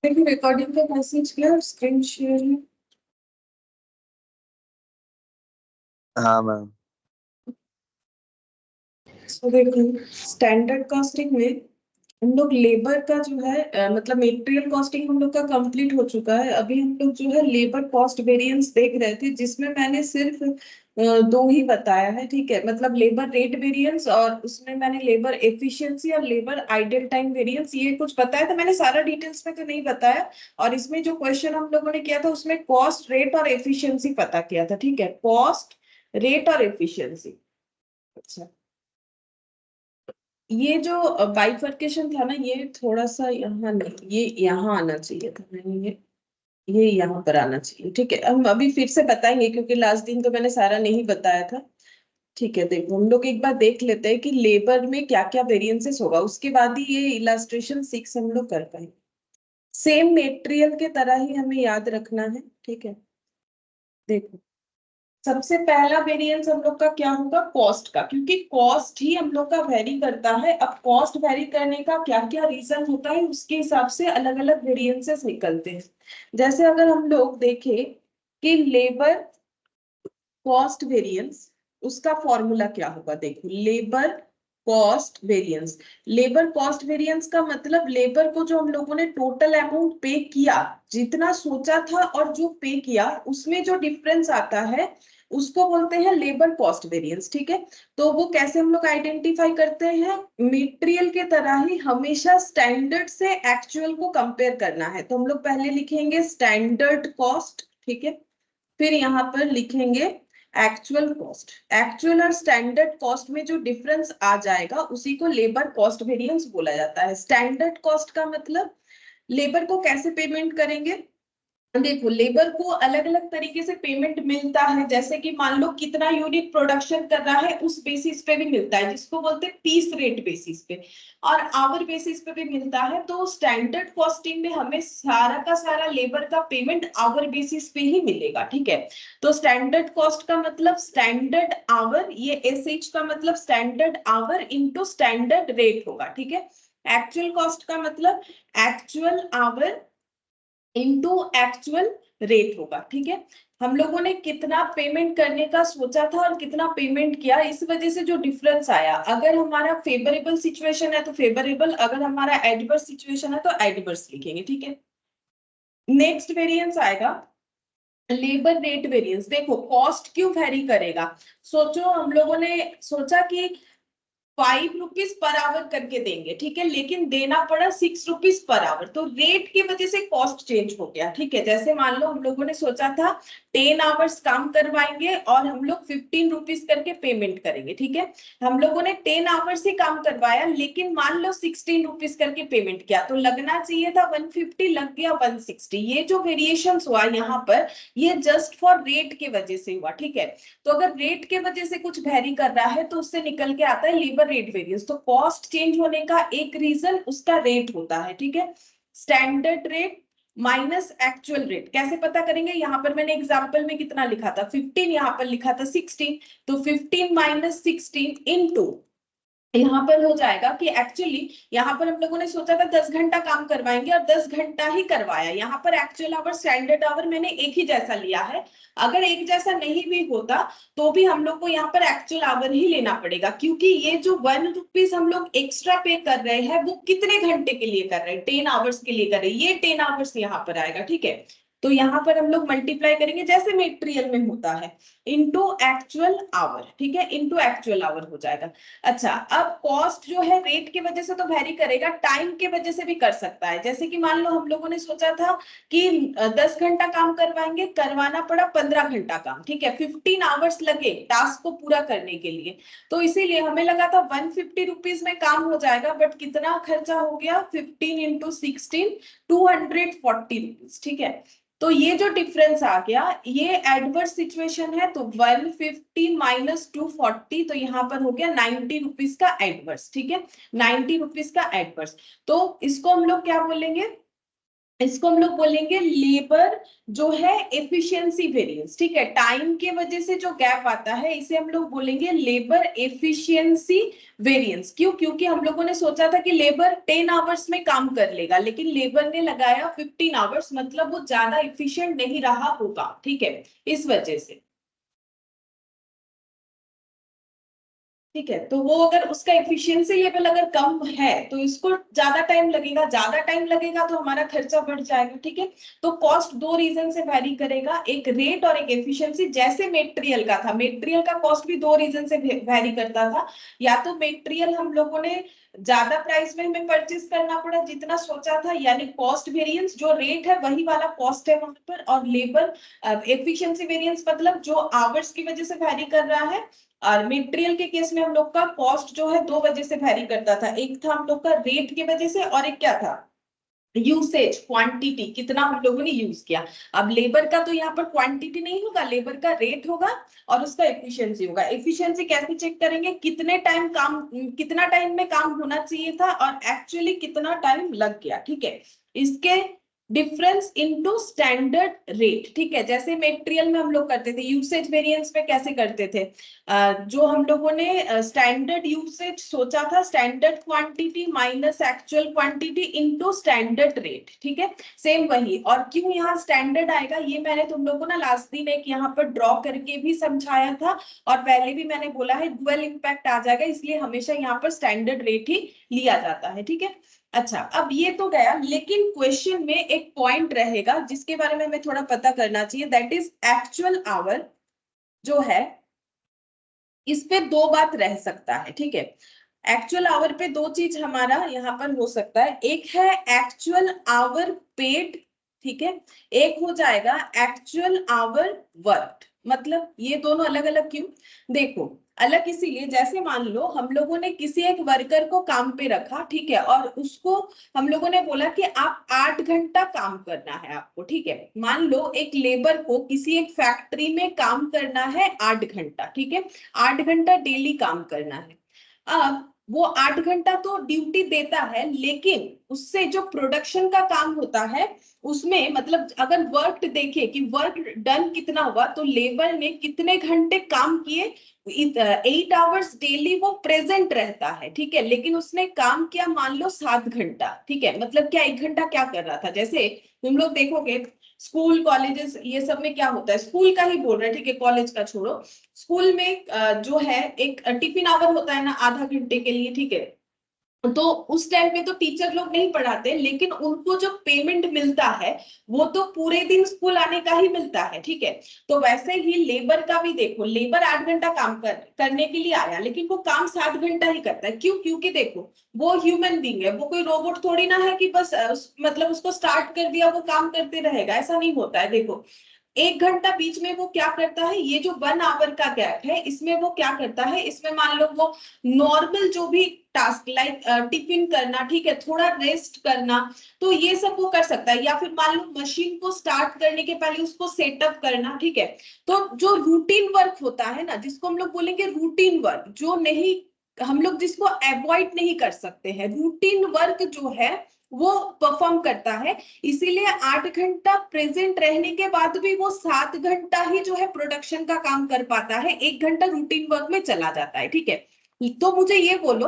देखिए रिकॉर्डिंग का मैसेज किया और स्क्रीन शेयर है। हाँ मैम। तो देखो स्टैंडर्ड कॉस्टिंग में हम लोग लेबर का जो है मतलब मटेरियल कॉस्टिंग हम लोग का कंप्लीट हो चुका है। अभी हम लोग जो है लेबर कॉस्ट वेरिएंस देख रहे थे, जिसमें मैंने सिर्फ दो ही बताया है। ठीक है, मतलब लेबर रेट वेरिएंस और उसमें मैंने लेबर एफिशिएंसी और लेबर आइडल टाइम वेरिएंस ये कुछ बताया था। मैंने सारा डिटेल्स में तो नहीं बताया। और इसमें जो क्वेश्चन हम लोगों ने किया था उसमें कॉस्ट रेट और एफिशिएंसी पता किया था। ठीक है, कॉस्ट रेट और एफिशिएंसी। अच्छा, ये जो बाइफर्केशन था ना, ये थोड़ा सा यहाँ नहीं, ये यहाँ आना चाहिए था। मैंने ये यहाँ पर आना चाहिए। ठीक है, हम अभी फिर से बताएंगे क्योंकि लास्ट दिन तो मैंने सारा नहीं बताया था। ठीक है, देखो हम लोग एक बार देख लेते हैं कि लेबर में क्या क्या वेरिएंसेस होगा, उसके बाद ही ये इलास्ट्रेशन 6 हम लोग कर पाएंगे। सेम मेटेरियल के तरह ही हमें याद रखना है। ठीक है, देखो सबसे पहला वेरिएंस हम लोग का क्या होगा, कॉस्ट का, क्योंकि कॉस्ट ही हम लोग का वेरी करता है। अब कॉस्ट वेरी करने का क्या क्या रीजन होता है, उसके हिसाब से अलग अलग वेरिएंसेस निकलते हैं। जैसे अगर हम लोग देखें कि लेबर कॉस्ट वेरिएंस, उसका फॉर्मूला क्या होगा। देखो labour cost variance, labour cost variance का मतलब लेबर को जो हम लोगों ने टोटल अमाउंट पे किया, जितना सोचा था और जो पे किया, उसमें जो डिफरेंस आता है उसको बोलते हैं लेबर कॉस्ट वेरिएंस। ठीक है, तो वो कैसे हम लोग आइडेंटिफाई करते हैं, मटेरियल के तरह ही हमेशा स्टैंडर्ड से एक्चुअल को कंपेयर करना है। तो हम लोग पहले लिखेंगे स्टैंडर्ड कॉस्ट। ठीक है, फिर यहाँ पर लिखेंगे एक्चुअल कॉस्ट। एक्चुअल और स्टैंडर्ड कॉस्ट में जो डिफरेंस आ जाएगा उसी को लेबर कॉस्ट वेरिएंस बोला जाता है। स्टैंडर्ड कॉस्ट का मतलब लेबर को कैसे पेमेंट करेंगे। देखो लेबर को अलग अलग तरीके से पेमेंट मिलता है, जैसे कि मान लो कितना यूनिट प्रोडक्शन कर रहा है उस बेसिस पे भी मिलता है, जिसको बोलते हैं पीस रेट बेसिस पे, और आवर बेसिस पे भी मिलता है। तो स्टैंडर्ड कॉस्टिंग में हमें सारा का सारा लेबर का पेमेंट आवर बेसिस पे ही मिलेगा। ठीक है, तो स्टैंडर्ड कॉस्ट का मतलब स्टैंडर्ड आवर, ये एस का मतलब standard our into standard rate होगा। ठीक है, एक्चुअल कॉस्ट का मतलब actual our into actual rate होगा। ठीक है, हम लोगों ने कितना पेमेंट करने का सोचा था और कितना पेमेंट किया, इस वजह से जो डिफरेंस आया, अगर हमारा फेवरेबल सिचुएशन है तो फेवरेबल, अगर हमारा एडवर्स सिचुएशन है तो एडवर्स लिखेंगे। ठीक है, नेक्स्ट वेरिएंस आएगा लेबर रेट वेरिएंस। देखो कॉस्ट क्यों वेरी करेगा, सोचो हम लोगों ने सोचा कि 5 रुपीज पर आवर करके देंगे। ठीक है, लेकिन देना पड़ा 6 रुपीज पर आवर, तो रेट की वजह से कॉस्ट चेंज हो गया। ठीक है, जैसे मान लो हम लोगों ने सोचा था 10 आवर्स काम करवाएंगे और हम लोग 15 रुपीज करके पेमेंट करेंगे। ठीक है, हम लोगों ने 10 आवर्स ही काम करवाया, लेकिन मान लो 16 रुपीज करके पेमेंट किया, तो लगना चाहिए था 150, लग गया 160। ये जो वेरिएशन हुआ यहाँ पर, ये जस्ट फॉर रेट के वजह से हुआ। ठीक है, तो अगर रेट के वजह से कुछ वेरी कर रहा है तो उससे निकल के आता है लेबर रेट वेरिएंस। तो कॉस्ट चेंज होने का एक रीजन उसका रेट होता है। ठीक है, standard rate minus actual rate कैसे पता करेंगे, यहाँ पर मैंने एग्जांपल में कितना लिखा था 15, यहाँ पर लिखा था 16, तो 15 माइनस 16 इनटू, यहाँ पर हो जाएगा कि एक्चुअली यहाँ पर हम लोगों ने सोचा था 10 घंटा काम करवाएंगे और 10 घंटा ही करवाया। यहाँ पर एक्चुअल आवर स्टैंडर्ड आवर मैंने एक ही जैसा लिया है, अगर एक जैसा नहीं भी होता तो भी हम लोग को यहाँ पर एक्चुअल आवर ही लेना पड़ेगा, क्योंकि ये जो 1 रुपीज हम लोग एक्स्ट्रा पे कर रहे हैं वो कितने घंटे के लिए कर रहे हैं, 10 आवर्स के लिए कर रहे हैं, ये 10 आवर्स यहाँ पर आएगा। ठीक है, तो यहाँ पर हम लोग मल्टीप्लाई करेंगे जैसे मेटेरियल में होता है इंटू एक्चुअल आवर। ठीक है, इंटू एक्चुअल आवर हो जाएगा। अच्छा, अब कॉस्ट जो है रेट की वजह से तो वेरी करेगा, टाइम की वजह से भी कर सकता है। जैसे कि मान लो हम लोगों ने सोचा था कि 10 घंटा काम करवाएंगे, करवाना पड़ा 15 घंटा काम। ठीक है, 15 आवर्स लगे टास्क को पूरा करने के लिए, तो इसीलिए हमें लगा था 150 रुपीज में काम हो जाएगा, बट कितना खर्चा हो गया, 15 इंटू 16, 240 रुपीज। ठीक है, तो ये जो डिफरेंस आ गया ये एडवर्स सिचुएशन है, तो 150 माइनस 240, तो यहाँ पर हो गया 90 रुपीज का एडवर्स। ठीक है, 90 रुपीज का एडवर्स, तो इसको हम लोग क्या बोलेंगे, इसको हम लोग बोलेंगे लेबर जो है एफिशिएंसी वेरिएंस, ठीक है। टाइम के वजह से जो गैप आता है इसे हम लोग बोलेंगे लेबर एफिशिएंसी वेरिएंस। क्यों? क्योंकि हम लोगों ने सोचा था कि लेबर 10 आवर्स में काम कर लेगा, लेकिन लेबर ने लगाया 15 आवर्स, मतलब वो ज्यादा एफिशिएंट नहीं रहा होगा, ठीक है, इस वजह से, ठीक है। तो वो अगर उसका एफिशिएंसी लेवल अगर कम है तो इसको ज्यादा टाइम लगेगा, ज्यादा टाइम लगेगा तो हमारा खर्चा बढ़ जाएगा, ठीक है। तो कॉस्ट दो रीजन से वैरी करेगा, एक रेट और एक एफिशिएंसी। जैसे मेटेरियल का था, मेटेरियल का कॉस्ट भी दो रीजन से वैरी करता था। या तो मेटेरियल हम लोगों ने ज्यादा प्राइस में हमें परचेस करना पड़ा जितना सोचा था, यानी कॉस्ट वेरिएंस, जो रेट है वही वाला कॉस्ट है वहां पर। और लेबर एफिशिएंसी वेरिएंस मतलब जो आवर्स की वजह से वैरी कर रहा है। और मटेरियल के केस में हम लोग का कॉस्ट जो है दो वजह से वैरी करता था, एक था हम लोग का रेट की वजह से, और एक क्या था, यूसेज, क्वांटिटी, कितना हम लोगों ने यूज किया। अब लेबर का तो यहाँ पर क्वांटिटी नहीं होगा, लेबर का रेट होगा और उसका एफिशिएंसी होगा। एफिशिएंसी कैसे चेक करेंगे? कितने टाइम काम, कितना टाइम में काम होना चाहिए था और एक्चुअली कितना टाइम लग गया, ठीक है। इसके डिफरेंस इनटू स्टैंडर्ड रेट, ठीक है। जैसे मटेरियल में हम लोग करते थे, यूसेज वेरिएंस में कैसे करते थे, जो हम लोगों ने स्टैंडर्ड यूसेज सोचा था, standard quantity minus actual quantity into standard rate, ठीक है। सेम वही। और क्यों यहाँ स्टैंडर्ड आएगा ये मैंने तुम लोगों को ना लास्ट दिन एक यहाँ पर ड्रॉ करके भी समझाया था, और पहले भी मैंने बोला है डुअल इम्पैक्ट आ जाएगा, इसलिए हमेशा यहाँ पर स्टैंडर्ड रेट ही लिया जाता है, ठीक है। अच्छा, अब ये तो गया, लेकिन क्वेश्चन में एक पॉइंट रहेगा जिसके बारे में हमें थोड़ा पता करना चाहिए, दैट इज एक्चुअल आवर जो है, इस पे दो बात रह सकता है, ठीक है। एक्चुअल आवर पे दो चीज हमारा यहाँ पर हो सकता है, एक है एक्चुअल आवर पेड, ठीक है, एक हो जाएगा एक्चुअल आवर वर्क। मतलब ये दोनों अलग अलग क्यों? देखो, अलग इसीलिए, जैसे मान लो हम लोगों ने किसी एक वर्कर को काम पे रखा, ठीक है, और उसको हम लोगों ने बोला कि आप 8 घंटा काम करना है आपको, ठीक है। मान लो एक लेबर को किसी एक फैक्ट्री में काम करना है 8 घंटा, ठीक है, 8 घंटा डेली काम करना है। अब वो 8 घंटा तो ड्यूटी देता है, लेकिन उससे जो प्रोडक्शन का काम होता है उसमें, मतलब अगर वर्क देखे कि वर्क डन कितना हुआ, तो लेबर ने कितने घंटे काम किए, 8 आवर्स डेली वो प्रेजेंट रहता है, ठीक है, लेकिन उसने काम किया मान लो 7 घंटा, ठीक है। मतलब क्या 1 घंटा क्या कर रहा था, जैसे तुम लोग देखोगे स्कूल कॉलेजेस ये सब में क्या होता है, स्कूल का ही बोल रहे हैं, ठीक है, कॉलेज का छोड़ो। स्कूल में जो है एक टिफिन आवर होता है ना, आधा घंटे के लिए, ठीक है। तो उस टाइम पे तो टीचर लोग नहीं पढ़ाते, लेकिन उनको जो पेमेंट मिलता है वो तो पूरे दिन स्कूल आने का ही मिलता है, ठीक है। तो वैसे ही लेबर का भी देखो, लेबर 8 घंटा काम करने के लिए आया, लेकिन वो काम 7 घंटा ही करता है। क्यों? क्योंकि देखो वो ह्यूमन बींग है, वो कोई रोबोट थोड़ी ना है कि बस मतलब उसको स्टार्ट कर दिया वो काम करते रहेगा, ऐसा नहीं होता है। देखो 1 घंटा बीच में वो क्या करता है, ये जो 1 आवर का गैप है इसमें वो क्या करता है, इसमें मान लो वो नॉर्मल जो भी टास्क लाइक टिफिन करना, ठीक है, थोड़ा रेस्ट करना, तो ये सब वो कर सकता है। या फिर मान लो मशीन को स्टार्ट करने के पहले उसको सेटअप करना, ठीक है। तो जो रूटीन वर्क होता है ना, जिसको हम लोग बोलेंगे रूटीन वर्क, जो नहीं, हम लोग जिसको अवॉइड नहीं कर सकते हैं, रूटीन वर्क जो है वो परफॉर्म करता है। इसीलिए 8 घंटा प्रेजेंट रहने के बाद भी वो 7 घंटा ही जो है प्रोडक्शन का काम कर पाता है, 1 घंटा रूटीन वर्क में चला जाता है, ठीक है। तो मुझे ये बोलो,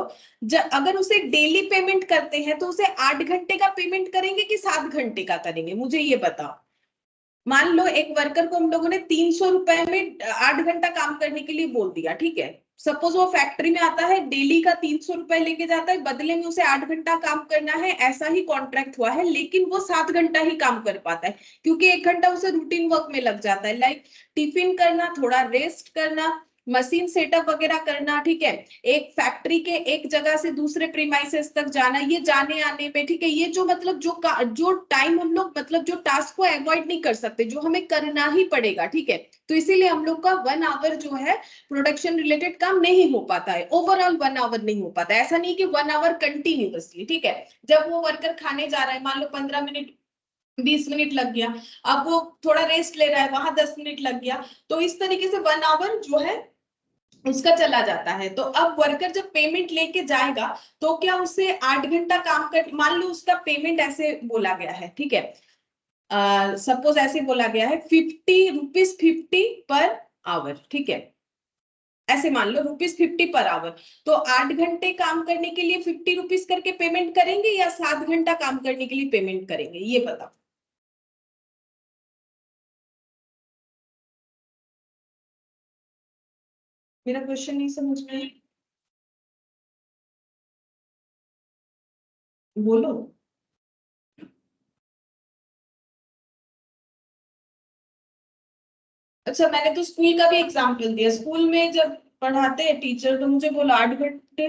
अगर उसे डेली पेमेंट करते हैं तो उसे 8 घंटे का पेमेंट करेंगे कि 7 घंटे का करेंगे, मुझे ये बताओ। मान लो एक वर्कर को हम लोगों ने 300 रुपए में 8 घंटा काम करने के लिए बोल दिया, ठीक है। सपोज वो फैक्ट्री में आता है, डेली का 300 रुपए लेके जाता है, बदले में उसे 8 घंटा काम करना है, ऐसा ही कॉन्ट्रैक्ट हुआ है, लेकिन वो 7 घंटा ही काम कर पाता है, क्योंकि 1 घंटा उसे रूटीन वर्क में लग जाता है, लाइक टिफिन करना, थोड़ा रेस्ट करना, मशीन सेटअप वगैरह करना, ठीक है, एक फैक्ट्री के एक जगह से दूसरे प्रीमाइसेस तक जाना, ये जाने आने में, ठीक है, ये जो मतलब जो टाइम हम लोग मतलब जो टास्क को अवॉइड नहीं कर सकते, जो हमें करना ही पड़ेगा, ठीक है। तो इसीलिए हम लोग का 1 आवर जो है प्रोडक्शन रिलेटेड काम नहीं हो पाता है, ओवरऑल 1 आवर नहीं हो पाता है। ऐसा नहीं कि 1 आवर कंटिन्यूअसली, ठीक है। जब वो वर्कर खाने जा रहा है, मान लो 15 मिनट 20 मिनट लग गया, अब वो थोड़ा रेस्ट ले रहा है, वहां 10 मिनट लग गया, तो इस तरीके से 1 आवर जो है उसका चला जाता है। तो अब वर्कर जब पेमेंट लेके जाएगा तो क्या उसे 8 घंटा काम कर, मान लो उसका पेमेंट ऐसे बोला गया है, ठीक है, सपोज ऐसे बोला गया है 50 रुपीज 50 पर आवर, ठीक है, ऐसे मान लो ₹50 पर आवर। तो 8 घंटे काम करने के लिए 50 रुपीज करके पेमेंट करेंगे या 7 घंटा काम करने के लिए पेमेंट करेंगे, ये बताओ। मेरा क्वेश्चन नहीं समझ में आया? बोलो। अच्छा, मैंने तो स्कूल का भी एग्जाम्पल दिया। स्कूल में जब पढ़ाते हैं टीचर तो मुझे बोला 8 घंटे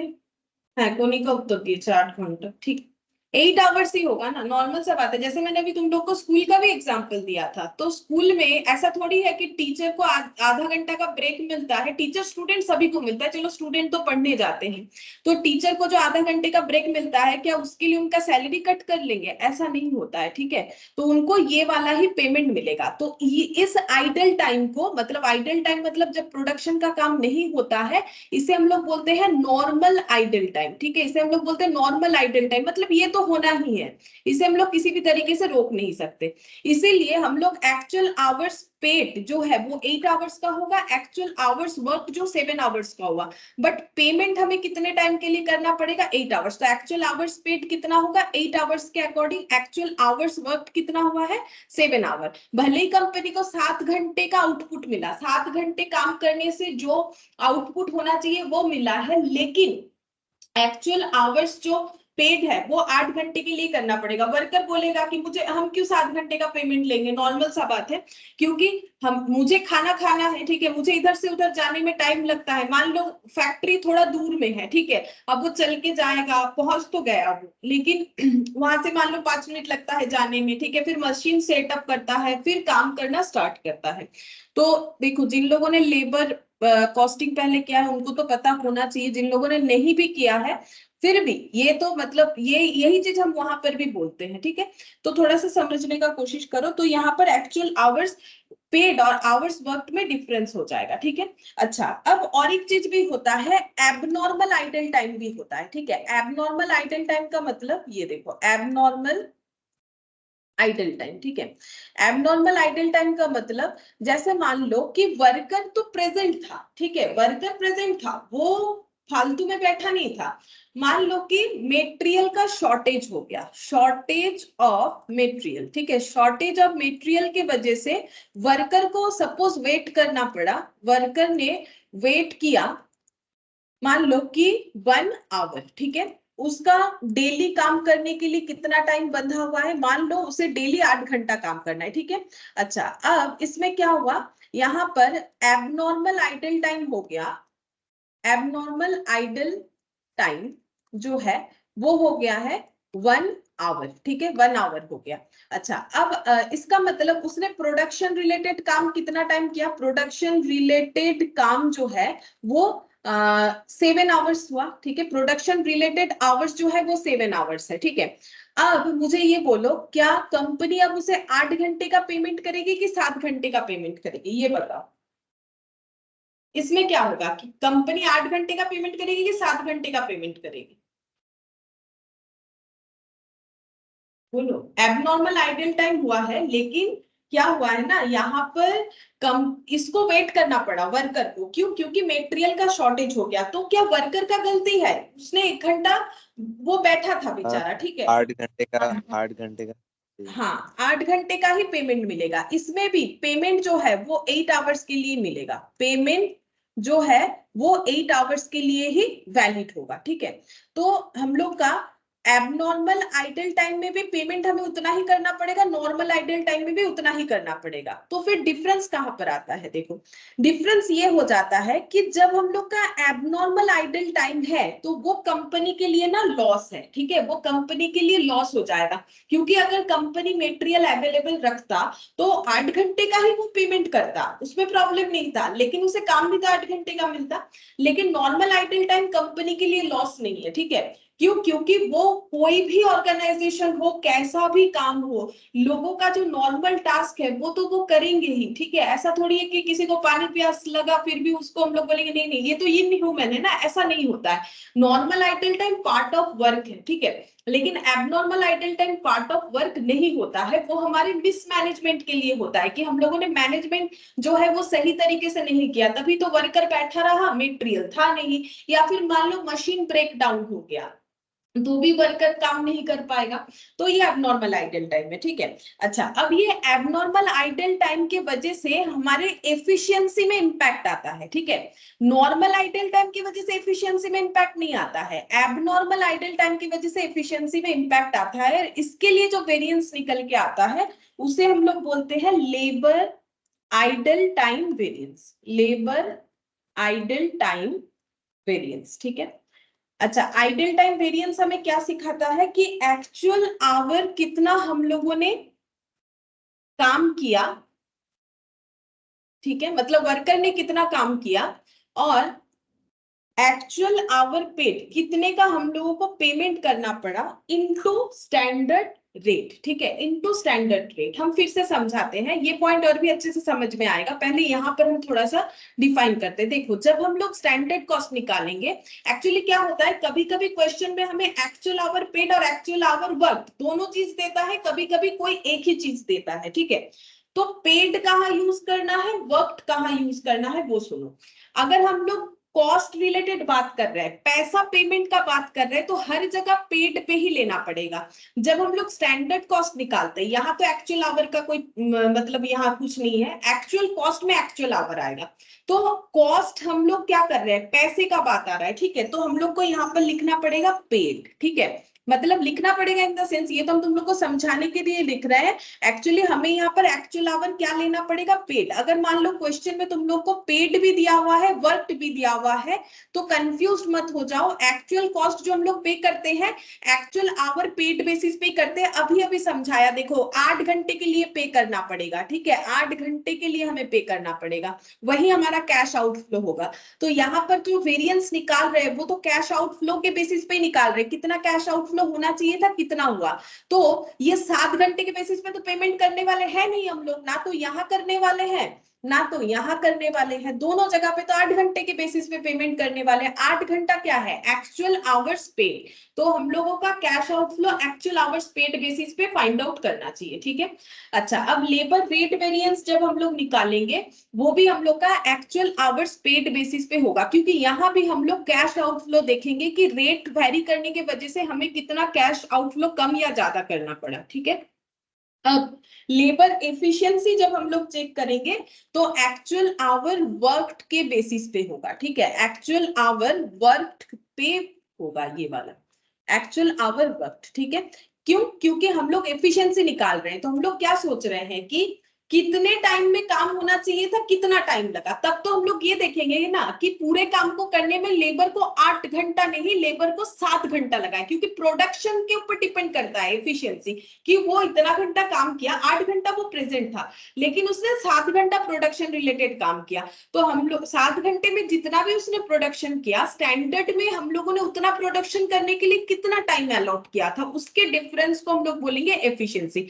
है, कोनी का उत्तर दिए 4 घंटा, ठीक, 8 आवर्स ही होगा ना, नॉर्मल सा बात है। जैसे मैंने अभी तुम लोग को स्कूल का भी एग्जांपल दिया था, तो स्कूल में ऐसा थोड़ी है कि टीचर को आधा घंटा का ब्रेक मिलता है, टीचर स्टूडेंट सभी को मिलता है, चलो स्टूडेंट तो पढ़ने जाते हैं, तो टीचर को जो आधा घंटे का ब्रेक मिलता है क्या उसके लिए उनका सैलरी कट कर लेंगे? ऐसा नहीं होता है, ठीक है। तो उनको ये वाला ही पेमेंट मिलेगा। तो ये इस आइडल टाइम को, मतलब आइडल टाइम मतलब जब प्रोडक्शन का काम नहीं होता है, इसे हम लोग बोलते हैं नॉर्मल आइडल टाइम, ठीक है, इसे हम लोग बोलते हैं नॉर्मल आइडल टाइम, मतलब ये तो होना ही है, इसे हम लोग किसी भी तरीके से रोक नहीं सकते। इसीलिए हम लोग एक्चुअल आवर्स पेड जो है वो 8 आवर्स का होगा, एक्चुअल आवर्स वर्क जो 7 आवर्स का होगा, बट पेमेंट हमें कितने टाइम के लिए करना पड़ेगा? 8 आवर्स। तो एक्चुअल आवर्स पेड कितना होगा? 8 आवर्स के अकॉर्डिंग एक्चुअल आवर्स वर्क कितना हुआ है? 7 आवर। भले ही कंपनी को 7 घंटे का आउटपुट मिला, 7 घंटे काम करने से जो आउटपुट होना चाहिए वो मिला है, लेकिन एक्चुअल आवर्स जो पेड है वो 8 घंटे के लिए करना पड़ेगा। वर्कर बोलेगा कि मुझे, हम क्यों 7 घंटे का पेमेंट लेंगे, नॉर्मल सा बात है, क्योंकि हम, मुझे खाना खाना है, ठीक है, मुझे इधर से उधर जाने में टाइम लगता है, मान लो फैक्ट्री थोड़ा दूर में है, ठीक है, अब वो चल के जाएगा, पहुंच तो गया वो, लेकिन वहां से मान लो 5 मिनट लगता है जाने में, ठीक है, फिर मशीन सेटअप करता है, फिर काम करना स्टार्ट करता है। तो देखो, जिन लोगों ने लेबर कॉस्टिंग पहले किया है उनको तो पता होना चाहिए, जिन लोगों ने नहीं भी किया है फिर भी ये तो मतलब ये यही चीज हम वहां पर भी बोलते हैं, ठीक है। तो थोड़ा सा समझने का कोशिश करो, तो यहाँ पर एक्चुअल आवर्स पेड और आवर्स वर्क में डिफरेंस हो जाएगा, ठीक है। अच्छा, अब और एक चीज भी होता है, एबनॉर्मल आइडल टाइम भी होता है, ठीक है। एबनॉर्मल आइडल टाइम का मतलब ये देखो, एबनॉर्मल आइडल टाइम, ठीक है। एबनॉर्मल आइडल टाइम का मतलब, जैसे मान लो कि वर्कर तो प्रेजेंट था, ठीक है, वर्कर प्रेजेंट था, वो फालतू में बैठा नहीं था। मान लो कि मेटेरियल का शॉर्टेज हो गया, शॉर्टेज ऑफ मेटेरियल, ठीक है, शॉर्टेज ऑफ मेटेरियल के वजह से वर्कर को सपोज वेट करना पड़ा, वर्कर ने वेट किया, मान लो कि 1 आवर, ठीक है, उसका डेली काम करने के लिए कितना टाइम बंधा हुआ है, मान लो उसे डेली 8 घंटा काम करना है, ठीक है। अच्छा, अब इसमें क्या हुआ, यहाँ पर एबनॉर्मल आइडल टाइम हो गया, एबनॉर्मल आइडल टाइम जो है वो हो गया है 1 आवर, ठीक है, 1 आवर हो गया। अच्छा, अब इसका मतलब उसने प्रोडक्शन रिलेटेड काम कितना टाइम किया, प्रोडक्शन रिलेटेड काम जो है वो 7 आवर्स हुआ, ठीक है, प्रोडक्शन रिलेटेड आवर्स जो है वो 7 आवर्स है, ठीक है। अब मुझे ये बोलो, क्या कंपनी अब उसे 8 घंटे का पेमेंट करेगी कि 7 घंटे का पेमेंट करेगी, ये बताओ। इसमें क्या होगा कि कंपनी 8 घंटे का पेमेंट करेगी कि 7 घंटे का पेमेंट करेगी? बोलो। एबनॉर्मल आइडल टाइम हुआ है, लेकिन क्या हुआ है ना, यहाँ पर कम, इसको वेट करना पड़ा वर्कर को, क्यों? क्योंकि मेटेरियल का शॉर्टेज हो गया। तो क्या वर्कर का गलती है? उसने 1 घंटा वो बैठा था हाँ, बेचारा, ठीक है। 8 घंटे का, 8 घंटे का। हाँ, 8 घंटे का ही पेमेंट मिलेगा। इसमें भी पेमेंट जो है वो 8 आवर्स के लिए मिलेगा, पेमेंट जो है वो 8 आवर्स के लिए ही वैलिड होगा, ठीक है। तो हम लोग का एबनॉर्मल आइडल टाइम में भी पेमेंट हमें उतना ही करना पड़ेगा, नॉर्मल आइडल टाइम में भी उतना ही करना पड़ेगा। तो फिर डिफरेंस कहाँ पर आता है? देखो, डिफरेंस ये हो जाता है कि जब हम लोग का एबनॉर्मल आइडल टाइम है तो वो कंपनी के लिए ना लॉस है, ठीक है, वो कंपनी के लिए लॉस हो जाएगा। क्योंकि अगर कंपनी मटेरियल अवेलेबल रखता तो 8 घंटे का ही वो पेमेंट करता, उसमें प्रॉब्लम नहीं था, लेकिन उसे काम भी तो 8 घंटे का मिलता। लेकिन नॉर्मल आइडल टाइम कंपनी के लिए लॉस नहीं है, ठीक है, क्यों? क्योंकि वो कोई भी ऑर्गेनाइजेशन हो, कैसा भी काम हो, लोगों का जो नॉर्मल टास्क है वो तो वो करेंगे ही, ठीक है। ऐसा थोड़ी है कि किसी को पानी प्यास लगा फिर भी उसको हम लोग बोलेंगे नहीं नहीं ये तो ये नहीं हूं मैंने ना, ऐसा नहीं होता है। Normal idle time part of work है, ठीक है, लेकिन abnormal idle time part of work नहीं होता है। वो हमारे मिसमैनेजमेंट के लिए होता है कि हम लोगों ने मैनेजमेंट जो है वो सही तरीके से नहीं किया, तभी तो वर्कर बैठा रहा, मटेरियल था नहीं, या फिर मान लो मशीन ब्रेक डाउन हो गया तो भी वर्कर काम नहीं कर पाएगा। तो ये एबनॉर्मल आइडल टाइम है, ठीक है। अच्छा, अब ये एबनॉर्मल आइडल टाइम के वजह से हमारे एफिशिएंसी में इंपैक्ट आता है, ठीक है। नॉर्मल आइडल टाइम की वजह से एफिशिएंसी में इंपैक्ट नहीं आता है, एबनॉर्मल आइडल टाइम की वजह से एफिशिएंसी में इंपैक्ट आता है। इसके लिए जो वेरिएंस निकल के आता है उसे हम लोग बोलते हैं labour idle time variance, labour idle time variance, ठीक है। अच्छा, आइडल टाइम वेरिएंस हमें क्या सिखाता है कि एक्चुअल आवर कितना हम लोगों ने काम किया, ठीक है, मतलब वर्कर ने कितना काम किया, और एक्चुअल आवर पेड कितने का हम लोगों को पेमेंट करना पड़ा इनटू स्टैंडर्ड रेट, ठीक है, इनटू स्टैंडर्ड रेट। हम फिर से समझाते हैं, ये पॉइंट और भी अच्छे से समझ में आएगा। पहले यहाँ पर हम थोड़ा सा डिफाइन करते हैं। देखो, जब हम लोग स्टैंडर्ड कॉस्ट निकालेंगे, एक्चुअली क्या होता है, कभी कभी क्वेश्चन में हमें एक्चुअल आवर पेड और एक्चुअल आवर वर्क दोनों चीज देता है, कभी कभी कोई एक ही चीज देता है, ठीक है। तो पेड कहाँ यूज करना है, वर्क कहाँ यूज करना है, वो सुनो। अगर हम लोग कॉस्ट रिलेटेड बात कर रहे हैं, पैसा पेमेंट का बात कर रहे हैं, तो हर जगह पेड पे ही लेना पड़ेगा। जब हम लोग स्टैंडर्ड कॉस्ट निकालते हैं, यहाँ तो एक्चुअल आवर का कोई मतलब यहाँ कुछ नहीं है, एक्चुअल कॉस्ट में एक्चुअल आवर आएगा। तो कॉस्ट हम लोग क्या कर रहे हैं, पैसे का बात आ रहा है, ठीक है, तो हम लोग को यहाँ पर लिखना पड़ेगा पेड, ठीक है। मतलब लिखना पड़ेगा इन द सेंस, ये तो हम तुम लोग को समझाने के लिए लिख रहे हैं। एक्चुअली हमें यहाँ पर एक्चुअल आवर क्या लेना पड़ेगा, पेड। अगर मान लो क्वेश्चन में तुम लोग को पेड भी दिया हुआ है, वर्क भी दिया हुआ है, तो कंफ्यूज मत हो जाओ। एक्चुअल कॉस्ट जो हम लोग पे करते हैं, एक्चुअल आवर पेड बेसिस पे करते हैं। अभी अभी समझाया, देखो 8 घंटे के लिए पे करना पड़ेगा, ठीक है, 8 घंटे के लिए हमें पे करना पड़ेगा, वही हमारा कैश आउटफ्लो होगा। तो यहाँ पर जो वेरिएंस निकाल रहे हैं वो तो कैश आउटफ्लो के बेसिस पे निकाल रहे हैं, कितना कैश आउटफ्लो होना चाहिए था, कितना हुआ। तो ये 7 घंटे के बेसिस पे तो पेमेंट करने वाले हैं नहीं हम लोग, ना तो यहाँ करने वाले हैं ना तो यहाँ करने वाले हैं, दोनों जगह पे तो 8 घंटे के बेसिस पे पेमेंट करने वाले हैं। 8 घंटा क्या है, एक्चुअल आवर्स पेड। तो हम लोगों का cash outflow actual hours paid basis पे फाइंड आउट करना चाहिए, ठीक है। अच्छा, अब लेबर रेट वेरिएंस जब हम लोग निकालेंगे, वो भी हम लोग का एक्चुअल आवर्स पेड बेसिस पे होगा, क्योंकि यहाँ भी हम लोग कैश आउटफ्लो देखेंगे कि रेट वेरी करने की वजह से हमें कितना कैश आउटफ्लो कम या ज्यादा करना पड़ा, ठीक है। अब लेबर एफिशिएंसी जब हम लोग चेक करेंगे तो एक्चुअल आवर वर्क के बेसिस पे होगा, ठीक है, एक्चुअल आवर वर्क पे होगा ये वाला, एक्चुअल आवर वर्क, ठीक है। क्यों? क्योंकि हम लोग एफिशिएंसी निकाल रहे हैं, तो हम लोग क्या सोच रहे हैं कि कितने टाइम में काम होना चाहिए था, कितना टाइम लगा। तब तो हम लोग ये देखेंगे ना कि पूरे काम को करने में लेबर को 8 घंटा नहीं, लेबर को 7 घंटा लगा है, क्योंकि प्रोडक्शन के ऊपर डिपेंड करता है एफिशिएंसी, कि वो इतना घंटा काम किया, 8 घंटा वो प्रेजेंट था, लेकिन उसने 7 घंटा प्रोडक्शन रिलेटेड काम किया। तो हम लोग 7 घंटे में जितना भी उसने प्रोडक्शन किया, स्टैंडर्ड में हम लोगों ने उतना प्रोडक्शन करने के लिए कितना टाइम अलॉट किया था, उसके डिफरेंस को हम लोग बोलेंगे एफिशिएंसी।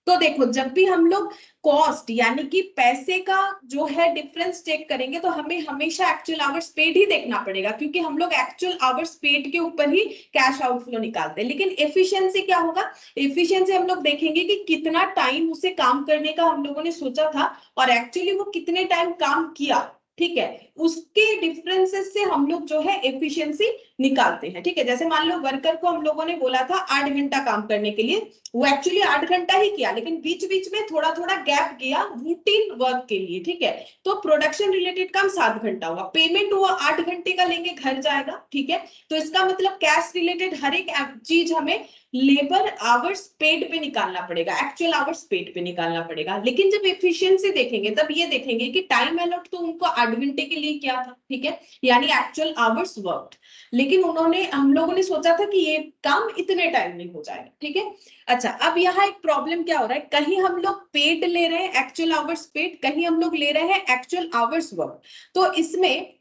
तो देखो, जब भी हम लोग कॉस्ट यानी कि पैसे का जो है डिफरेंस चेक करेंगे, तो हमें हमेशा एक्चुअल आवर्स पेड ही देखना पड़ेगा, क्योंकि हम लोग एक्चुअल आवर्स पेड के ऊपर ही कैश आउटफ्लो निकालते हैं। लेकिन एफिशिएंसी क्या होगा, एफिशिएंसी हम लोग देखेंगे कि कितना टाइम उसे काम करने का हम लोगों ने सोचा था और एक्चुअली वो कितने टाइम काम किया, ठीक है। उसके डिफरेंसेस से हम लोग जो है एफिशिएंसी निकालते हैं, ठीक है। जैसे मान लो वर्कर को हम लोगों ने बोला था 8 घंटा काम करने के लिए, वो एक्चुअली 8 घंटा ही किया, लेकिन बीच बीच में थोड़ा थोड़ा गैप गया रूटीन वर्क के लिए, ठीक है। तो प्रोडक्शन रिलेटेड काम 7 घंटा हुआ, पेमेंट हुआ 8 घंटे का, लेंगे घर जाएगा, ठीक है। तो इसका मतलब कैश रिलेटेड हर एक चीज हमें लेबर आवर्स पेड पे निकालना पड़ेगा, एक्चुअल आवर्स पेड पे निकालना पड़ेगा। लेकिन जब एफिशिएंसी देखेंगे तब ये देखेंगे कि टाइम अलॉट तो उनको 8 घंटे के लिए किया था, ठीक है, यानी एक्चुअल आवर्स वर्क्ड, लेकिन उन्होंने हम लोगों ने सोचा था कि ये काम इतने टाइम में हो जाएगा, ठीक है। अच्छा, अब यहाँ एक प्रॉब्लम क्या हो रहा है, कहीं हम लोग पेड ले रहे हैं एक्चुअल आवर्स पेड, कहीं हम लोग ले रहे हैं एक्चुअल आवर्स वर्क। तो इसमें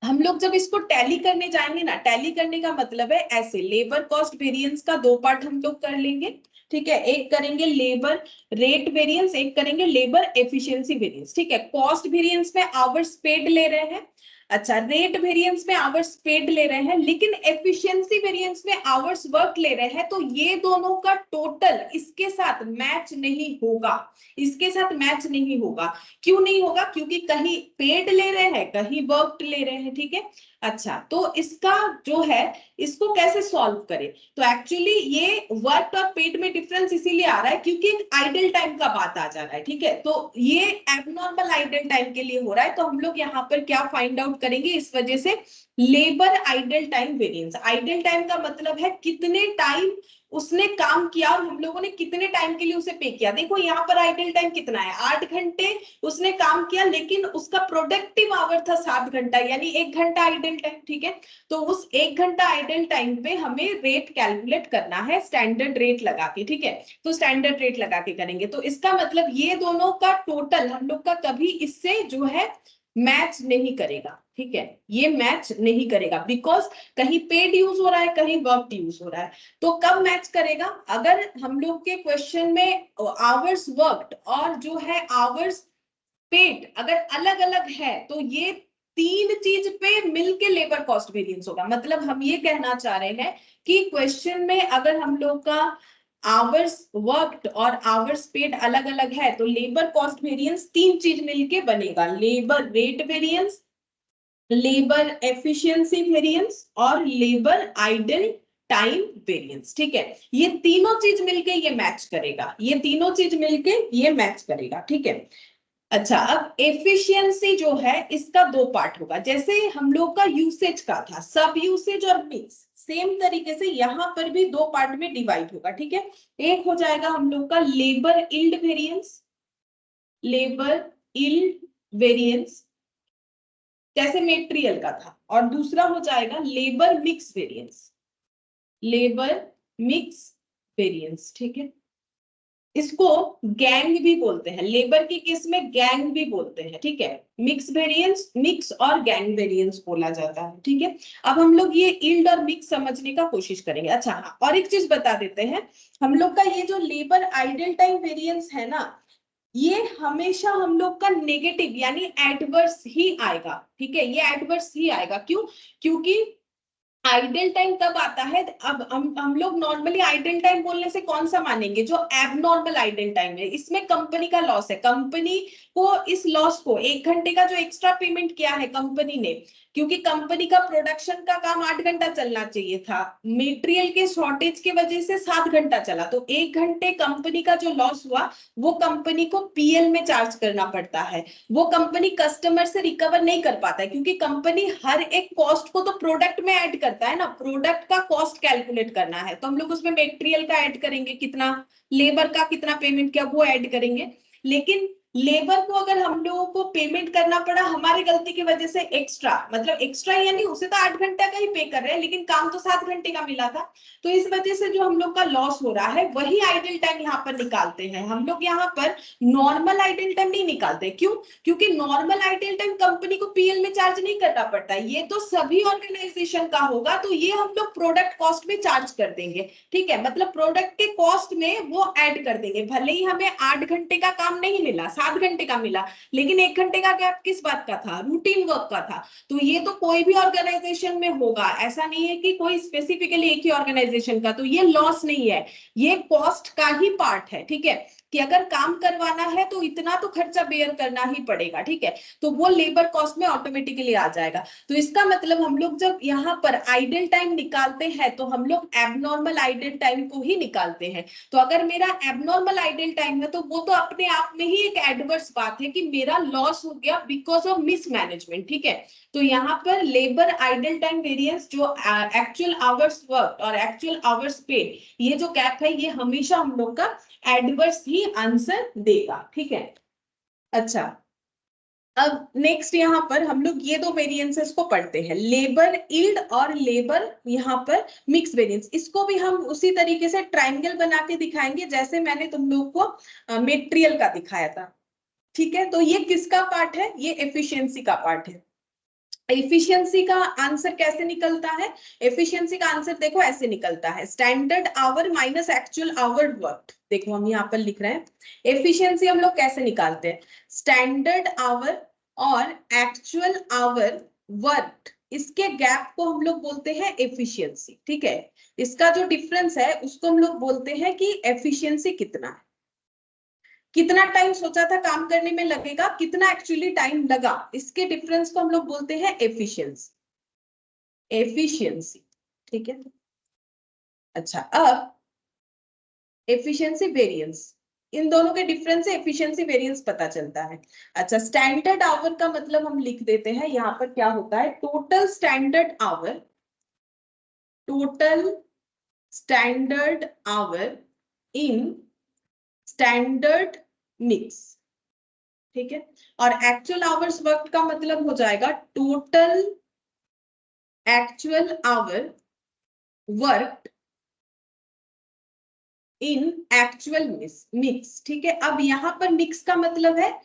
हम लोग जब इसको टैली करने जाएंगे ना, टैली करने का मतलब है ऐसे, लेबर कॉस्ट वेरिएंस का दो पार्ट हम लोग कर लेंगे, ठीक है। एक करेंगे लेबर रेट वेरिएंस, एक करेंगे लेबर एफिशिएंसी वेरिएंस, ठीक है। कॉस्ट वेरिएंस में आवर्स पेड ले रहे हैं, अच्छा रेट वेरिएंस में आवर्स पेड ले रहे हैं, लेकिन एफिशिएंसी वेरिएंस में आवर्स वर्क ले रहे हैं, तो ये दोनों का टोटल इसके साथ मैच नहीं होगा, इसके साथ मैच नहीं होगा। क्यों नहीं होगा? क्योंकि कहीं पेड ले रहे हैं, कहीं वर्कड ले रहे हैं, ठीक है। अच्छा, तो इसका जो है, इसको कैसे सॉल्व करें? तो एक्चुअली ये वर्क और पेड में डिफरेंस इसीलिए आ रहा है क्योंकि एक आइडल टाइम का बात आ जा रहा है, ठीक है। तो ये एबनॉर्मल आइडल टाइम के लिए हो रहा है, तो हम लोग यहाँ पर क्या फाइंड आउट करेंगे इस वजह से? Labour idle time variance. Idle time का मतलब है कितने टाइम उसने काम किया और हम लोगों ने कितने टाइम के लिए उसे पे किया। देखो यहाँ पर आइडल टाइम कितना है, 8 घंटे उसने काम किया, लेकिन उसका प्रोडक्टिव आवर था 7 घंटा, यानी 1 घंटा आइडल टाइम, ठीक है। तो उस 1 घंटा आइडल टाइम पे हमें रेट कैलकुलेट करना है, स्टैंडर्ड रेट लगा के, ठीक है। तो स्टैंडर्ड रेट लगा के करेंगे, तो इसका मतलब ये दोनों का टोटल हम लोग का कभी इससे जो है मैच नहीं करेगा, ठीक है। ये मैच नहीं करेगा बिकॉज कहीं पेड यूज हो रहा है, कहीं वर्क यूज हो रहा है। तो कब मैच करेगा? अगर हम लोग के क्वेश्चन में आवर्स वर्कड और जो है आवर्स पेड अगर अलग अलग है, तो ये तीन चीज पे मिलके लेबर कॉस्ट वेरिएंस होगा। मतलब हम ये कहना चाह रहे हैं कि क्वेश्चन में अगर हम लोग का आवर्स वर्कड और आवर्स पेड अलग अलग है, तो लेबर कॉस्ट वेरिएंस तीन चीज मिलके बनेगा, labour rate variance, labour efficiency variance और लेबर आइडल टाइम वेरिएंस, ठीक है। ये तीनों चीज मिलके ये मैच करेगा, ये तीनों चीज मिलके ये मैच करेगा, ठीक है। अच्छा, अब एफिशिएंसी जो है इसका दो पार्ट होगा, जैसे हम लोग का यूसेज का था, सब यूसेज और मिक्स, सेम तरीके से यहाँ पर भी दो पार्ट में डिवाइड होगा, ठीक है। एक हो जाएगा हम लोग का labour yield variance, labour yield variance जैसे मेटेरियल का था, और दूसरा हो जाएगा labour mix variance, labour mix variance, ठीक है। इसको गैंग भी बोलते हैं, लेबर के केस में गैंग भी बोलते हैं, ठीक है। मिक्स वेरिएंस, मिक्स और गैंग वेरिएंस बोला जाता है, ठीक है। अब हम लोग ये इल्ड और मिक्स समझने का कोशिश करेंगे। अच्छा हाँ, और एक चीज बता देते हैं, हम लोग का ये जो लेबर आइडल टाइम वेरिएंस है ना, ये हमेशा हम लोग का नेगेटिव यानी एडवर्स ही आएगा, ठीक है। ये एडवर्स ही आएगा, क्यों? क्योंकि आइडल टाइम तब आता है, अब हम लोग नॉर्मली आइडल टाइम बोलने से कौन सा मानेंगे? जो एबनॉर्मल आइडल टाइम है, इसमें कंपनी का लॉस है, कंपनी को इस लॉस को 1 घंटे का जो एक्स्ट्रा पेमेंट किया है कंपनी ने, क्योंकि कंपनी का प्रोडक्शन का काम 8 घंटा चलना चाहिए था, मटेरियल के शॉर्टेज की वजह से 7 घंटा चला, तो 1 घंटे कंपनी का जो लॉस हुआ वो कंपनी को पीएल में चार्ज करना पड़ता है। वो कंपनी कस्टमर से रिकवर नहीं कर पाता है, क्योंकि कंपनी हर एक कॉस्ट को तो प्रोडक्ट में ऐड करता है ना, प्रोडक्ट का कॉस्ट कैलकुलेट करना है, तो हम लोग उसमें मटेरियल का ऐड करेंगे कितना, लेबर का कितना पेमेंट किया वो ऐड करेंगे। लेकिन लेबर को अगर हम लोगों को पेमेंट करना पड़ा हमारी गलती की वजह से एक्स्ट्रा, मतलब एक्स्ट्रा यानी उसे तो 8 घंटे का ही पे कर रहे हैं, लेकिन काम तो 7 घंटे का मिला था, तो इस वजह से जो हम लोग का लॉस हो रहा है वही आइडल टाइम यहाँ पर निकालते हैं हम लोग। यहाँ पर नॉर्मल आइडल टाइम नहीं निकालते, क्यों? क्योंकि नॉर्मल आइडल टाइम कंपनी को पीएल में चार्ज नहीं करना पड़ता, ये तो सभी ऑर्गेनाइजेशन का होगा, तो ये हम लोग प्रोडक्ट कॉस्ट में चार्ज कर देंगे, ठीक है। मतलब प्रोडक्ट के कॉस्ट में वो ऐड कर देंगे, भले ही हमें 8 घंटे का काम नहीं मिला, 7 घंटे का मिला, लेकिन 1 घंटे का गैप किस बात का था? रूटीन वर्क का था। तो ये तो कोई भी ऑर्गेनाइजेशन में होगा, ऐसा नहीं है कि कोई स्पेसिफिकली एक ही ऑर्गेनाइजेशन का, तो ये लॉस नहीं है, ये कॉस्ट का ही पार्ट है, ठीक है। कि अगर काम करवाना है तो इतना तो खर्चा बेयर करना ही पड़ेगा, ठीक है। तो वो लेबर कॉस्ट में ऑटोमेटिकली आ जाएगा। तो इसका मतलब हम लोग जब यहाँ पर आइडल टाइम निकालते हैं तो हम लोग एबनॉर्मल आइडल टाइम को ही निकालते हैं। तो अगर मेरा एबनॉर्मल आइडल टाइम है तो वो तो अपने आप में ही एक एडवर्स बात है कि मेरा लॉस हो गया बिकॉज ऑफ मिसमैनेजमेंट, ठीक है। तो यहाँ पर लेबर आइडल टाइम वेरिएंस जो एक्चुअल आवर्स वर्क और एक्चुअल आवर्स पेड, ये जो गैप है ये हमेशा हम लोग का एडवर्स ही आंसर देगा, ठीक है। अच्छा, अब नेक्स्ट यहाँ पर हम लोग ये दो वेरिएंसेस को पढ़ते हैं, लेबर इल्ड और लेबर यहाँ पर मिक्स वेरिएंस। इसको भी हम उसी तरीके से ट्रायंगल बना के दिखाएंगे जैसे मैंने तुम लोग को मेटेरियल का दिखाया था, ठीक है। तो ये किसका पार्ट है? ये एफिशिएंसी का पार्ट है। एफिशिएंसी का आंसर कैसे निकलता है? एफिशिएंसी का आंसर देखो ऐसे निकलता है, standard hour minus actual hour work. देखो हम यहाँ पर लिख रहे हैं एफिशिएंसी हम लोग कैसे निकालते हैं, स्टैंडर्ड आवर और एक्चुअल आवर वर्क, इसके गैप को हम लोग बोलते हैं एफिशिएंसी। ठीक है, इसका जो डिफरेंस है उसको हम लोग बोलते हैं कि एफिशिएंसी कितना है, कितना टाइम सोचा था काम करने में लगेगा, कितना एक्चुअली टाइम लगा, इसके डिफरेंस को हम लोग बोलते हैं एफिशिएंसी। एफिशिएंसी, ठीक है। अच्छा, अब एफिशिएंसी वेरिएंस, इन दोनों के डिफरेंस से एफिशिएंसी वेरिएंस पता चलता है। अच्छा, स्टैंडर्ड आवर का मतलब हम लिख देते हैं यहां पर, क्या होता है, total standard our, total standard hour in standard mix. ठीक है, और एक्चुअल आवर्स वर्क का मतलब हो जाएगा total actual hour work in actual mix. ठीक है, अब यहां पर मिक्स का मतलब है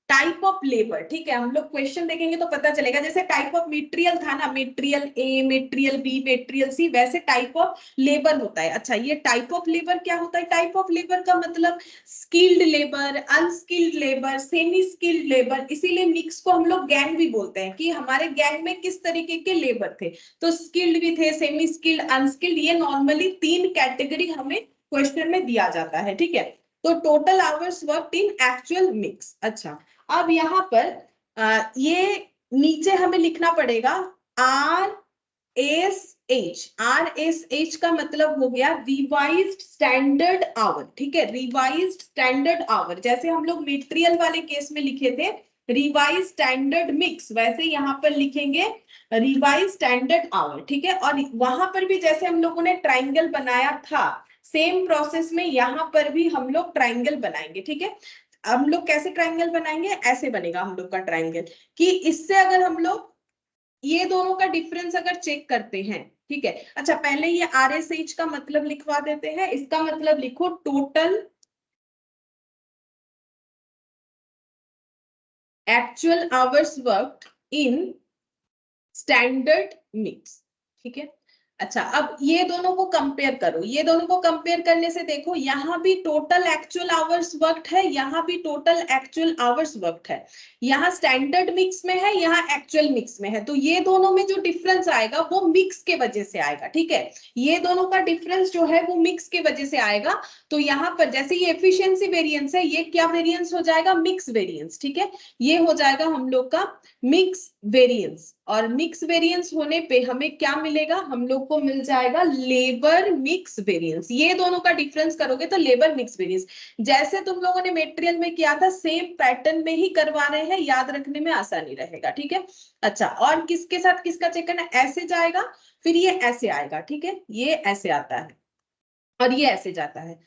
टाइप ऑफ लेबर। ठीक है, हम लोग क्वेश्चन देखेंगे तो पता चलेगा, जैसे टाइप ऑफ मटेरियल था ना, material A, material B, material C, वैसे टाइप ऑफ लेबर होता है। अच्छा, ये टाइप ऑफ लेबर क्या होता है? टाइप ऑफ लेबर का मतलब skilled labour, unskilled labour, semi skilled labour, इसीलिए मिक्स को हम लोग गैंग भी बोलते हैं कि हमारे गैंग में किस तरीके के लेबर थे, तो स्किल्ड भी थे, सेमी स्किल्ड, अनस्किल्ड, ये नॉर्मली 3 कैटेगरी हमें क्वेश्चन में दिया जाता है। ठीक है, तो total hours work in actual mix. अच्छा, अब यहाँ पर ये नीचे हमें लिखना पड़ेगा RSH का मतलब हो गया रिवाइज्ड स्टैंडर्ड आवर। ठीक है, रिवाइज्ड स्टैंडर्ड आवर, जैसे हम लोग मटेरियल वाले केस में लिखे थे रिवाइज स्टैंडर्ड मिक्स, वैसे यहाँ पर लिखेंगे रिवाइज स्टैंडर्ड आवर। ठीक है, और वहां पर भी जैसे हम लोगों ने ट्राइंगल बनाया था, सेम प्रोसेस में यहाँ पर भी हम लोग ट्राइंगल बनाएंगे। ठीक है, हम लोग कैसे ट्राइंगल बनाएंगे, ऐसे बनेगा हम लोग का ट्राइंगल, कि इससे अगर हम लोग ये दोनों का डिफरेंस अगर चेक करते हैं। ठीक है, अच्छा पहले ये RSH का मतलब लिखवा देते हैं, इसका मतलब लिखो total actual hours worked in standard mix. ठीक है, अच्छा अब ये दोनों को कंपेयर करो, ये दोनों को कंपेयर करने से देखो यहाँ भी टोटल एक्चुअल आवर्स वर्कड है, यहाँ भी टोटल एक्चुअल आवर्स वर्कड है, यहाँ स्टैंडर्ड मिक्स में है, यहाँ एक्चुअल मिक्स में है, तो ये दोनों में जो डिफरेंस आएगा वो मिक्स के वजह से आएगा। ठीक है, ये दोनों का डिफरेंस जो है वो मिक्स के वजह से आएगा। तो यहाँ पर जैसे ये एफिशिएंसी वेरिएंस है, ये क्या वेरिएंस हो जाएगा, मिक्स वेरिएंस। ठीक है, ये हो जाएगा हम लोग का मिक्स वेरिएंस, और मिक्स वेरिएंस होने पे हमें क्या मिलेगा, हम लोग को मिल जाएगा लेबर मिक्स वेरिएंस। ये दोनों का डिफरेंस करोगे तो लेबर मिक्स वेरिएंस, जैसे तुम लोगों ने मटेरियल में किया था सेम पैटर्न में ही करवा रहे हैं, याद रखने में आसानी रहेगा। ठीक है, अच्छा और किसके साथ किसका चेक करना, ऐसे जाएगा फिर ये ऐसे आएगा। ठीक है, ये ऐसे आता है और ये ऐसे जाता है,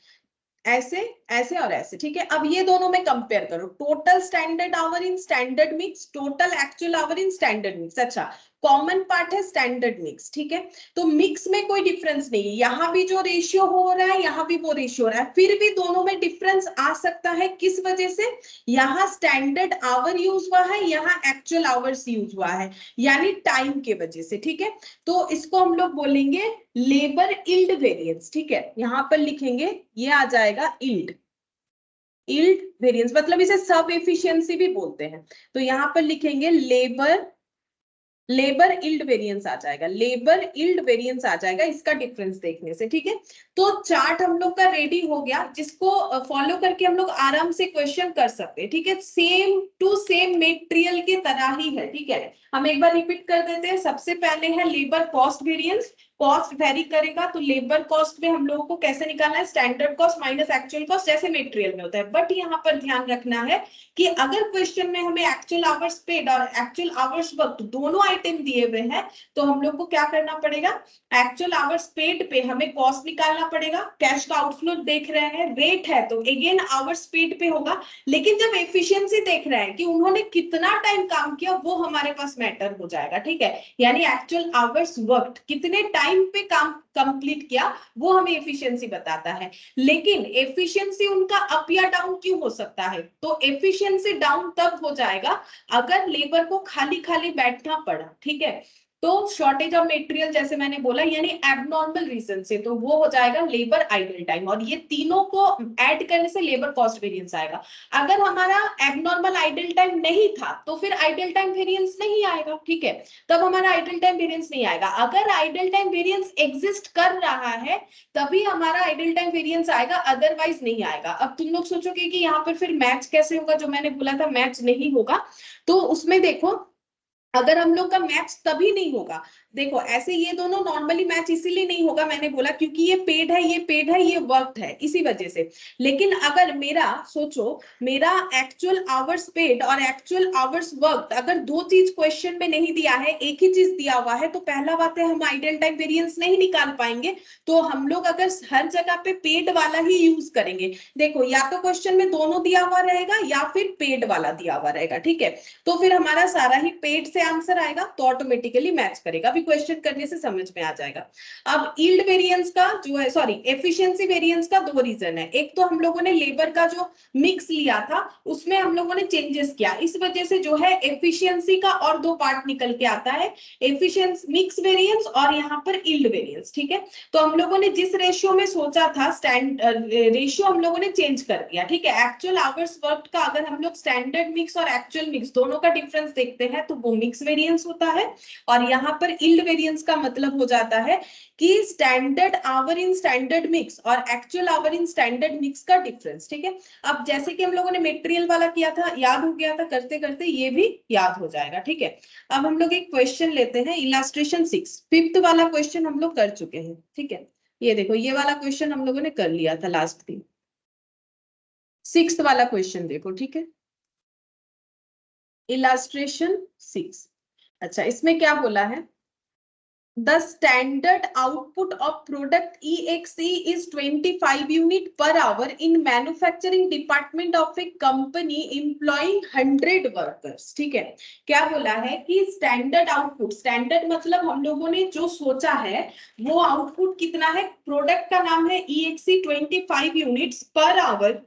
ऐसे ऐसे और ऐसे। ठीक है, अब ये दोनों में कंपेयर करो, total standard hour in standard mix, total actual hour in standard mix. अच्छा, कॉमन पार्ट है स्टैंडर्ड मिक्स। ठीक है, तो मिक्स में कोई डिफरेंस नहीं है, यहाँ भी जो रेशियो हो रहा है यहाँ भी वो रेशियो हो रहा है, फिर भी दोनों में डिफरेंस आ सकता है, किस वजह से, यहाँ स्टैंडर्ड आवर यूज हुआ है, यहाँ एक्चुअल आवर्स यूज हुआ है, यानी टाइम के वजह से। ठीक है, तो इसको हम लोग बोलेंगे लेबर इल्ड वेरिएंस। ठीक है, यहां पर लिखेंगे, ये आ जाएगा इल्ड, इल्ड वेरिएंस मतलब इसे सब एफिशिएंसी भी बोलते हैं, तो यहां पर लिखेंगे लेबर इल्ड वेरिएंस आ जाएगा, लेबर इल्ड वेरिएंस आ जाएगा इसका डिफरेंस देखने से। ठीक है, तो चार्ट हम लोग का रेडी हो गया, जिसको फॉलो करके हम लोग आराम से क्वेश्चन कर सकते हैं। ठीक है, सेम टू सेम मटेरियल की तरह ही है। ठीक है, हम एक बार रिपीट कर देते हैं, सबसे पहले है labour cost variance, cost very करेगा तो लेबर कॉस्ट में हम लोगों को कैसे निकालना है, standard cost minus actual cost, जैसे मटेरियल में होता है। बट यहाँ पर ध्यान रखना है कि अगर क्वेश्चन में हमें एक्चुअल आवर्स पेड और एक्चुअल आवर्स वर्क दोनों आइटम दिए हुए हैं, तो हम लोग को क्या करना पड़ेगा, एक्चुअल आवर्स पेड पे हमें कॉस्ट निकालना पड़ेगा, कैश का आउटफ्लो देख रहे हैं, रेट है तो अगेन आवर्स पेड पे होगा, लेकिन जब एफिशिएंसी देख रहे हैं कि उन्होंने कितना टाइम काम किया, वो हमारे पास मैटर हो जाएगा। ठीक है, यानी एक्चुअल आवर्स वर्कड, कितने टाइम टाइम पे काम कंप्लीट किया, वो हमें एफिशिएंसी बताता है। लेकिन एफिशिएंसी उनका अप या डाउन क्यों हो सकता है? तो एफिशिएंसी डाउन तब हो जाएगा अगर लेबर को खाली खाली बैठना पड़ा, ठीक है। तो शॉर्टेज ऑफ मटेरियल जैसे मैंने बोला, यानी एबनॉर्मल रीजन से, तो वो हो जाएगा लेबर आइडल टाइम, और ये तीनों को ऐड करने से लेबर कॉस्ट वेरिएंस आएगा। अगर हमारा एबनॉर्मल आइडल टाइम नहीं था तो फिर आइडल टाइम वेरिएंस नहीं आएगा, ठीक है, तब हमारा आइडल टाइम वेरिएंस नहीं आएगा। अगर आइडल टाइम वेरिएंस एग्जिस्ट कर रहा है तभी हमारा आइडल टाइम वेरिएंस आएगा, अदरवाइज नहीं आएगा। अब तुम लोग सोचोगे कि यहाँ पर फिर मैच कैसे होगा, जो मैंने बोला था मैच नहीं होगा। तो उसमें देखो, अगर हम लोग का मैच तभी नहीं होगा, देखो ऐसे ये दोनों नॉर्मली मैच इसीलिए नहीं होगा, मैंने बोला क्योंकि ये पेड है, ये पेड है, ये वर्कड है, इसी वजह से। लेकिन अगर मेरा सोचो, मेरा एक्चुअल आवर्स पेड और एक्चुअल आवर्स वर्कड, अगर दो चीज क्वेश्चन में नहीं दिया है, एक ही चीज दिया हुआ है, तो पहला बात है हम आइडल टाइम वेरिएंस नहीं निकाल पाएंगे। तो हम लोग अगर हर जगह पे पेड वाला ही यूज करेंगे, देखो या तो क्वेश्चन में दोनों दिया हुआ रहेगा या फिर पेड वाला दिया हुआ रहेगा, ठीक है, तो फिर हमारा सारा ही पेड से आंसर आएगा, तो ऑटोमेटिकली मैच करेगा। अभी क्वेश्चन करने से समझ में आ जाएगा। अब यील्ड वेरिएंस का जो है, सॉरी एफिशिएंसी वेरिएंस का दो रीजन है। एक तो हम लोगों ने लेबर का जो मिक्स लिया था उसमें हम लोगों ने चेंजेस किया, इस वजह से जो है एफिशिएंसी का और दो पार्ट निकल के आता है, एफिशिएंसी मिक्स वेरिएंस और यहाँ पर यील्ड वेरिएंस, ठीक है। तो हम लोगों ने जिस रेशियो में सोचा था, रेशियो हम लोगों ने चेंज कर दिया, ठीक है। एक्चुअल आवर्स वर्क का अगर हम लोग स्टैंडर्ड मिक्स और एक्चुअल मिक्स दोनों का डिफरेंस देखते हैं तो वो मिक्स वेरिएंस होता है, और यहाँ पर यील्ड वेरिएंस का मतलब हो जाता है कि standard hour in standard mix और actual hour in standard mix का डिफरेंस, ठीक है। अब जैसे कि हम लोगों ने मटेरियल वाला किया था, याद हो गया था, करते करते ये भी याद हो जाएगा, ठीक है। अब हम लोग एक क्वेश्चन लेते हैं, इलास्ट्रेशन 6, फिफ्थ वाला क्वेश्चन हम लोग कर चुके हैं, ठीक है। ये देखो, ये वाला क्वेश्चन हम लोगों ने कर लिया था लास्ट दिन। सिक्स्थ वाला क्वेश्चन देखो, ठीक है, इलास्ट्रेशन 6। अच्छा, इसमें क्या बोला है? The standard output of product EXE is 25 unit per hour in manufacturing department of a company employing 100 workers, ठीक है। क्या बोला है कि स्टैंडर्ड आउटपुट, स्टैंडर्ड मतलब हम लोगों ने जो सोचा है वो आउटपुट कितना है, प्रोडक्ट का नाम है EXE 25 यूनिट्स पर आवर,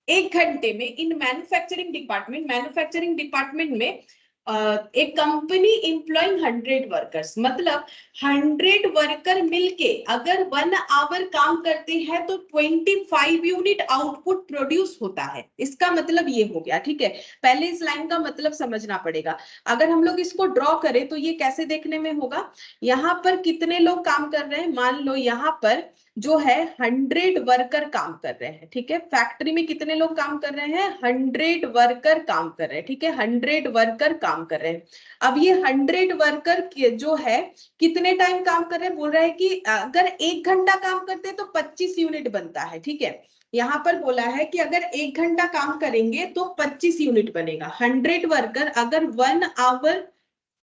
एक घंटे में, in manufacturing department, manufacturing department में एक कंपनी एम्प्लॉइंग 100 वर्कर्स, मतलब 100 वर्कर मिलके अगर 1 आवर काम करते हैं तो 25 यूनिट आउटपुट प्रोड्यूस होता है। इसका मतलब ये हो गया, ठीक है। पहले इस लाइन का मतलब समझना पड़ेगा। अगर हम लोग इसको ड्रॉ करें तो ये कैसे देखने में होगा, यहाँ पर कितने लोग काम कर रहे हैं, मान लो यहाँ पर जो है 100 वर्कर काम कर रहे हैं, ठीक है। फैक्ट्री में कितने लोग काम कर रहे हैं, 100 वर्कर काम कर रहे हैं, ठीक है, 100 वर्कर काम कर रहे हैं। अब ये 100 वर्कर जो है कितने टाइम काम कर रहे हैं, बोल रहे हैं कि अगर 1 घंटा काम करते हैं तो 25 यूनिट बनता है, ठीक है। यहाँ पर बोला है कि अगर 1 घंटा काम करेंगे तो 25 यूनिट बनेगा। 100 वर्कर अगर 1 आवर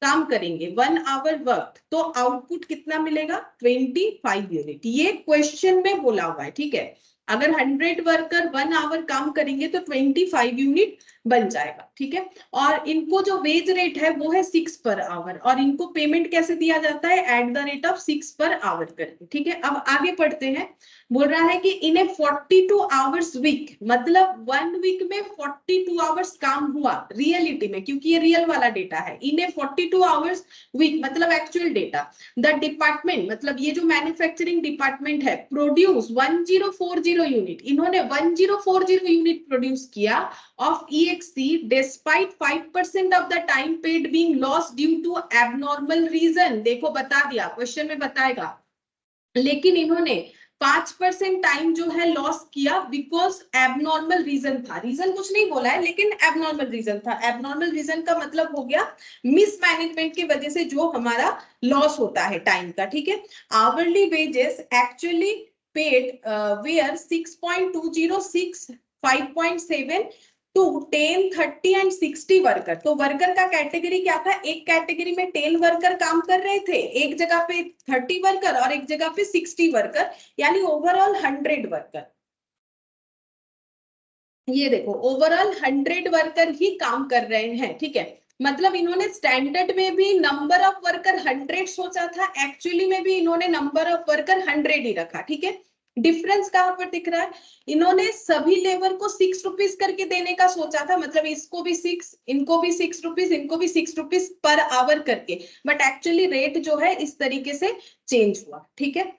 काम करेंगे, 1 आवर वर्क, तो आउटपुट कितना मिलेगा, 25 यूनिट। ये क्वेश्चन में बोला हुआ है, ठीक है। अगर 100 वर्कर 1 आवर काम करेंगे तो 25 यूनिट बन जाएगा, ठीक है। और इनको जो वेज रेट है वो है 6 पर आवर, और इनको पेमेंट कैसे दिया जाता है, at the rate of 6 per hour करके, ठीक है। अब आगे पढ़ते हैं। बोल रहा है कि इन ए 42 आवर्स वीक, मतलब 1 वीक में 42 आवर्स काम हुआ रियलिटी में, क्योंकि ये रियल वाला डेटा है। इन ए 42 आवर्स वीक मतलब एक्चुअल डेटा। द डिपार्टमेंट मतलब ये जो मैन्युफैक्चरिंग डिपार्टमेंट है, प्रोड्यूस 1040 यूनिट, इन्होंने 1040 यूनिट प्रोड्यूस किया of EXE despite 5% of the time paid being lost due to abnormal reason। देखो बता दिया, क्वेश्चन में बताएगा, लेकिन इन्होंने 5% टाइम जो है लॉस किया बिकॉज एबनॉर्मल रीजन था। रीजन कुछ नहीं बोला है लेकिन एबनॉर्मल रीजन था। एबनॉर्मल रीजन का मतलब हो गया मिसमैनेजमेंट की वजह से जो हमारा लॉस होता है टाइम का, ठीक है। Hourly wages actually paid were 6.206 5.7 to 10 30 and 60 worker. तो वर्कर का कैटेगरी क्या था, एक कैटेगरी में 10 वर्कर काम कर रहे थे, एक जगह पे 30 वर्कर और एक जगह पे 60 वर्कर, यानी ओवरऑल 100 वर्कर। ये देखो ओवरऑल 100 वर्कर ही काम कर रहे हैं, ठीक है। मतलब इन्होंने स्टैंडर्ड में भी नंबर ऑफ वर्कर 100 सोचा था, एक्चुअली में भी इन्होंने नंबर ऑफ वर्कर 100 ही रखा। ठीक है, डिफरेंस कहां पर दिख रहा है? इन्होंने सभी लेबर को 6 रुपीज करके देने का सोचा था, मतलब इसको भी 6, इनको भी 6 रुपीज, इनको भी 6 रुपीज पर आवर करके, बट एक्चुअली रेट जो है इस तरीके से चेंज हुआ। ठीक है,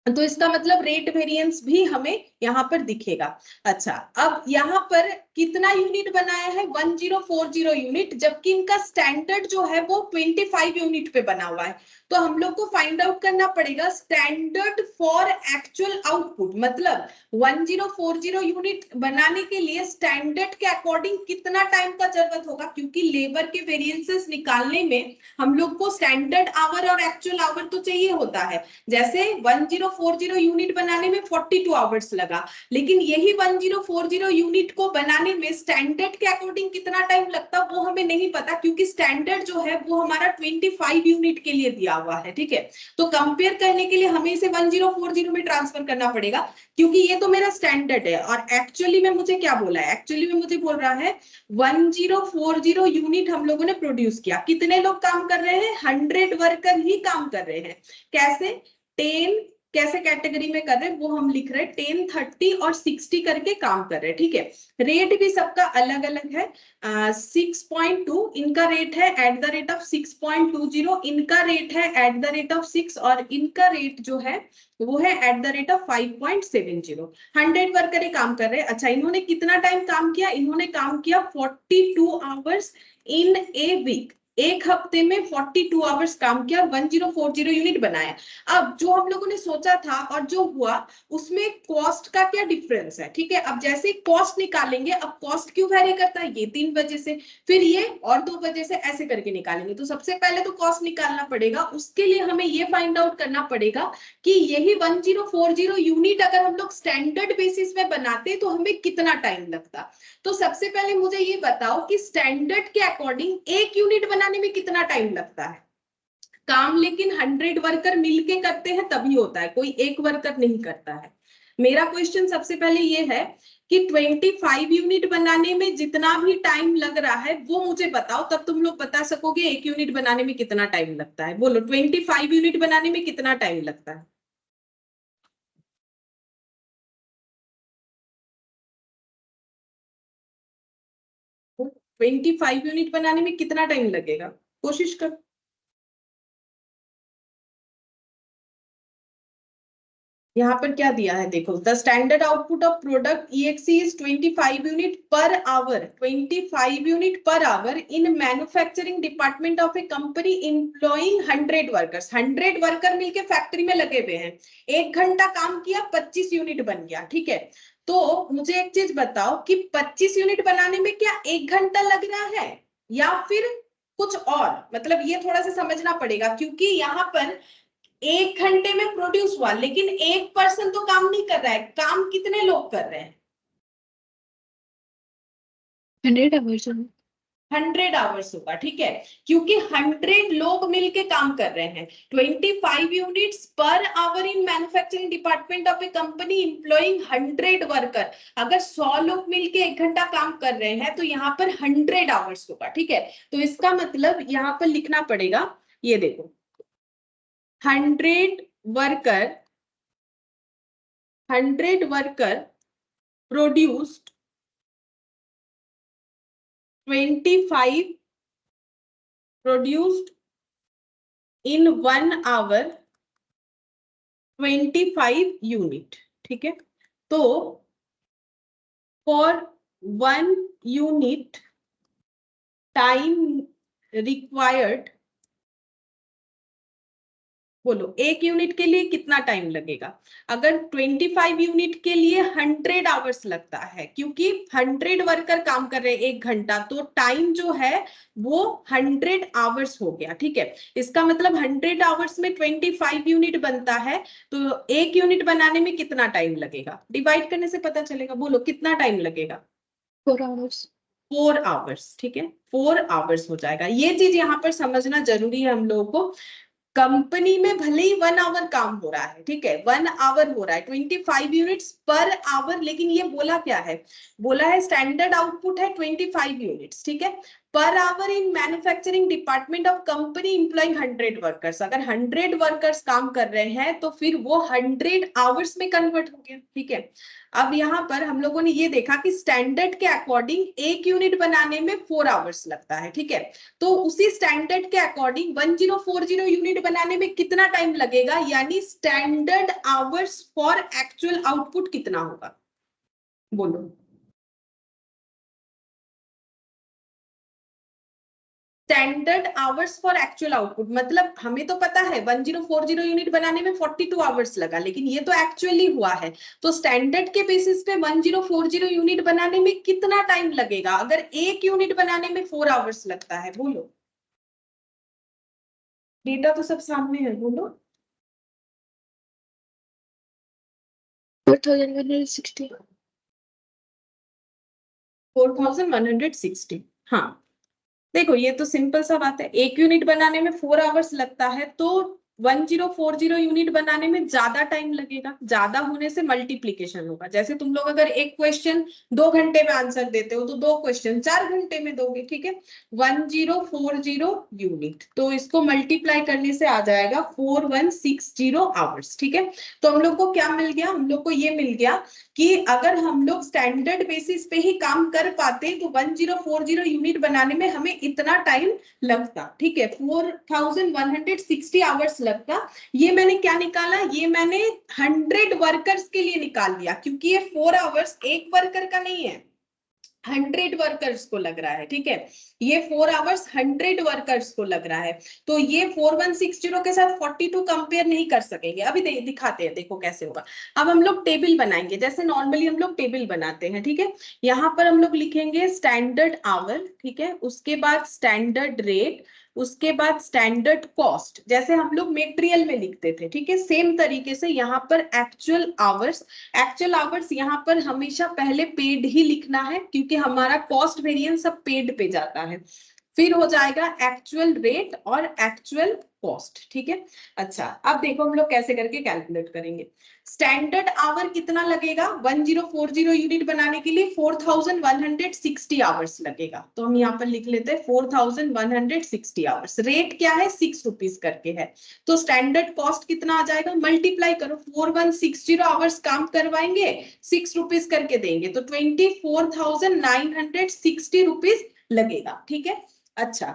तो इसका मतलब रेट वेरिएंस भी हमें यहाँ पर दिखेगा। अच्छा, अब यहाँ पर कितना यूनिट बनाया है? 1040 यूनिट, जबकि इनका स्टैंडर्ड जो है वो 25 यूनिट पे बना हुआ है। तो हम लोग को फाइंड आउट करना पड़ेगा स्टैंडर्ड फॉर एक्चुअल आउटपुट, मतलब 1040 यूनिट बनाने के लिए स्टैंडर्ड के अकॉर्डिंग कितना टाइम का जरूरत होगा, क्योंकि लेबर के वेरिएंसेस निकालने में हम लोग को स्टैंडर्ड आवर और एक्चुअल आवर तो चाहिए होता है। जैसे 1040 यूनिट बनाने में 42 आवर्स लगा, लेकिन यही 1040 यूनिट को बनाने में स्टैंडर्ड के अकॉर्डिंग कितना टाइम लगता वो हमें नहीं पता, क्योंकि स्टैंडर्ड जो है वो हमारा 25 यूनिट के लिए दिया हुआ है। ठीक है, तो कंपेयर करने के लिए हमें इसे 1040 में ट्रांसफर करना पड़ेगा, क्योंकि ये तो मेरा स्टैंडर्ड है। और एक्चुअली में मुझे क्या बोला है? एक्चुअली में मुझे बोल रहा है 1040 यूनिट हम लोगों ने प्रोड्यूस किया। कितने लोग काम कर रहे हैं? 100 वर्कर ही काम कर रहे हैं। कैसे? 10 कैसे कैटेगरी में कर रहे हैं वो हम लिख रहे हैं, 10, 30 और 60 करके काम कर रहे हैं। ठीक है, रेट भी सबका अलग अलग है। 6.2 इनका रेट है एट द रेट ऑफ 6.20, इनका रेट है एट द रेट ऑफ 6, और इनका रेट जो है वो है at the rate of 5.70। 100 worker ही काम कर रहे हैं। अच्छा, इन्होंने कितना टाइम काम किया? इन्होंने काम किया 42 आवर्स इन ए वीक, एक हफ्ते में 42 आवर्स काम किया, 1040 यूनिट बनाया। अब जो हम लोगों ने सोचा था और जो हुआ उसमें कॉस्ट का क्या डिफरेंस है? ठीक है, अब जैसे कॉस्ट निकालेंगे, अब कॉस्ट क्यों वेरी करता है? ये 3 वजह से, फिर ये और 2 वजह से, ऐसे करके निकालेंगे। तो सबसे पहले तो कॉस्ट निकालना पड़ेगा, उसके लिए हमें ये फाइंड आउट करना पड़ेगा कि यही 1040 यूनिट अगर हम लोग स्टैंडर्ड बेसिस में बनाते तो हमें कितना टाइम लगता। तो सबसे पहले मुझे ये बताओ कि स्टैंडर्ड के अकॉर्डिंग एक यूनिट बनाने में कितना टाइम लगता है? काम लेकिन 100 वर्कर मिलके करते हैं तभी होता है, कोई एक वर्कर नहीं करता है। मेरा क्वेश्चन सबसे पहले ये है कि 25 यूनिट बनाने में जितना भी टाइम लग रहा है वो मुझे बताओ, तब तुम लोग बता सकोगे एक यूनिट बनाने में कितना टाइम लगता है। बोलो, 25 यूनिट बनाने में कितना टाइम लगता है? तो 25 यूनिट बनाने में कितना टाइम लगेगा? कोशिश कर। यहाँ पर क्या दिया है देखो, the standard output of product EXE is 25 unit per hour, 25 unit per hour in manufacturing department of A company employing 100 workers. 100 worker मिलके फैक्ट्री में लगे हुए हैं, 1 घंटा काम किया, 25 यूनिट बन गया। ठीक है, तो मुझे एक चीज बताओ कि 25 यूनिट बनाने में क्या 1 घंटा लग रहा है या फिर कुछ और? मतलब ये थोड़ा सा समझना पड़ेगा, क्योंकि यहाँ पर 1 घंटे में प्रोड्यूस हुआ, लेकिन एक पर्सन तो काम नहीं कर रहा है। काम कितने लोग कर रहे हैं? 100 आवर्स 100 आवर्स होगा। ठीक है, क्योंकि 100 लोग मिलके काम कर रहे हैं। 25 units per hour in manufacturing department of A company employing 100 worker. अगर 100 लोग मिलके 1 घंटा काम कर रहे हैं तो यहाँ पर 100 आवर्स होगा। ठीक है, तो इसका मतलब यहाँ पर लिखना पड़ेगा, ये देखो, 100 worker produced 25 produced in 1 hour 25 unit. ठीक है, तो फॉर 1 यूनिट टाइम रिक्वायर्ड, बोलो एक यूनिट के लिए कितना टाइम लगेगा? अगर 25 यूनिट के लिए 100 आवर्स लगता है, क्योंकि 100 वर्कर काम कर रहे हैं 1 घंटा, तो टाइम जो है वो 100 आवर्स हो गया। ठीक है, इसका मतलब 100 आवर्स में 25 यूनिट बनता है, तो एक यूनिट बनाने में कितना टाइम लगेगा? डिवाइड करने से पता चलेगा। बोलो कितना टाइम लगेगा? 4 आवर्स 4 आवर्स। ठीक है, 4 आवर्स हो जाएगा। ये चीज यहाँ पर समझना जरूरी है हम लोगों को। कंपनी में भले ही 1 आवर काम हो रहा है, ठीक है, 1 आवर हो रहा है, 25 यूनिट्स पर आवर, लेकिन ये बोला क्या है? बोला है स्टैंडर्ड आउटपुट है 25 यूनिट्स। ठीक है, per hour in manufacturing department of company employing 100 workers. अगर 100 वर्कर्स काम कर रहे हैं तो फिर वो 100 आवर्स में कन्वर्ट हो गया। ठीक है, अब यहाँ पर हम लोगों ने ये देखा कि स्टैंडर्ड के अकॉर्डिंग एक यूनिट बनाने में 4 आवर्स लगता है। ठीक है, तो उसी स्टैंडर्ड के अकॉर्डिंग 1040 यूनिट बनाने में कितना टाइम लगेगा, यानी standard hours for actual output कितना होगा, बोलो। Standard hours for actual output मतलब हमें तो पता है 1040 यूनिट बनाने में 42 आवर्स लगा, लेकिन ये तो एक्चुअली हुआ है। तो स्टैंडर्ड के बेसिस पे 1040 यूनिट बनाने में कितना टाइम लगेगा अगर एक यूनिट बनाने में 4 आवर्स लगता है, बोलो। डेटा तो सब सामने है, बोलो। 4160। 4160। हाँ, देखो ये तो सिंपल सा बात है, एक यूनिट बनाने में 4 आवर्स लगता है तो 1040 यूनिट बनाने में ज्यादा टाइम लगेगा। ज्यादा होने से मल्टीप्लीकेशन होगा। जैसे तुम लोग अगर एक क्वेश्चन 2 घंटे में आंसर देते हो तो 2 क्वेश्चन 4 घंटे में दोगे। ठीक है, 1040 यूनिट, तो इसको मल्टीप्लाई करने से आ जाएगा 4160 आवर्स। ठीक है, तो हम लोग को क्या मिल गया, हम लोग को ये मिल गया कि अगर हम लोग स्टैंडर्ड बेसिस पे ही काम कर पाते तो 1040 यूनिट बनाने में हमें इतना टाइम लगता। ठीक है, 4160 आवर्स लगता। ये मैंने क्या निकाला, ये मैंने 100 वर्कर्स के लिए निकाल लिया, क्योंकि ये 4 आवर्स एक वर्कर का नहीं है, 100 वर्कर्स को लग रहा है। ठीक है, ये 4 आवर्स 100 वर्कर्स को लग रहा है, तो ये 4160 के साथ 42 कंपेयर नहीं कर सकेंगे। अभी दिखाते हैं, देखो कैसे होगा। अब हम लोग टेबल बनाएंगे, जैसे नॉर्मली हम लोग टेबल बनाते हैं। ठीक है, यहाँ पर हम लोग लिखेंगे स्टैंडर्ड आवर, ठीक है, उसके बाद स्टैंडर्ड रेट, उसके बाद स्टैंडर्ड कॉस्ट, जैसे हम लोग मेटेरियल में लिखते थे। ठीक है, सेम तरीके से यहाँ पर एक्चुअल आवर्स यहाँ पर हमेशा पहले पेड ही लिखना है, क्योंकि हमारा कॉस्ट वेरिएंस सब पेड पे जाता है। फिर हो जाएगा एक्चुअल रेट और एक्चुअल कॉस्ट। ठीक है, अच्छा अब देखो हम लोग कैसे करके कैलकुलेट करेंगे। स्टैंडर्ड आवर कितना लगेगा 1040 यूनिट बनाने के लिए, 4160 आवर्स लगेगा। तो हम यहाँ पर लिख लेते हैं 4160 आवर्स। रेट क्या है, 6 रुपीज करके है। तो स्टैंडर्ड कॉस्ट कितना आ जाएगा, मल्टीप्लाई करो, 4160 आवर्स काम करवाएंगे, 6 रुपीज करके देंगे, तो 24,960 रुपीज लगेगा। ठीक है, अच्छा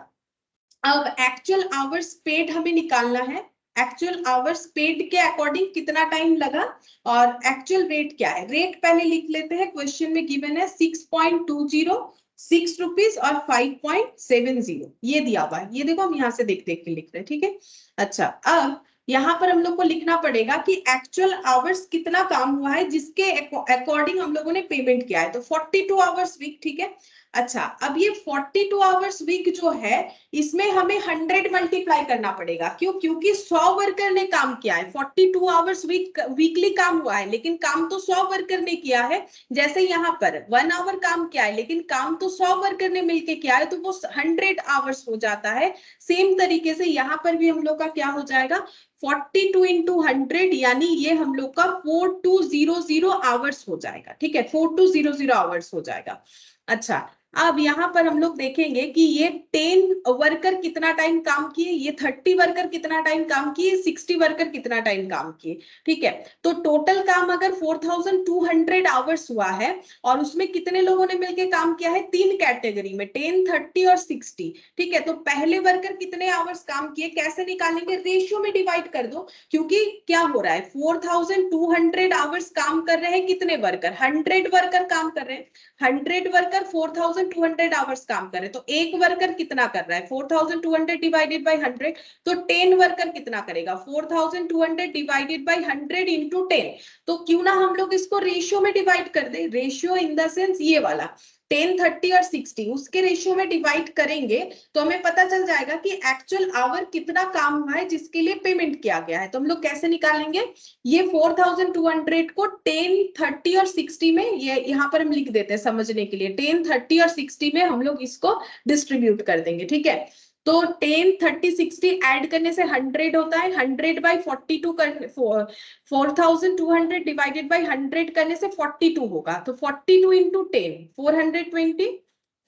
अब एक्चुअल आवर्स पेड हमें निकालना है। एक्चुअल आवर्स पेड के अकॉर्डिंग कितना टाइम लगा, और एक्चुअल रेट क्या है, रेट पहले लिख लेते हैं। क्वेश्चन में गिवन है 6.20, 6 रुपीज और 5.70, ये दिया हुआ है। ये देखो हम यहाँ से देख देख के लिख रहे हैं। ठीक है, अच्छा अब यहाँ पर हम लोग को लिखना पड़ेगा कि एक्चुअल आवर्स कितना काम हुआ है जिसके अकॉर्डिंग हम लोगों ने पेमेंट किया है, तो 42 आवर्स वीक। ठीक है, अच्छा अब ये 42 आवर्स वीक जो है इसमें हमें 100 मल्टीप्लाई करना पड़ेगा। क्यों, क्योंकि 100 वर्कर ने काम किया है। 42 आवर्स वीकली काम हुआ है, लेकिन काम तो 100 वर्कर ने किया है। जैसे यहाँ पर 1 आवर काम किया है, लेकिन काम तो 100 वर्कर ने मिलके किया है, तो वो 100 आवर्स हो जाता है। सेम तरीके से यहाँ पर भी हम लोग का क्या हो जाएगा, 42 into 100, यानी ये हम लोग का 4200 आवर्स हो जाएगा। ठीक है, 4200 आवर्स हो जाएगा। अच्छा अब यहाँ पर हम लोग देखेंगे कि ये 10 वर्कर कितना टाइम काम किए, ये 30 वर्कर कितना टाइम काम किए, 60 वर्कर कितना टाइम काम किए। ठीक है, तो टोटल काम अगर 4200 आवर्स हुआ है, और उसमें कितने लोगों ने मिलकर काम किया है, 3 कैटेगरी में, 10, 30 और 60। ठीक है, तो पहले वर्कर कितने आवर्स काम किए, कैसे निकालेंगे, रेशियो में डिवाइड कर दो, क्योंकि क्या हो रहा है 4200 आवर्स काम कर रहे हैं कितने वर्कर, 100 वर्कर काम कर रहे हैं। 100 वर्कर 4200 आवर्स काम कर रहे हैं, तो एक वर्कर कितना कर रहा है, 4200 डिवाइडेड बाय 100, तो 10 वर्कर कितना करेगा, 4200 डिवाइडेड बाय 100 इंटू 10। तो क्यों ना हम लोग इसको रेशियो में डिवाइड कर दे, रेशियो इन द सेंस ये वाला 10, 30 और 60, उसके रेशियो में डिवाइड करेंगे तो हमें पता चल जाएगा कि एक्चुअल आवर कितना काम हुआ है जिसके लिए पेमेंट किया गया है। तो हम लोग कैसे निकालेंगे, ये 4200 को 10, 30 और 60 में, ये यहाँ पर हम लिख देते हैं समझने के लिए, 10, 30 और 60 में हम लोग इसको डिस्ट्रीब्यूट कर देंगे। ठीक है, तो 10, 30, 60 ऐड करने से 100 होता है, 100 बाई 42 करने 4200 डिवाइडेड बाई 100 करने से 42 होगा, तो 42 इंटू 10 420,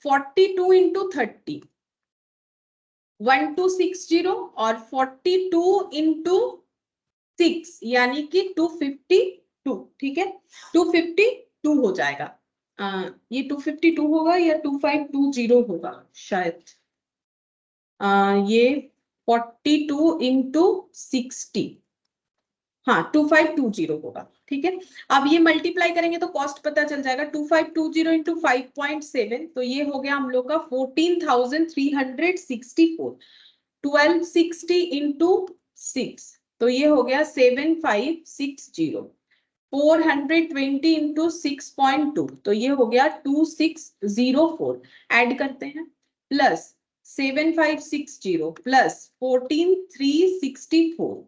42 इंटू 30 1260 और 42 इंटू 6 यानी कि 252, ठीक है 252 हो जाएगा। ये 252 होगा या 2520 होगा शायद। ये 42 इंटू 60, हाँ 2520 होगा, ठीक है। अब ये मल्टीप्लाई करेंगे तो कॉस्ट पता चल जाएगा। 2520 इंटू 5.7 तो ये हो गया हम लोग का 14,364। 1260 इंटू 6 तो ये हो गया 7560। 420 इंटू 6.2 तो ये हो गया 2604। ऐड करते हैं, प्लस 7560 प्लस 14364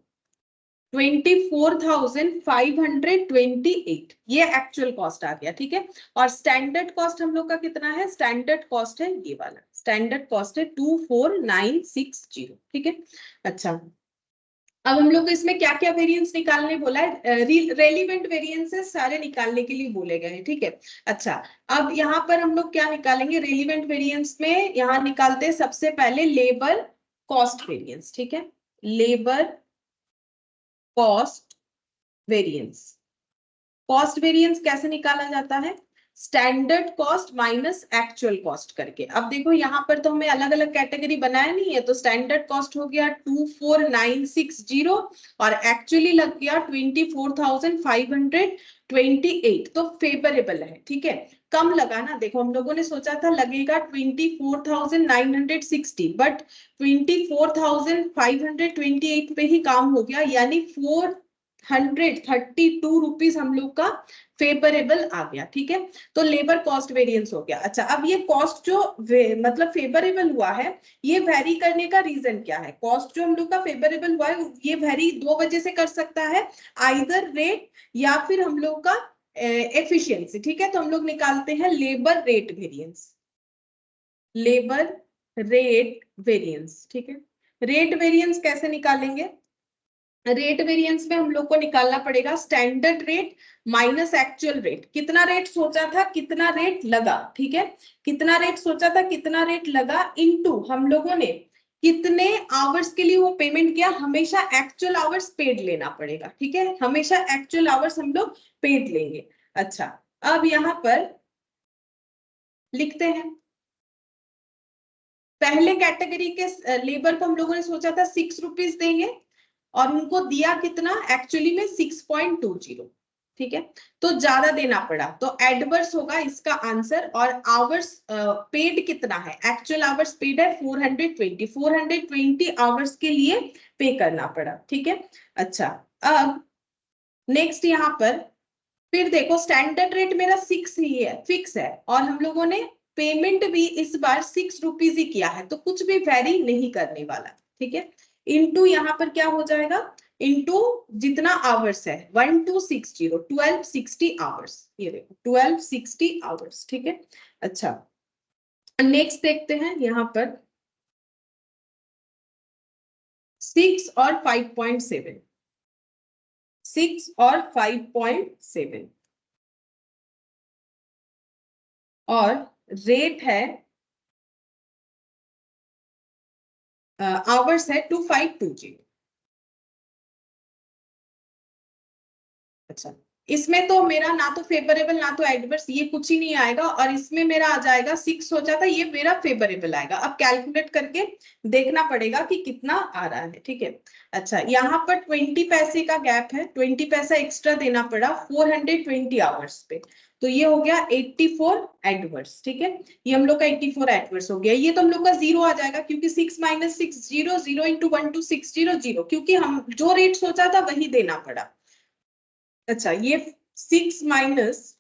24,528 ये एक्चुअल कॉस्ट आ गया, ठीक है। और स्टैंडर्ड कॉस्ट हम लोग का कितना है? स्टैंडर्ड कॉस्ट है ये वाला, स्टैंडर्ड कॉस्ट है 24960, ठीक है। अच्छा, अब हम लोग को इसमें क्या क्या वेरिएंस निकालने बोला है? रेलिवेंट वेरिएंसेस सारे निकालने के लिए बोले गए हैं, ठीक है। अच्छा, अब यहाँ पर हम लोग क्या निकालेंगे रेलिवेंट वेरिएंस में? यहाँ निकालते हैं सबसे पहले लेबर कॉस्ट वेरिएंस, ठीक है। Labour cost variance, cost variance कैसे निकाला जाता है? Standard cost minus actual cost करके। अब देखो यहाँ पर तो हमें अलग अलग कैटेगरी बनाया नहीं है, तो स्टैंडर्ड कॉस्ट हो गया 24960 और एक्चुअली लग गया 24,528, तो फेवरेबल है, ठीक है। कम लगा ना, देखो हम लोगों ने सोचा था लगेगा 24,960 बट 24,528 पे ही काम हो गया, यानी 432 रुपीज हम लोग का फेवरेबल आ गया, ठीक है। तो लेबर कॉस्ट वेरिएंस हो गया। अच्छा, अब ये कॉस्ट जो मतलब फेवरेबल हुआ है, ये वेरी करने का रीजन क्या है? कॉस्ट जो हम लोग का फेवरेबल हुआ है ये वेरी दो वजह से कर सकता है, आइदर रेट या फिर हम लोग का एफिशिएंसी, ठीक है। तो हम लोग निकालते हैं labour rate variance, labour rate variance, ठीक है। रेट वेरिएंस कैसे निकालेंगे? रेट वेरिएंस में हम लोग को निकालना पड़ेगा standard rate minus actual rate. कितना रेट सोचा था, कितना रेट लगा, ठीक है। कितना रेट सोचा था, कितना रेट लगा, इनटू हम लोगों ने कितने आवर्स के लिए वो पेमेंट किया। हमेशा एक्चुअल आवर्स पेड लेना पड़ेगा, ठीक है। हमेशा एक्चुअल आवर्स हम लोग पेड लेंगे। अच्छा, अब यहाँ पर लिखते हैं, पहले कैटेगरी के लेबर को हम लोगों ने सोचा था 6 रुपीज देंगे और उनको दिया कितना, एक्चुअली में 6.20, ठीक है। तो ज्यादा देना पड़ा, तो एडवर्स होगा इसका आंसर। और आवर्स पेड कितना है, एक्चुअल आवर्स पेड है 420 आवर्स के लिए पे करना पड़ा, ठीक है। अच्छा, अब नेक्स्ट यहाँ पर फिर देखो स्टैंडर्ड रेट मेरा 6 ही है, फिक्स है, और हम लोगों ने पेमेंट भी इस बार 6 रुपीज ही किया है, तो कुछ भी वेरी नहीं करने वाला, ठीक है। इनटू यहाँ पर क्या हो जाएगा, इनटू जितना आवर्स है 1260 1260 आवर्स, ये देखो 1260 आवर्स, ठीक है। अच्छा, नेक्स्ट देखते हैं यहाँ पर 6 और 5.7, 6 और 5.7 और रेट है आवर्स है 2520। अच्छा, इसमें तो मेरा ना तो फेवरेबल ना तो एडवर्स, ये कुछ ही नहीं आएगा, और इसमें मेरा आ जाएगा 6 हो जाता, ये मेरा फेवरेबल आएगा। अब कैलकुलेट करके देखना पड़ेगा कि कितना आ रहा है, ठीक है। अच्छा, यहाँ पर 20 पैसे का गैप है, 20 पैसा एक्स्ट्रा देना पड़ा 420 आवर्स पे, तो ये हो गया 84 एडवर्स, ठीक है। ये हम लोग का 84 एडवर्स हो गया। ये तो हम लोग का जीरो आ जाएगा, क्योंकि 6 माइनस 6 0, 0 इंटू 1260 0, क्योंकि हम जो रेट सोचा था वही देना पड़ा। अच्छा, ये 6 माइनस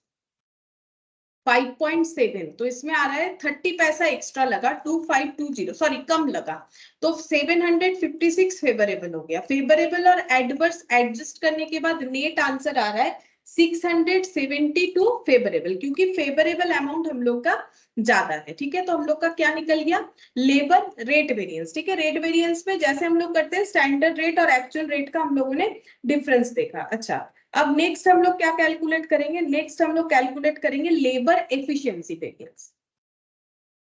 5.7 तो इसमें आ रहा है 30 पैसा एक्स्ट्रा लगा, 2520 सॉरी कम लगा, तो 756 फेवरेबल हो गया। फेवरेबल और एडवर्स एडजस्ट करने के बाद नेट आंसर आ रहा है 672 फेवरेबल, क्योंकि फेवरेबल अमाउंट हम लोग का ज्यादा है, ठीक है। तो हम लोग का क्या निकल गया, लेबर रेट वेरिएंस, ठीक है। रेट वेरिएंस में जैसे हम लोग करते हैं स्टैंडर्ड रेट और एक्चुअल रेट का हम लोगों ने डिफरेंस देखा। अच्छा, अब नेक्स्ट हम लोग क्या कैलकुलेट करेंगे, नेक्स्ट हम लोग कैलकुलेट करेंगे लेबर एफिशिएंसी वेरिएंस।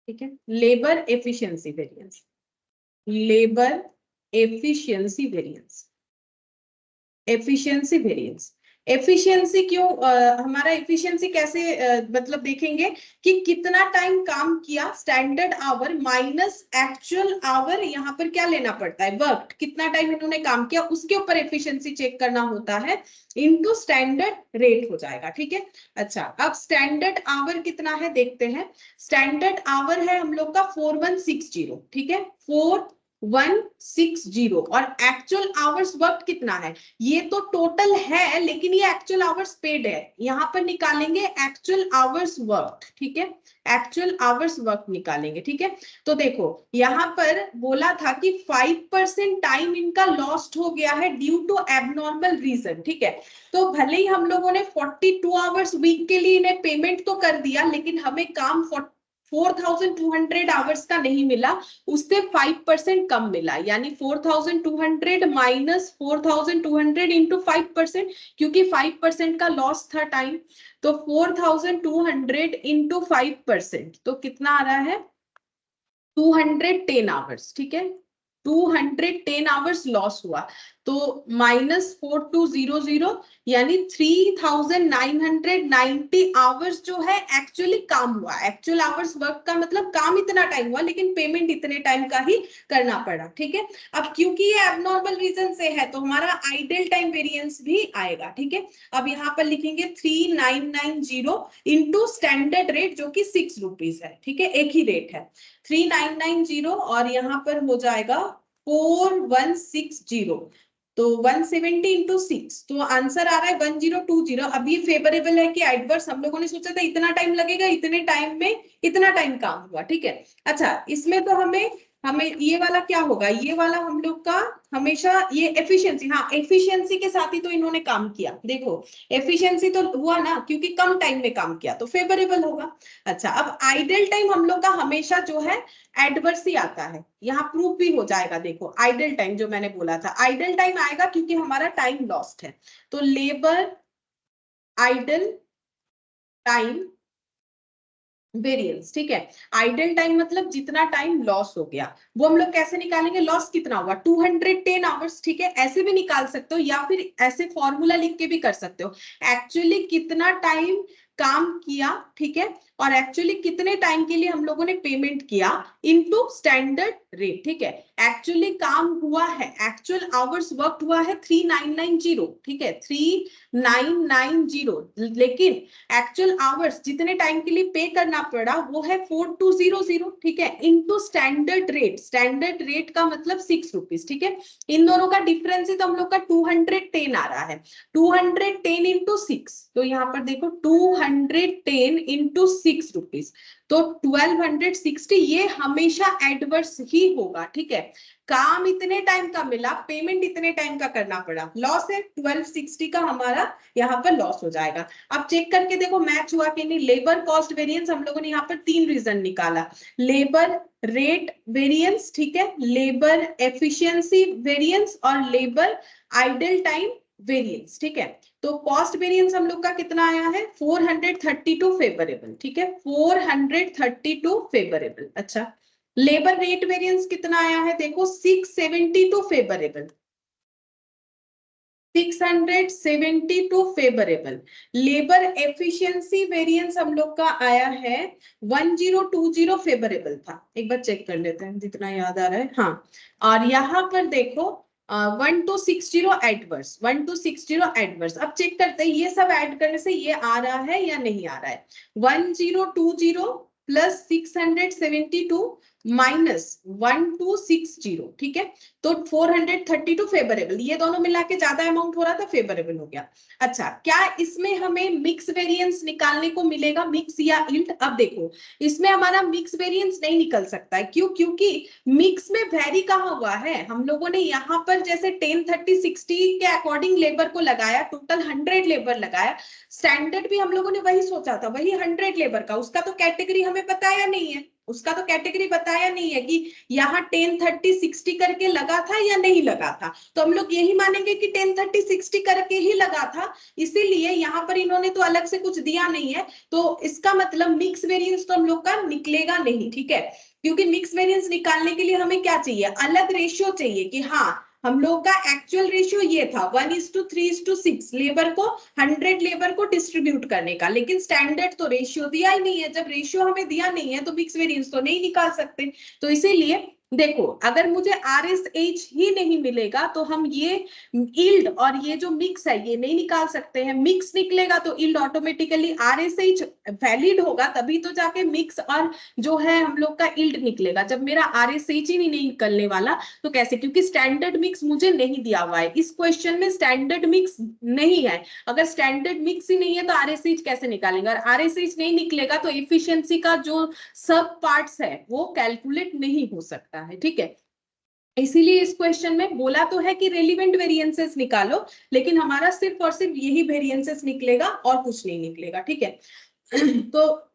ठीक है, labour efficiency variance, labour efficiency variance, efficiency variance. Efficiency क्यों हमारा एफिशिएंसी कैसे मतलब देखेंगे कि कितना टाइम काम किया, standard hour minus actual our, यहाँ पर क्या लेना पड़ता है, वर्क, कितना टाइम इन्होंने काम किया उसके ऊपर एफिशिएंसी चेक करना होता है, इनटू स्टैंडर्ड रेट हो जाएगा। ठीक है, अच्छा अब स्टैंडर्ड आवर कितना है देखते हैं। स्टैंडर्ड आवर है हम लोग का 4160, ठीक है 4160, और एक्चुअल आवर्स वर्क कितना है, ये तो टोटल है लेकिन ये एक्चुअल आवर्स पेड है, यहां पर निकालेंगे एक्चुअल आवर्स वर्क। ठीक है, एक्चुअल आवर्स वर्क निकालेंगे। ठीक है, तो देखो यहां पर बोला था कि 5% टाइम इनका लॉस्ट हो गया है ड्यू टू एबनॉर्मल रीजन। ठीक है, तो भले ही हम लोगों ने 42 आवर्स वीक के लिए इन्हें पेमेंट तो कर दिया, लेकिन हमें काम 4200 आवर्स का नहीं मिला, उससे 5% कम मिला, यानी 4200 माइनस 4200 इंटू 5%, क्योंकि 5% का लॉस था टाइम, तो 4200 इंटू 5%, तो कितना आ रहा है 210 आवर्स। ठीक है, 210 आवर्स लॉस हुआ, तो -4200 यानी 3990 आवर्स जो है एक्चुअली काम हुआ। एक्चुअल आवर्स वर्क का मतलब काम इतना टाइम हुआ लेकिन पेमेंट इतने टाइम का ही करना पड़ा। ठीक है, अब क्योंकि ये एबनॉर्मल रीजन से है तो हमारा आइडल टाइम वेरिएंस भी आएगा। ठीक है, अब यहाँ पर लिखेंगे 3990 इंटू स्टैंडर्ड रेट जो कि 6 रुपीज है। ठीक है, एक ही रेट है 3990, और यहाँ पर हो जाएगा 4160, तो 170 इंटू 6, तो आंसर आ रहा है 1020। अब ये फेवरेबल है कि एडवर्स, हम लोगों ने सोचा था इतना टाइम लगेगा, इतने टाइम में इतना टाइम काम हुआ। ठीक है, अच्छा इसमें तो हमें हमें ये वाला क्या होगा, ये वाला हम लोग का हमेशा ये एफिशिएंसी, हाँ एफिशिएंसी के साथ ही तो इन्होंने काम किया। देखो एफिशिएंसी तो हुआ ना, क्योंकि कम टाइम में काम किया तो फेवरेबल होगा। अच्छा अब आइडल टाइम हम लोग का हमेशा जो है एडवर्स ही आता है, यहाँ प्रूफ भी हो जाएगा। देखो आइडल टाइम जो मैंने बोला था, आइडल टाइम आएगा क्योंकि हमारा टाइम लॉस्ट है, तो लेबर आइडल टाइम वेरिएंस। ठीक है, आइडल टाइम मतलब जितना टाइम लॉस हो गया, वो हम लोग कैसे निकालेंगे, लॉस कितना हुआ 210 आवर्स। ठीक है, ऐसे भी निकाल सकते हो या फिर ऐसे फॉर्मूला लिख के भी कर सकते हो, एक्चुअली कितना टाइम काम किया, ठीक है, और एक्चुअली कितने टाइम के लिए हम लोगों ने पेमेंट किया इनटू स्टैंडर्ड रेट। ठीक है, एक्चुअली काम हुआ है, एक्चुअल आवर्स वर्क हुआ है 3990, ठीक है 3990, लेकिन एक्चुअल आवर्स जितने टाइम के लिए पे करना पड़ा वो है 4200, ठीक है, into standard rate, standard rate का मतलब 6 रुपीज। ठीक है, इन दोनों का डिफरेंस है तो हम लोग का 210 आ रहा है, 210 इंटू 6, तो यहाँ पर देखो 210 इंटू 6 रुपीज, तो 1260, ये हमेशा एडवर्स ही होगा। ठीक है, काम इतने टाइम का मिला, पेमेंट इतने टाइम का करना पड़ा, लॉस है 1260 का हमारा यहाँ पर लॉस हो जाएगा। अब चेक करके देखो मैच हुआ कि नहीं। लेबर कॉस्ट वेरिएंस हम लोगों ने यहाँ पर 3 रीजन निकाला, लेबर रेट वेरिएंस, ठीक है, लेबर एफिशिएंसी वेरिएंस और लेबर आइडल टाइम वेरिएंस। ठीक है, तो कॉस्ट वेरिएंस हम लोग का कितना आया है 432 फेवरेबल। ठीक है, 432 फेवरेबल। अच्छा लेबर रेट वेरिएंस कितना आया है देखो 672 favourable, 672 favourable. Labour efficiency variance हम लोग का आया है 1020 फेवरेबल था, एक बार चेक कर लेते हैं जितना याद आ रहा है। हाँ, और यहाँ पर देखो 1260 एडवर्स, 1260 एडवर्स। अब चेक करते हैं ये सब ऐड करने से ये आ रहा है या नहीं आ रहा है। 1020 प्लस 672 माइनस 1260, ठीक है, तो 432 फेवरेबल, ये दोनों मिला के ज्यादा अमाउंट हो रहा था, फेवरेबल हो गया। अच्छा क्या इसमें हमें मिक्स वेरिएंस निकालने को मिलेगा, मिक्स या इल्ट। अब देखो इसमें हमारा मिक्स वेरिएंस नहीं निकल सकता है, क्यों, क्योंकि मिक्स में वेरी कहाँ हुआ है, हम लोगों ने यहाँ पर जैसे 10 30 60 के अकॉर्डिंग लेबर को लगाया, टोटल 100 लेबर लगाया, स्टैंडर्ड भी हम लोगों ने वही सोचा था, वही 100 लेबर का, उसका तो कैटेगरी हमें पता या नहीं है, उसका तो कैटेगरी बताया नहीं है कि यहाँ 10 30 60 करके लगा था या नहीं लगा था, तो हम लोग यही मानेंगे कि 10 30 60 करके ही लगा था, इसीलिए यहाँ पर इन्होंने तो अलग से कुछ दिया नहीं है, तो इसका मतलब मिक्स वेरिएंस तो हम लोग का निकलेगा नहीं, ठीक है। क्योंकि मिक्स वेरिएंस निकालने के लिए हमें क्या चाहिए, अलग रेशियो चाहिए कि हाँ हम लोग का एक्चुअल रेशियो ये था 1:3:6 लेबर को 100 लेबर को डिस्ट्रीब्यूट करने का, लेकिन स्टैंडर्ड तो रेशियो दिया ही नहीं है। जब रेशियो हमें दिया नहीं है तो मिक्स वेरिएंस तो नहीं निकाल सकते। तो इसीलिए देखो अगर मुझे RSH ही नहीं मिलेगा तो हम ये यील्ड और ये जो मिक्स है ये नहीं निकाल सकते हैं। मिक्स निकलेगा तो यील्ड ऑटोमेटिकली RSH वैलिड होगा, तभी तो जाके मिक्स और जो है हम लोग का यील्ड निकलेगा। जब मेरा RSH ही नहीं निकलने वाला तो कैसे, क्योंकि स्टैंडर्ड मिक्स मुझे नहीं दिया हुआ है इस क्वेश्चन में, स्टैंडर्ड मिक्स नहीं है। अगर स्टैंडर्ड मिक्स ही नहीं है तो RSH कैसे निकालेंगे, और RSH नहीं निकलेगा तो एफिशिएंसी का जो सब पार्ट्स है वो कैलकुलेट नहीं हो सकता है, ठीक है। इसीलिए इस क्वेश्चन में बोला तो है कि रेलिवेंट वेरिएंसेस निकालो, लेकिन हमारा सिर्फ और सिर्फ यही वेरिएंसेस निकलेगा और कुछ नहीं निकलेगा, ठीक है। तो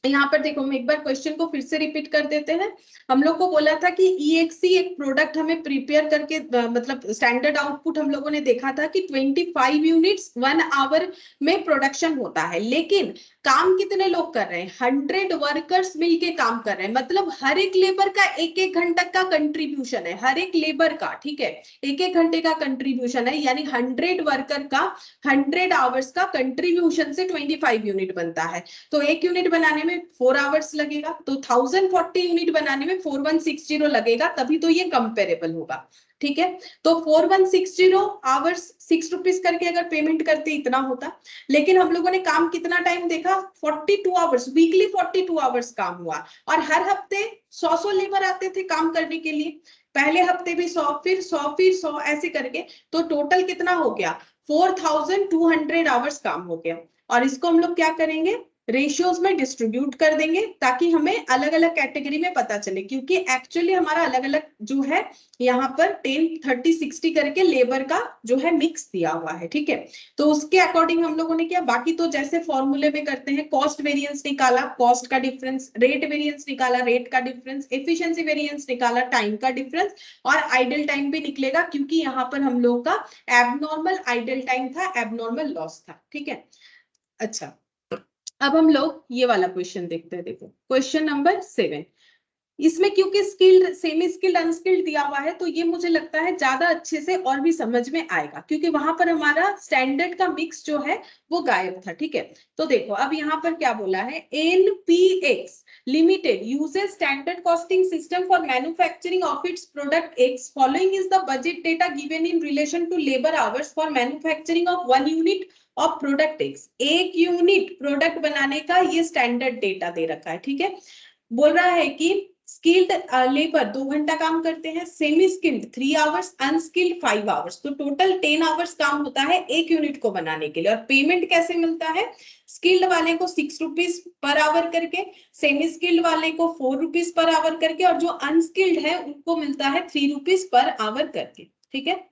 यहाँ पर देखो हम एक बार क्वेश्चन को फिर से रिपीट कर देते हैं। हम लोग को बोला था कि EXE एक प्रोडक्ट हमें प्रिपेयर करके मतलब स्टैंडर्ड आउटपुट हम लोगों ने देखा था कि 25 यूनिट्स 1 आवर में प्रोडक्शन होता है, लेकिन काम कितने लोग कर रहे हैं, 100 वर्कर्स मिलके काम कर रहे हैं, मतलब हर एक लेबर का एक घंटा का कंट्रीब्यूशन है, हर एक लेबर का, ठीक है, एक घंटे का कंट्रीब्यूशन है, यानी 100 वर्कर का 100 आवर्स का कंट्रीब्यूशन से 25 यूनिट बनता है। तो एक यूनिट बनाने में 4 आवर्स लगेगा, तो 1040 यूनिट बनाने में 4160 लगेगा, तभी तो ये कंपेरेबल होगा, ठीक है। तो 4160 आवर्स 6 रुपीज करके अगर पेमेंट करते इतना होता, लेकिन हम लोगों ने काम कितना टाइम देखा, 42 आवर्स, वीकली 42 आवर्स काम हुआ, और हर हफ्ते 100 लेबर आते थे काम करने के लिए, पहले हफ्ते भी 100 फिर 100 फिर 100 ऐसे करके, तो टोटल कितना हो गया 4200 आवर्स काम हो गया। और इसको हम लोग क्या करेंगे, रेशियोज में डिस्ट्रीब्यूट कर देंगे ताकि हमें अलग अलग कैटेगरी में पता चले, क्योंकि एक्चुअली हमारा अलग अलग जो है यहाँ पर 10 30 60 करके लेबर का जो है मिक्स दिया हुआ है, ठीक है। तो उसके अकॉर्डिंग हम लोगों ने किया, बाकी तो जैसे फॉर्मूले में करते हैं, कॉस्ट वेरिएंस निकाला, कॉस्ट का डिफरेंस, रेट वेरिएंस निकाला, रेट का डिफरेंस, एफिशिएंसी वेरिएंस निकाला, टाइम का डिफरेंस, और आइडल टाइम भी निकलेगा, क्योंकि यहाँ पर हम लोग का एबनॉर्मल आइडल टाइम था, एबनॉर्मल लॉस था, ठीक है। अच्छा, अब हम लोग ये वाला क्वेश्चन देखते हैं। देखो क्वेश्चन नंबर 7, इसमें क्योंकि स्किल्ड सेमी स्किल्ड अनस्किल्ड दिया हुआ है तो ये मुझे लगता है ज्यादा अच्छे से और भी समझ में आएगा, क्योंकि वहां पर हमारा स्टैंडर्ड का मिक्स जो है वो गायब था, ठीक है। तो देखो अब यहाँ पर क्या बोला है, NPX Limited uses standard costing system for manufacturing of its product X. Following is the budget data given in relation to labor hours for manufacturing of 1 unit of product X. एक यूनिट प्रोडक्ट बनाने का ये standard data दे रखा है, ठीक है। बोल रहा है कि स्किल्ड लेबर 2 घंटा काम करते हैं, semi skilled 3 hours, unskilled 5 hours, तो टोटल 10 आवर्स काम होता है एक यूनिट को बनाने के लिए। और पेमेंट कैसे मिलता है, स्किल्ड वाले को 6 रुपीज पर आवर करके, सेमी स्किल्ड वाले को 4 रुपीज पर आवर करके, और जो अनस्किल्ड है उनको मिलता है 3 रुपीज पर आवर करके, ठीक है।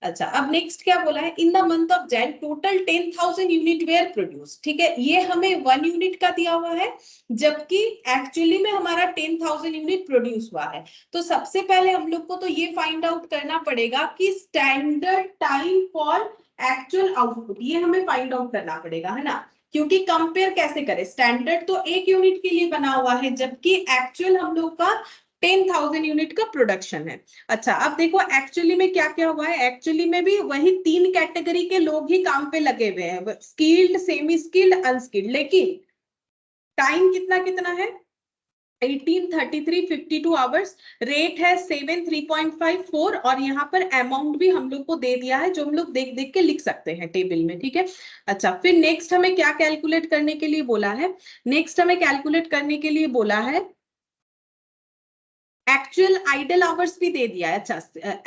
अच्छा, अब नेक्स्ट क्या बोला है, in the month of Jan total 10,000 unit were produce, ठीक है। ये हमें 1 यूनिट का दिया हुआ है, जबकि एक्चुअली में हमारा 10,000 यूनिट प्रोड्यूस हुआ है। तो सबसे पहले हम लोग को तो ये फाइंड आउट करना पड़ेगा कि standard time for actual output, ये हमें फाइंड आउट करना पड़ेगा, है ना। क्योंकि कंपेयर कैसे करें, स्टैंडर्ड तो एक यूनिट के लिए बना हुआ है, जबकि एक्चुअल हम लोग का 10,000 यूनिट का प्रोडक्शन है। अच्छा, अब देखो एक्चुअली में क्या क्या हुआ है, एक्चुअली में भी वही 3 कैटेगरी के लोग ही काम पे लगे हुए हैं, स्किल्ड, सेमी स्किल्ड, अनस्किल्ड, लेकिन टाइम कितना कितना है 18 33 52 आवर्स, रेट है 7 3.54, और यहाँ पर अमाउंट भी हम लोग को दे दिया है जो हम लोग देख देख के लिख सकते हैं टेबल में, ठीक है। अच्छा, फिर नेक्स्ट हमें क्या कैलकुलेट करने के लिए बोला है, नेक्स्ट हमें कैलकुलेट करने के लिए बोला है एक्चुअल आइडल आवर्स भी दे दिया है। अच्छा,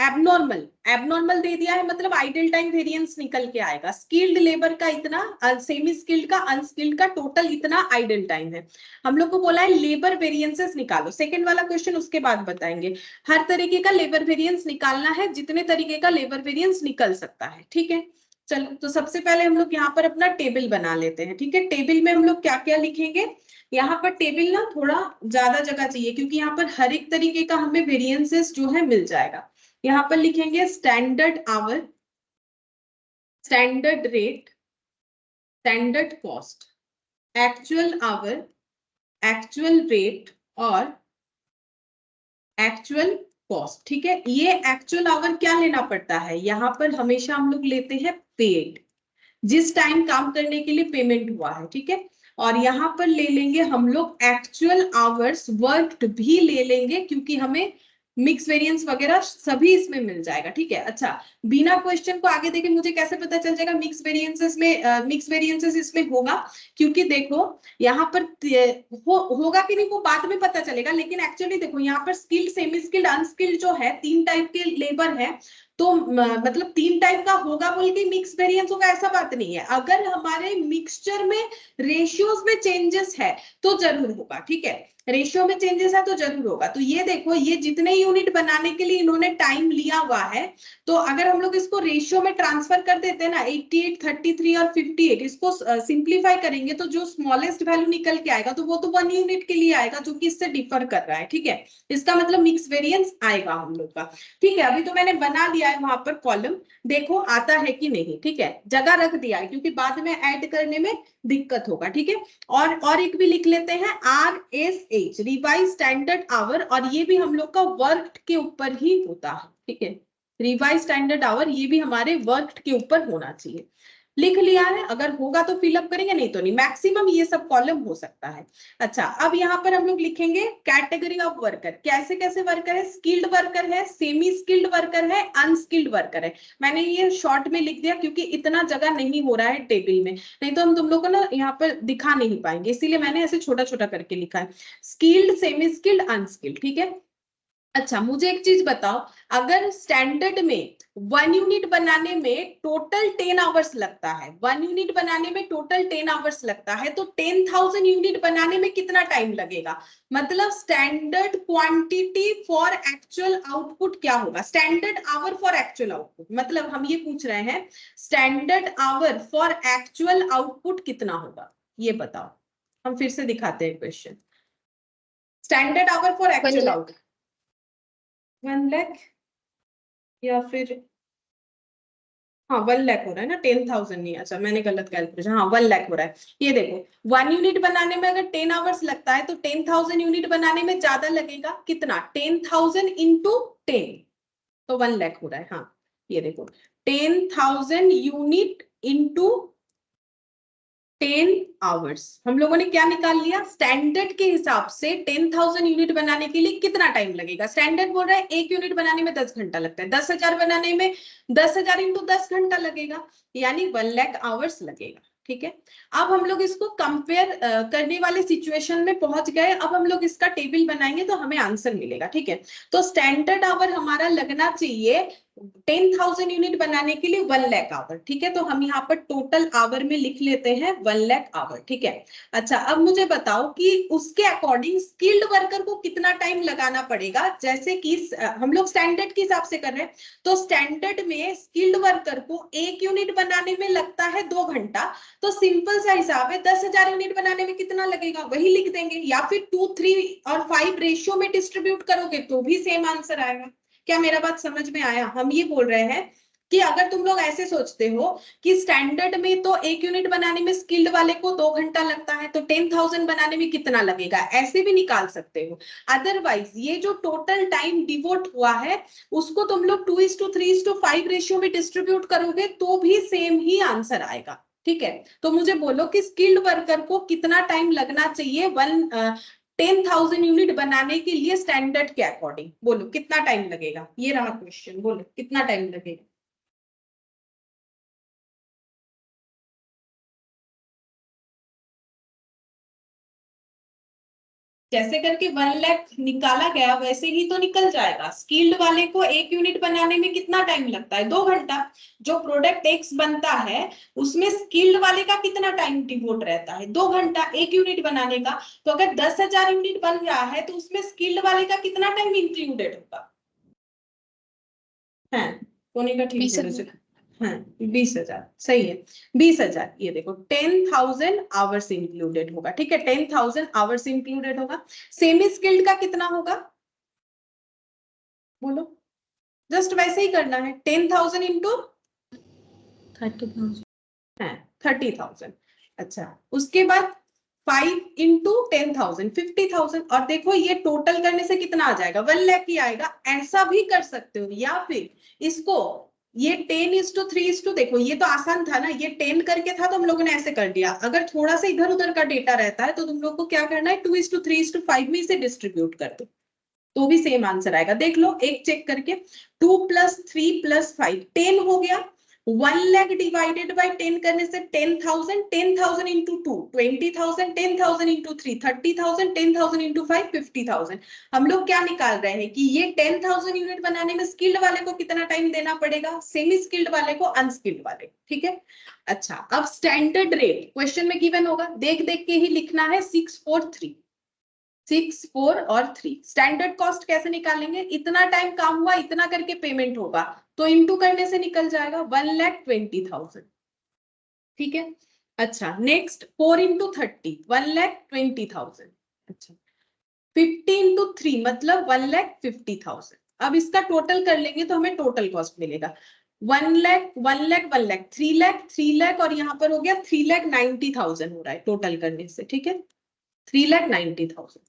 एबनॉर्मल दे दिया है, मतलब आइडल टाइम वेरिएंस निकल के आएगा, स्किल्ड लेबर का इतना, सेमी स्किल्ड का, अनस्किल्ड का टोटल इतना आइडल टाइम है। हम लोग को बोला है लेबर वेरिएंसेस निकालो, सेकंड वाला क्वेश्चन उसके बाद बताएंगे। हर तरीके का लेबर वेरिएंस निकालना है, जितने तरीके का लेबर वेरिएंस निकल सकता है, ठीक है। चलो तो सबसे पहले हम लोग यहाँ पर अपना टेबल बना लेते हैं, ठीक है। टेबल में हम लोग क्या क्या लिखेंगे, यहाँ पर टेबल ना थोड़ा ज्यादा जगह चाहिए क्योंकि यहाँ पर हर एक तरीके का हमें वेरिएंसेस जो है मिल जाएगा। यहाँ पर लिखेंगे standard our, standard rate, standard cost, actual our, actual rate और एक्चुअल कॉस्ट, ठीक है। ये एक्चुअल आवर क्या लेना पड़ता है, यहाँ पर हमेशा हम लोग लेते हैं पेड, जिस टाइम काम करने के लिए पेमेंट हुआ है, ठीक है। और यहाँ पर ले लेंगे हम लोग एक्चुअल आवर्स वर्कड भी ले लेंगे क्योंकि हमें मिक्स वेरिएंस वगैरह सभी इसमें मिल जाएगा, ठीक है। अच्छा, बिना क्वेश्चन को आगे देखे मुझे कैसे पता चल जाएगा मिक्स वेरिएंसेस में, मिक्स वेरिएंसेस इसमें होगा, क्योंकि देखो यहाँ पर होगा कि नहीं वो बाद में पता चलेगा, लेकिन एक्चुअली देखो यहाँ पर स्किल्ड, सेमी स्किल्ड, अनस्किल्ड जो है 3 टाइप के लेबर है, तो मतलब 3 टाइप का होगा बोल के मिक्स वेरिएंस होगा ऐसा बात नहीं है। अगर हमारे मिक्सचर में रेशियोज में चेंजेस है तो जरूर होगा, ठीक है। रेशियो में चेंजेस है तो जरूर होगा। तो ये देखो, ये जितने यूनिट बनाने के लिए इन्होंने टाइम लिया हुआ है, तो अगर हम लोग इसको रेशियो में ट्रांसफर कर देते हैं ना 88, 33 और 58, इसको सिंप्लीफाई करेंगे तो जो स्मॉलेस्ट वैल्यू निकल के आएगा तो वो तो 1 यूनिट के लिए आएगा जो कि इससे डिफर कर रहा है, ठीक है। इसका मतलब मिक्स वेरिएंस आएगा हम लोग का, ठीक है। अभी तो मैंने बना दिया है वहां पर कॉलम, देखो आता है कि नहीं, ठीक है। जगह रख दिया है क्योंकि बाद में ऐड करने में दिक्कत होगा, ठीक है। और एक भी लिख लेते हैं RSH, रिवाइज स्टैंडर्ड आवर, और ये भी हम लोग का वर्क के ऊपर ही होता है, ठीक है। रिवाइज स्टैंडर्ड आवर ये भी हमारे वर्क के ऊपर होना चाहिए। लिख लिया है, अगर होगा तो फिलअप करेंगे, नहीं तो नहीं। मैक्सिमम ये सब कॉलम हो सकता है। अच्छा, अब यहाँ पर हम लोग लिखेंगे कैटेगरी ऑफ वर्कर, कैसे कैसे वर्कर है, स्किल्ड वर्कर है, सेमी स्किल्ड वर्कर है, अनस्किल्ड वर्कर है। मैंने ये शॉर्ट में लिख दिया क्योंकि इतना जगह नहीं हो रहा है टेबल में, नहीं तो हम तुम लोग को ना यहाँ पर दिखा नहीं पाएंगे, इसीलिए मैंने ऐसे छोटा छोटा करके लिखा है। स्किल्ड, सेमी स्किल्ड, अनस्किल्ड, ठीक है। अच्छा, मुझे एक चीज बताओ, अगर स्टैंडर्ड में 1 यूनिट बनाने में टोटल 10 आवर्स लगता है, 1 यूनिट बनाने में टोटल 10 आवर्स लगता है, तो 10,000 यूनिट बनाने में कितना टाइम लगेगा, मतलब standard quantity for actual output क्या होगा, standard hour for actual output, मतलब हम ये पूछ रहे हैं standard hour for actual output कितना होगा, ये बताओ। हम फिर से दिखाते हैं question, standard hour for actual output 1 lakh या फिर, हाँ 1 लाख हो रहा है ना, 10,000 नहीं, अच्छा मैंने गलत कैलकुलेशन, हाँ 1 लाख हो रहा है। ये देखो 1 यूनिट बनाने में अगर 10 आवर्स लगता है तो 10,000 यूनिट बनाने में ज्यादा लगेगा, कितना, 10,000 इंटू 10, तो 1 लाख हो रहा है। हाँ ये देखो 10,000 यूनिट इंटू 10 आवर्स, हम लोगों ने क्या निकाल लिया, स्टैंडर्ड के हिसाब से 10,000 यूनिट बनाने के लिए कितना टाइम लगेगा। स्टैंडर्ड बोल रहा है 1 यूनिट बनाने में 10 घंटा लगता है, 10,000 बनाने में 10,000 इंटू 10 घंटा लगेगा, यानी 1 लाख आवर्स लगेगा, ठीक है। अब हम लोग इसको कंपेयर करने वाले सिचुएशन में पहुंच गए, अब हम लोग इसका टेबल बनाएंगे तो हमें आंसर मिलेगा, ठीक है। तो स्टैंडर्ड आवर हमारा लगना चाहिए 10,000 यूनिट बनाने के लिए 1 लाख आवर, ठीक है। तो हम यहाँ पर टोटल आवर में लिख लेते हैं 1 लाख आवर, ठीक है। अच्छा, अब मुझे बताओ कि उसके अकॉर्डिंग स्किल्ड वर्कर को कितना टाइम लगाना पड़ेगा, जैसे कि हम लोग स्टैंडर्ड के हिसाब से कर रहे हैं, तो स्टैंडर्ड में स्किल्ड वर्कर को 1 यूनिट बनाने में लगता है 2 घंटा, तो सिंपल सा हिसाब है 10,000 यूनिट बनाने में कितना लगेगा वही लिख देंगे, या फिर 2, 3 और 5 रेशियो में डिस्ट्रीब्यूट करोगे तो भी सेम आंसर आएगा। क्या मेरा बात समझ में आया, हम ये बोल रहे हैं कि अगर तुम लोग ऐसे सोचते हो कि स्टैंडर्ड में तो 1 यूनिट बनाने में स्किल्ड वाले को 2 घंटा लगता है, तो 10,000 बनाने में कितना लगेगा, ऐसे भी निकाल सकते हो। अदरवाइज ये जो टोटल टाइम डिवोट हुआ है उसको तुम लोग 2:3:5 रेशियो में डिस्ट्रीब्यूट करोगे तो भी सेम ही आंसर आएगा, ठीक है। तो मुझे बोलो कि स्किल्ड वर्कर को कितना टाइम लगना चाहिए 10,000 यूनिट बनाने के लिए स्टैंडर्ड के अकॉर्डिंग, बोलो कितना टाइम लगेगा, ये रहा क्वेश्चन, बोलो कितना टाइम लगेगा। जैसे करके 1 लाख निकाला गया वैसे ही तो निकल जाएगा। स्किल्ड वाले को 1 यूनिट बनाने में कितना टाइम लगता है, 2 घंटा। जो प्रोडक्ट एक्स बनता है उसमें स्किल्ड वाले का कितना टाइम डिवोट रहता है, 2 घंटा 1 यूनिट बनाने का। तो अगर 10,000 यूनिट बन रहा है तो उसमें स्किल्ड वाले का कितना टाइम इंक्लूडेड होगा, है कोने का ठीक मिस बोलो। हाँ 20,000 सही है। 20,000 ये देखो 10,000 आवर्स इंक्लूडेड होगा, ठीक है 10,000 आवर्स इंक्लूडेड होगा। सेमी स्किल्ड का कितना होगा बोलो, जस्ट वैसे ही करना है 10,000 इंटू 30,000 है 30,000। अच्छा उसके बाद 5 इंटू 10,000 50,000, और देखो ये टोटल करने से कितना आ जाएगा 1 लाख ही आएगा। ऐसा भी कर सकते हो, या फिर इसको ये 10:3 देखो ये तो आसान था ना, ये 10 करके था तो हम लोगों ने ऐसे कर दिया। अगर थोड़ा सा इधर उधर का डेटा रहता है तो तुम लोग को क्या करना है 2:3:5 में इसे डिस्ट्रीब्यूट कर दो, तो भी सेम आंसर आएगा। देख लो एक चेक करके 2 + 3 + 5 10 हो गया। 1 लाख डिवाइडेड बाय 10 करने से 10,000, 10,000 इंटू 2 20,000, 10,000 इंटू 3 30,000, 10,000 इंटू 5 50,000। हम लोग क्या निकाल रहे हैं कि ये 10,000 यूनिट बनाने में स्किल्ड वाले को कितना टाइम देना पड़ेगा, सेमी स्किल्ड वाले को, अनस्किल्ड वाले को, ठीक है। अच्छा अब स्टैंडर्ड रेट क्वेश्चन में गिवन होगा, देख देख के ही लिखना है 6, 4, 3 6, 4 और 3। स्टैंडर्ड कॉस्ट कैसे निकालेंगे, इतना टाइम काम हुआ इतना करके पेमेंट होगा तो इंटू करने से निकल जाएगा 1,20,000, ठीक है। अच्छा नेक्स्ट 4 इंटू 30 1,20,000। अच्छा 50 इंटू 3 मतलब 1,50,000। अब इसका टोटल कर लेंगे तो हमें टोटल कॉस्ट मिलेगा 1 लाख 1 लाख 1 लाख 3 लाख 3 लाख, और यहाँ पर हो गया 3,90,000 हो रहा है टोटल करने से, ठीक है 3,90,000।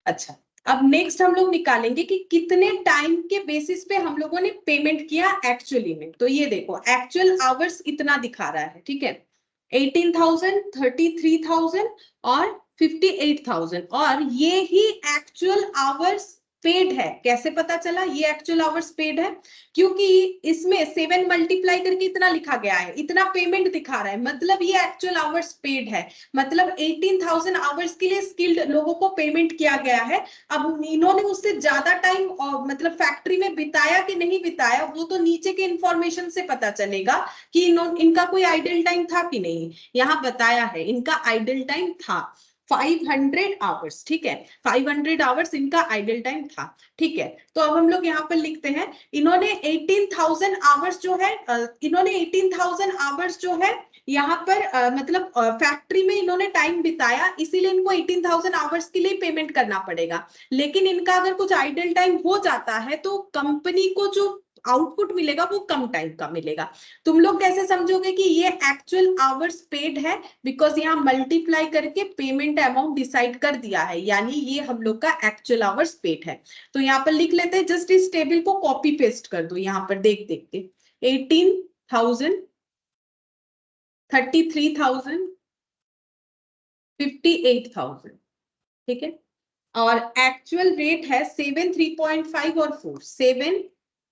अच्छा अब नेक्स्ट हम लोग निकालेंगे कि कितने टाइम के बेसिस पे हम लोगों ने पेमेंट किया एक्चुअली में। तो ये देखो एक्चुअल आवर्स इतना दिखा रहा है, ठीक है 18,000 33,000 और 58,000, और ये ही एक्चुअल आवर्स पेड है। कैसे पता चला ये एक्चुअल आवर्स पेड है, क्योंकि इसमें 7 मल्टीप्लाई करके इतना लिखा गया है, इतना पेमेंट दिखा रहा है, मतलब ये एक्चुअल आवर्स पेड है। मतलब 18,000 आवर्स के लिए स्किल्ड लोगों को पेमेंट किया गया है। अब इन्होंने उससे ज्यादा टाइम मतलब फैक्ट्री में बिताया कि नहीं बिताया वो तो नीचे के इंफॉर्मेशन से पता चलेगा कि इनका कोई आइडल टाइम था कि नहीं। यहाँ बताया है इनका आइडल टाइम था 500 आवर्स, ठीक है 500 आवर्स इनका आइडल टाइम था, ठीक है। तो अब हम लोग यहाँ पर लिखते हैं इन्होंने 18,000 आवर्स जो है इन्होंने 18,000 आवर्स जो है यहाँ पर मतलब फैक्ट्री में इन्होंने टाइम बिताया, इसीलिए इनको 18,000 आवर्स के लिए पेमेंट करना पड़ेगा। लेकिन इनका अगर कुछ आइडल टाइम हो जाता है तो कंपनी को जो आउटपुट मिलेगा वो कम टाइम का मिलेगा। तुम लोग कैसे समझोगे कि ये एक्चुअल आवर्स पेड है, बिकॉज यहाँ मल्टीप्लाई करके पेमेंट अमाउंट डिसाइड कर दिया है, यानी ये हम लोग का एक्चुअल आवर्स पेड है। तो यहाँ पर लिख लेते हैं, जस्ट इस टेबल को कॉपी पेस्ट कर दो यहाँ पर देख देख के 18,000 33,000 58,000, ठीक है। और एक्चुअल रेट है 7 3.5 और 4 7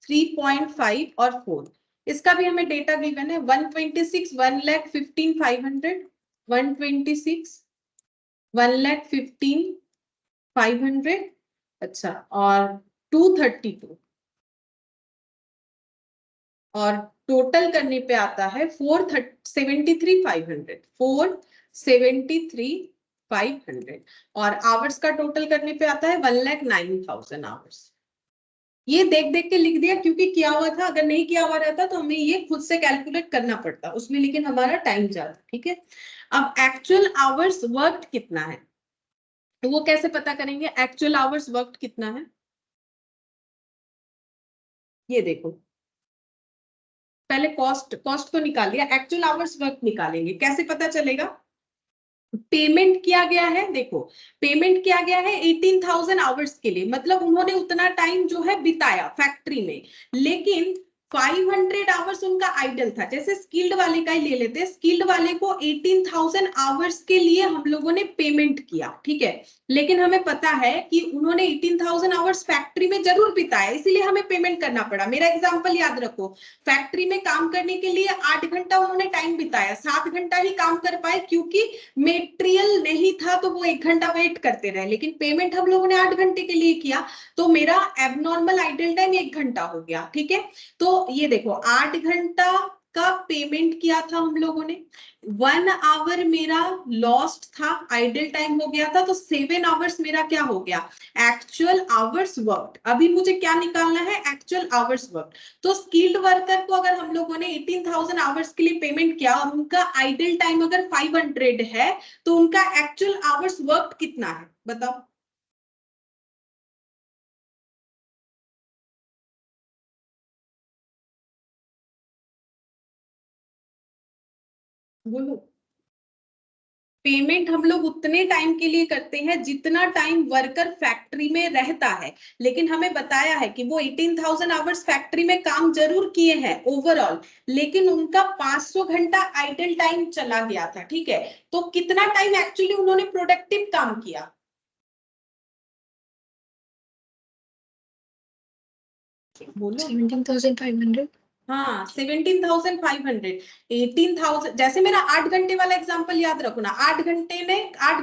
3.5 और 4। इसका भी हमें डेटा गिवन है 126 1,15,500 126 1,15,500। अच्छा और 232 और टोटल करने पे आता है 473,500 473,500, और आवर्स का टोटल करने पे आता है 1,09,000 आवर्स। ये देख देख के लिख दिया क्योंकि किया हुआ था, अगर नहीं किया हुआ रहता तो हमें ये खुद से कैलकुलेट करना पड़ता उसमें, लेकिन हमारा टाइम जाता, ठीक है। अब एक्चुअल आवर्स वर्क कितना है तो वो कैसे पता करेंगे, एक्चुअल आवर्स वर्क कितना है ये देखो, पहले कॉस्ट को निकाल लिया, एक्चुअल आवर्स वर्क निकालेंगे, कैसे पता चलेगा। पेमेंट किया गया है, देखो पेमेंट किया गया है 18,000 आवर्स के लिए, मतलब उन्होंने उतना टाइम जो है बिताया फैक्ट्री में, लेकिन 500 आवर्स उनका आइडल था। जैसे स्किल्ड वाले का ही ले लेते हैं, स्किल्ड वाले को 18,000 आवर्स के लिए हम लोगों ने पेमेंट किया, ठीक है, लेकिन हमें पता है कि उन्होंने 18,000 आवर्स फैक्ट्री में जरूर बिताया, इसीलिए हमें पेमेंट करना पड़ा। मेरा एग्जांपल याद रखो, फैक्ट्री में काम करने के लिए 8 घंटा उन्होंने टाइम बिताया, 7 घंटा ही काम कर पाए क्योंकि मेटेरियल नहीं था तो वो 1 घंटा वेट करते रहे, लेकिन पेमेंट हम लोगों ने 8 घंटे के लिए किया, तो मेरा एबनॉर्मल आइडल टाइम 1 घंटा हो गया, ठीक है। तो ये देखो 8 घंटा का पेमेंट किया था हम लोगों ने, 1 आवर मेरा लॉस्ट था, आइडल टाइम हो गया था, तो 7 आवर्स मेरा क्या हो गया, एक्चुअल आवर्स वर्क। अभी मुझे क्या निकालना है, एक्चुअल आवर्स वर्क। तो स्किल्ड वर्कर को अगर हम लोगों ने 18,000 आवर्स के लिए पेमेंट किया और उनका आइडल टाइम अगर 500 है, तो उनका एक्चुअल आवर्स वर्क कितना है, बताओ। बोलो। पेमेंट हम लोग उतने टाइम के लिए करते हैं जितना टाइम वर्कर फैक्ट्री में रहता है, लेकिन हमें बताया है कि वो 18,000 आवर्स फैक्ट्री में काम जरूर किए हैं ओवरऑल, लेकिन उनका 500 घंटा आइडल टाइम चला गया था, ठीक है। तो कितना टाइम एक्चुअली उन्होंने प्रोडक्टिव काम किया, बोलो। 17,500. हाँ 17,500, 18,000। जैसे मेरा 8 घंटे वाला एग्जांपल याद रखो ना, 8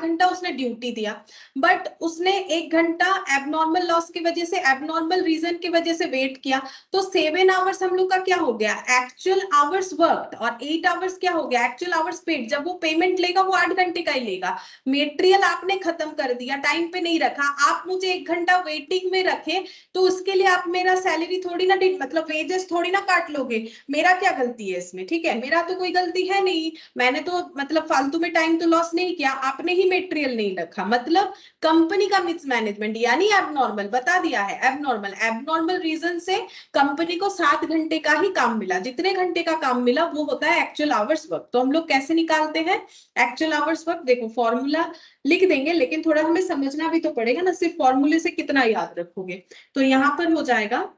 घंटा उसने ड्यूटी दिया, बट उसने 1 घंटा एबनॉर्मल लॉस की वजह से, एबनॉर्मल रीजन की वजह से वेट किया, तो 7 आवर्स हम लोग का क्या हो गया, एक्चुअल आवर्स वर्क, और 8 आवर्स क्या हो गया, एक्चुअल आवर्स पेड। जब वो पेमेंट लेगा वो 8 घंटे का ही लेगा। मेटेरियल आपने खत्म कर दिया, टाइम पे नहीं रखा, आप मुझे 1 घंटा वेटिंग में रखे, तो उसके लिए आप मेरा सैलरी थोड़ी ना, मतलब वेजेस थोड़ी ना काट लोगे। मेरा क्या गलती है इसमें, ठीक है, मेरा तो कोई गलती है नहीं, मैंने तो मतलब फालतू में टाइम तो लॉस नहीं किया, आपने ही मटेरियल नहीं रखा, मतलब कंपनी का मिसमैनेजमेंट, यानी एबनॉर्मल बता दिया है। एबनॉर्मल, एबनॉर्मल रीजन से कंपनी को 7 घंटे का ही काम मिला, जितने घंटे का काम मिला वो होता है एक्चुअल आवर्स वर्क। तो हम लोग कैसे निकालते हैं एक्चुअल आवर्स वर्क, देखो फॉर्मूला लिख देंगे, लेकिन थोड़ा हमें समझना भी तो पड़ेगा ना, सिर्फ फॉर्मूले से कितना याद रखोगे। तो यहां पर हो जाएगा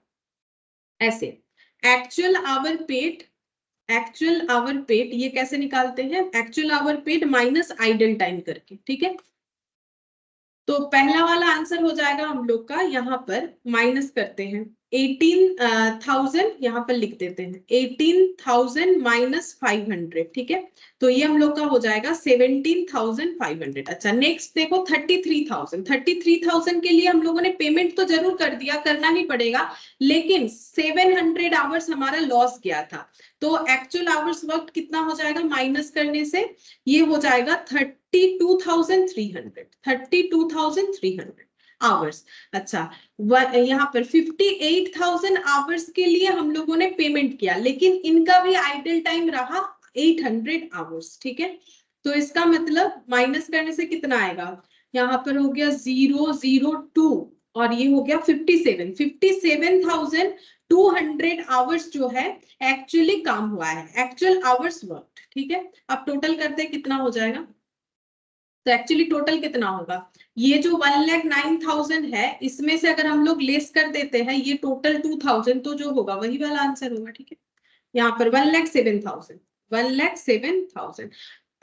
ऐसे, actual our paid, actual our paid, ये कैसे निकालते हैं, actual our paid minus idle time करके, ठीक है। तो पहला वाला आंसर हो जाएगा हम लोग का, यहाँ पर माइनस करते हैं 18,000, यहाँ पर लिख देते हैं 18,000 माइनस 500, ठीक है। तो ये हम लोग का हो जाएगा 17,500। अच्छा नेक्स्ट देखो 33,000, 33,000 के लिए हम लोगों ने पेमेंट तो जरूर कर दिया, करना ही पड़ेगा, लेकिन 700 आवर्स हमारा लॉस गया था। तो एक्चुअल आवर्स वर्क कितना हो जाएगा, माइनस करने से ये हो जाएगा 32,300, 32,300 आवर्स। अच्छा यहाँ पर 58,000 आवर्स के लिए हम लोगों ने पेमेंट किया, लेकिन इनका भी आइडल टाइम रहा 800 आवर्स, ठीक है। तो इसका मतलब माइनस करने से कितना आएगा, यहाँ पर हो गया 002, और ये हो गया 57,200 आवर्स जो है एक्चुअली काम हुआ है, एक्चुअल आवर्स वर्क, ठीक है। अब टोटल करते हैं कितना हो जाएगा, तो एक्चुअली टोटल कितना होगा, ये जो 1,09,000 है, इसमें से अगर हम लोग लेस कर देते हैं ये टोटल 2,000, तो जो होगा वही वाला आंसर होगा, ठीक है। यहाँ पर 1,07,000, 1,07,000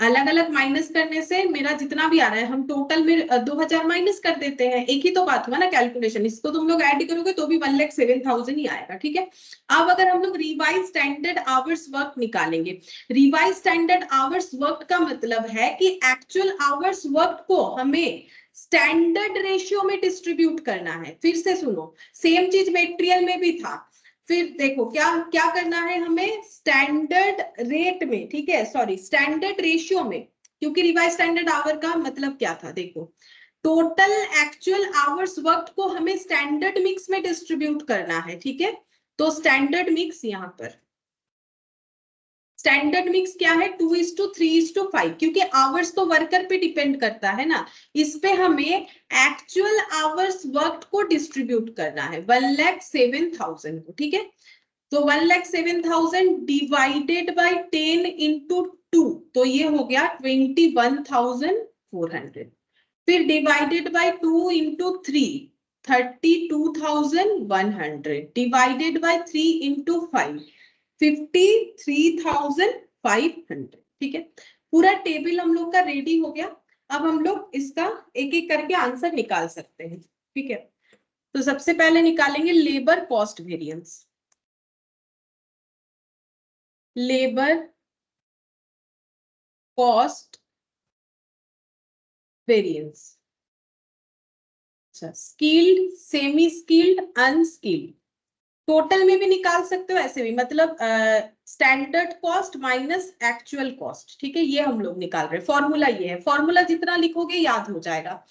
अलग अलग माइनस करने से मेरा जितना भी आ रहा है, हम टोटल में 2,000 माइनस कर देते हैं, एक ही तो बात हुआ ना कैलकुलेशन, इसको तुम लोग ऐड करोगे तो भी 1,07,000 ही आएगा, ठीक है। अब अगर हम लोग रिवाइज स्टैंडर्ड आवर्स वर्क निकालेंगे, रिवाइज स्टैंडर्ड आवर्स वर्क का मतलब है कि एक्चुअल आवर्स वर्क को हमें स्टैंडर्ड रेशियो में डिस्ट्रीब्यूट करना है। फिर से सुनो, सेम चीज मेटेरियल में भी था, फिर देखो क्या क्या करना है हमें, स्टैंडर्ड रेट में, ठीक है, सॉरी स्टैंडर्ड रेशियो में, क्योंकि रिवाइज स्टैंडर्ड आवर का मतलब क्या था, देखो टोटल एक्चुअल आवर्स वर्क को हमें स्टैंडर्ड मिक्स में डिस्ट्रीब्यूट करना है, ठीक है। तो स्टैंडर्ड मिक्स, यहाँ पर स्टैंडर्ड मिक्स क्या है, 2:3:5, क्योंकि आवर्स तो वर्कर पे डिपेंड करता है ना, इस पे हमें एक्चुअल आवर्स वर्क को डिस्ट्रीब्यूट करना है 1,07,000 को, ठीक है। तो 1,07,000 डिवाइडेड बाय 10 इंटू 2, तो ये हो गया 21,400, फिर divided by 2 into 3, 32,100, divided by 3 into 5, 53,500, ठीक है। पूरा टेबल हम लोग का रेडी हो गया। अब हम लोग इसका एक एक करके आंसर निकाल सकते हैं, ठीक है। तो सबसे पहले निकालेंगे labour cost variance, labour cost variance. अच्छा skilled, semi skilled, unskilled, total में भी निकाल सकते हो, ऐसे भी, मतलब standard cost minus actual cost, ठीक है, ये हम लोग निकाल रहे हैं। फॉर्मूला ये है, फॉर्मूला जितना लिखोगे याद हो जाएगा।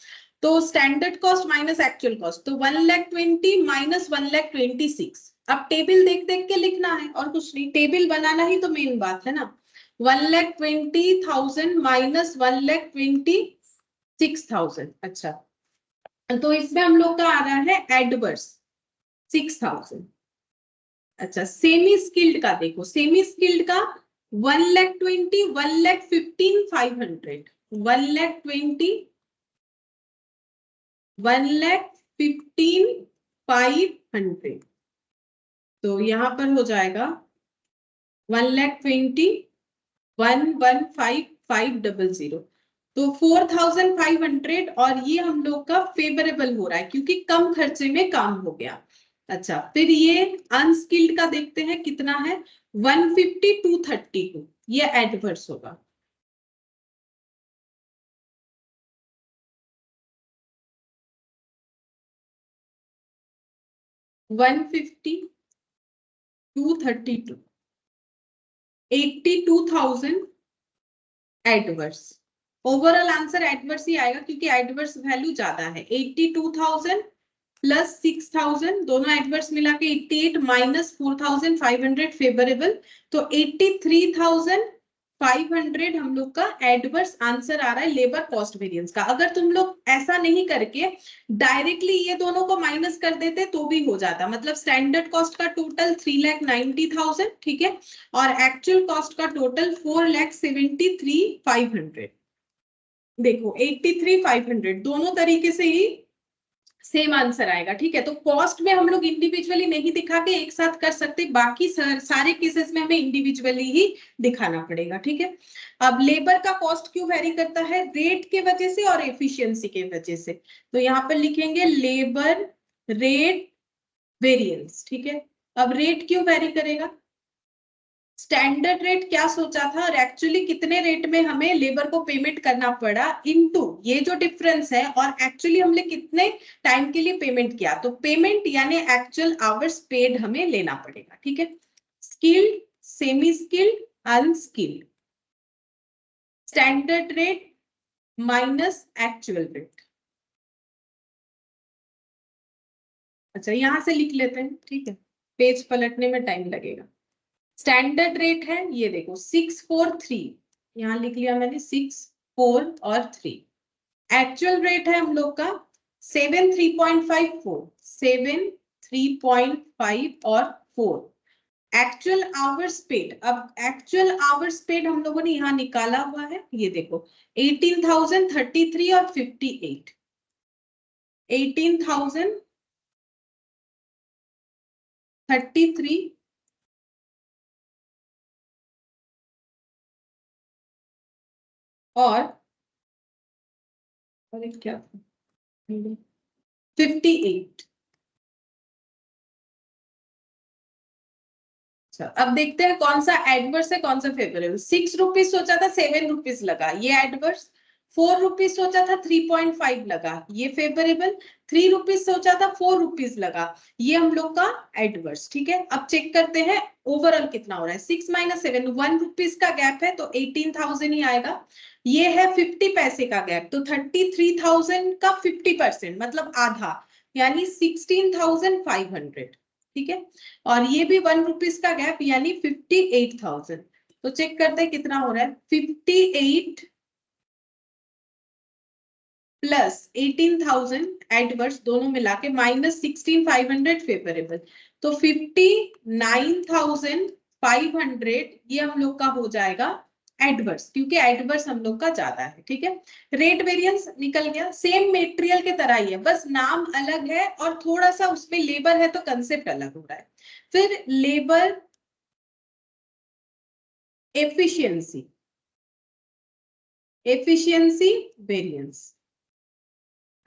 तो standard cost minus actual cost, तो 1,20,000 माइनस 1,26,000। अब टेबल देख देख के लिखना है और कुछ नहीं, टेबल बनाना ही तो मेन बात है ना। 1,20,000 माइनस 1,26,000। अच्छा, तो इसमें हम लोग का आ रहा है एडवर्स 6,000। अच्छा, सेमी स्किल्ड का देखो, सेमी स्किल्ड का 1,20,000, 1,15,500, 1,20,000, 1,15,500। तो यहां पर हो जाएगा 1,20,000, 1,15,500। तो 4,500, और ये हम लोग का फेवरेबल हो रहा है क्योंकि कम खर्चे में काम हो गया। अच्छा, फिर ये अनस्किल्ड का देखते हैं कितना है, 150, 232, ये एडवर्स होगा। One 232, 82,000 adverse. Overall answer adverse ही आएगा क्योंकि एडवर्स वैल्यू ज्यादा है। 82,000 प्लस 6,000, दोनों एडवर्स मिला के 88 माइनस 4,500 फेवरेबल, तो 83,500 हम लोग का एडवर्स आंसर आ रहा है लेबर कॉस्ट वेरिएंस का। अगर तुम लोग ऐसा नहीं करके डायरेक्टली ये दोनों को माइनस कर देते तो भी हो जाता, मतलब स्टैंडर्ड कॉस्ट का टोटल 3,90,000, ठीक है, और एक्चुअल कॉस्ट का टोटल 4,73,500। देखो 83,500 दोनों तरीके से ही सेम आंसर आएगा, ठीक है। तो कॉस्ट में हम लोग इंडिविजुअली नहीं दिखा के एक साथ कर सकते, बाकी सारे केसेस में हमें इंडिविजुअली ही दिखाना पड़ेगा, ठीक है। अब लेबर का कॉस्ट क्यों वेरी करता है, रेट के वजह से और एफिशिएंसी के वजह से। तो यहाँ पर लिखेंगे लेबर रेट वेरिएंस, ठीक है। अब रेट क्यों वेरी करेगा, स्टैंडर्ड रेट क्या सोचा था और एक्चुअली कितने रेट में हमें लेबर को पेमेंट करना पड़ा, इनटू ये जो डिफरेंस है और एक्चुअली हमने कितने टाइम के लिए पेमेंट किया, तो पेमेंट यानी एक्चुअल आवर्स पेड हमें लेना पड़ेगा, ठीक है। Skilled, semi skilled, unskilled, standard rate minus actual rate. अच्छा, यहां से लिख लेते हैं, ठीक है, पेज पलटने में टाइम लगेगा। स्टैंडर्ड रेट है ये देखो 643, यहां लिख लिया मैंने 6, 4 और 3। एक्चुअल रेट है हम लोग का 7,3.54, 7, 3.5 और 4। एक्चुअल आवर्स पेड, अब एक्चुअल आवर्स पेड हम लोगों ने यहां निकाला हुआ है, ये देखो 18,033 और 58, 18,033 और क्या 58। अच्छा, अब देखते हैं कौन सा एडवर्स है कौन सा फेवरेबल। 6 रुपीज सोचा था 7 रुपीज लगा, ये एडवर्स। 4 रुपीज सोचा था 3.5 लगा, ये फेवरेबल। 3 रुपीज सोचा था 4 रुपीज लगा, ये हम लोग का एडवर्स, ठीक है। अब चेक करते हैं ओवरऑल कितना हो रहा है। 6 माइनस 7, 1 रुपीज का गैप है तो 18,000 ही आएगा। ये है 50 पैसे का गैप, तो 33,000 का 50% मतलब आधा, यानी 16,500, ठीक है। और ये भी 1 रुपीज का गैप यानी 58,000। तो चेक करते हैं कितना हो रहा है, 58 प्लस 18,000 एडवर्स दोनों मिला के माइनस 16,500 फेवरेबल, तो 59,500 ये हम लोग का हो जाएगा एडवर्स, क्योंकि एडवर्स हम लोग का ज्यादा है, ठीक है। रेट वेरिएंस निकल गया, सेम मेटेरियल के तरह ही है, बस नाम अलग है और थोड़ा सा उसमें लेबर है तो कंसेप्ट अलग हो रहा है। फिर लेबर एफिशिएंसी, एफिशिएंसी वेरिएंस।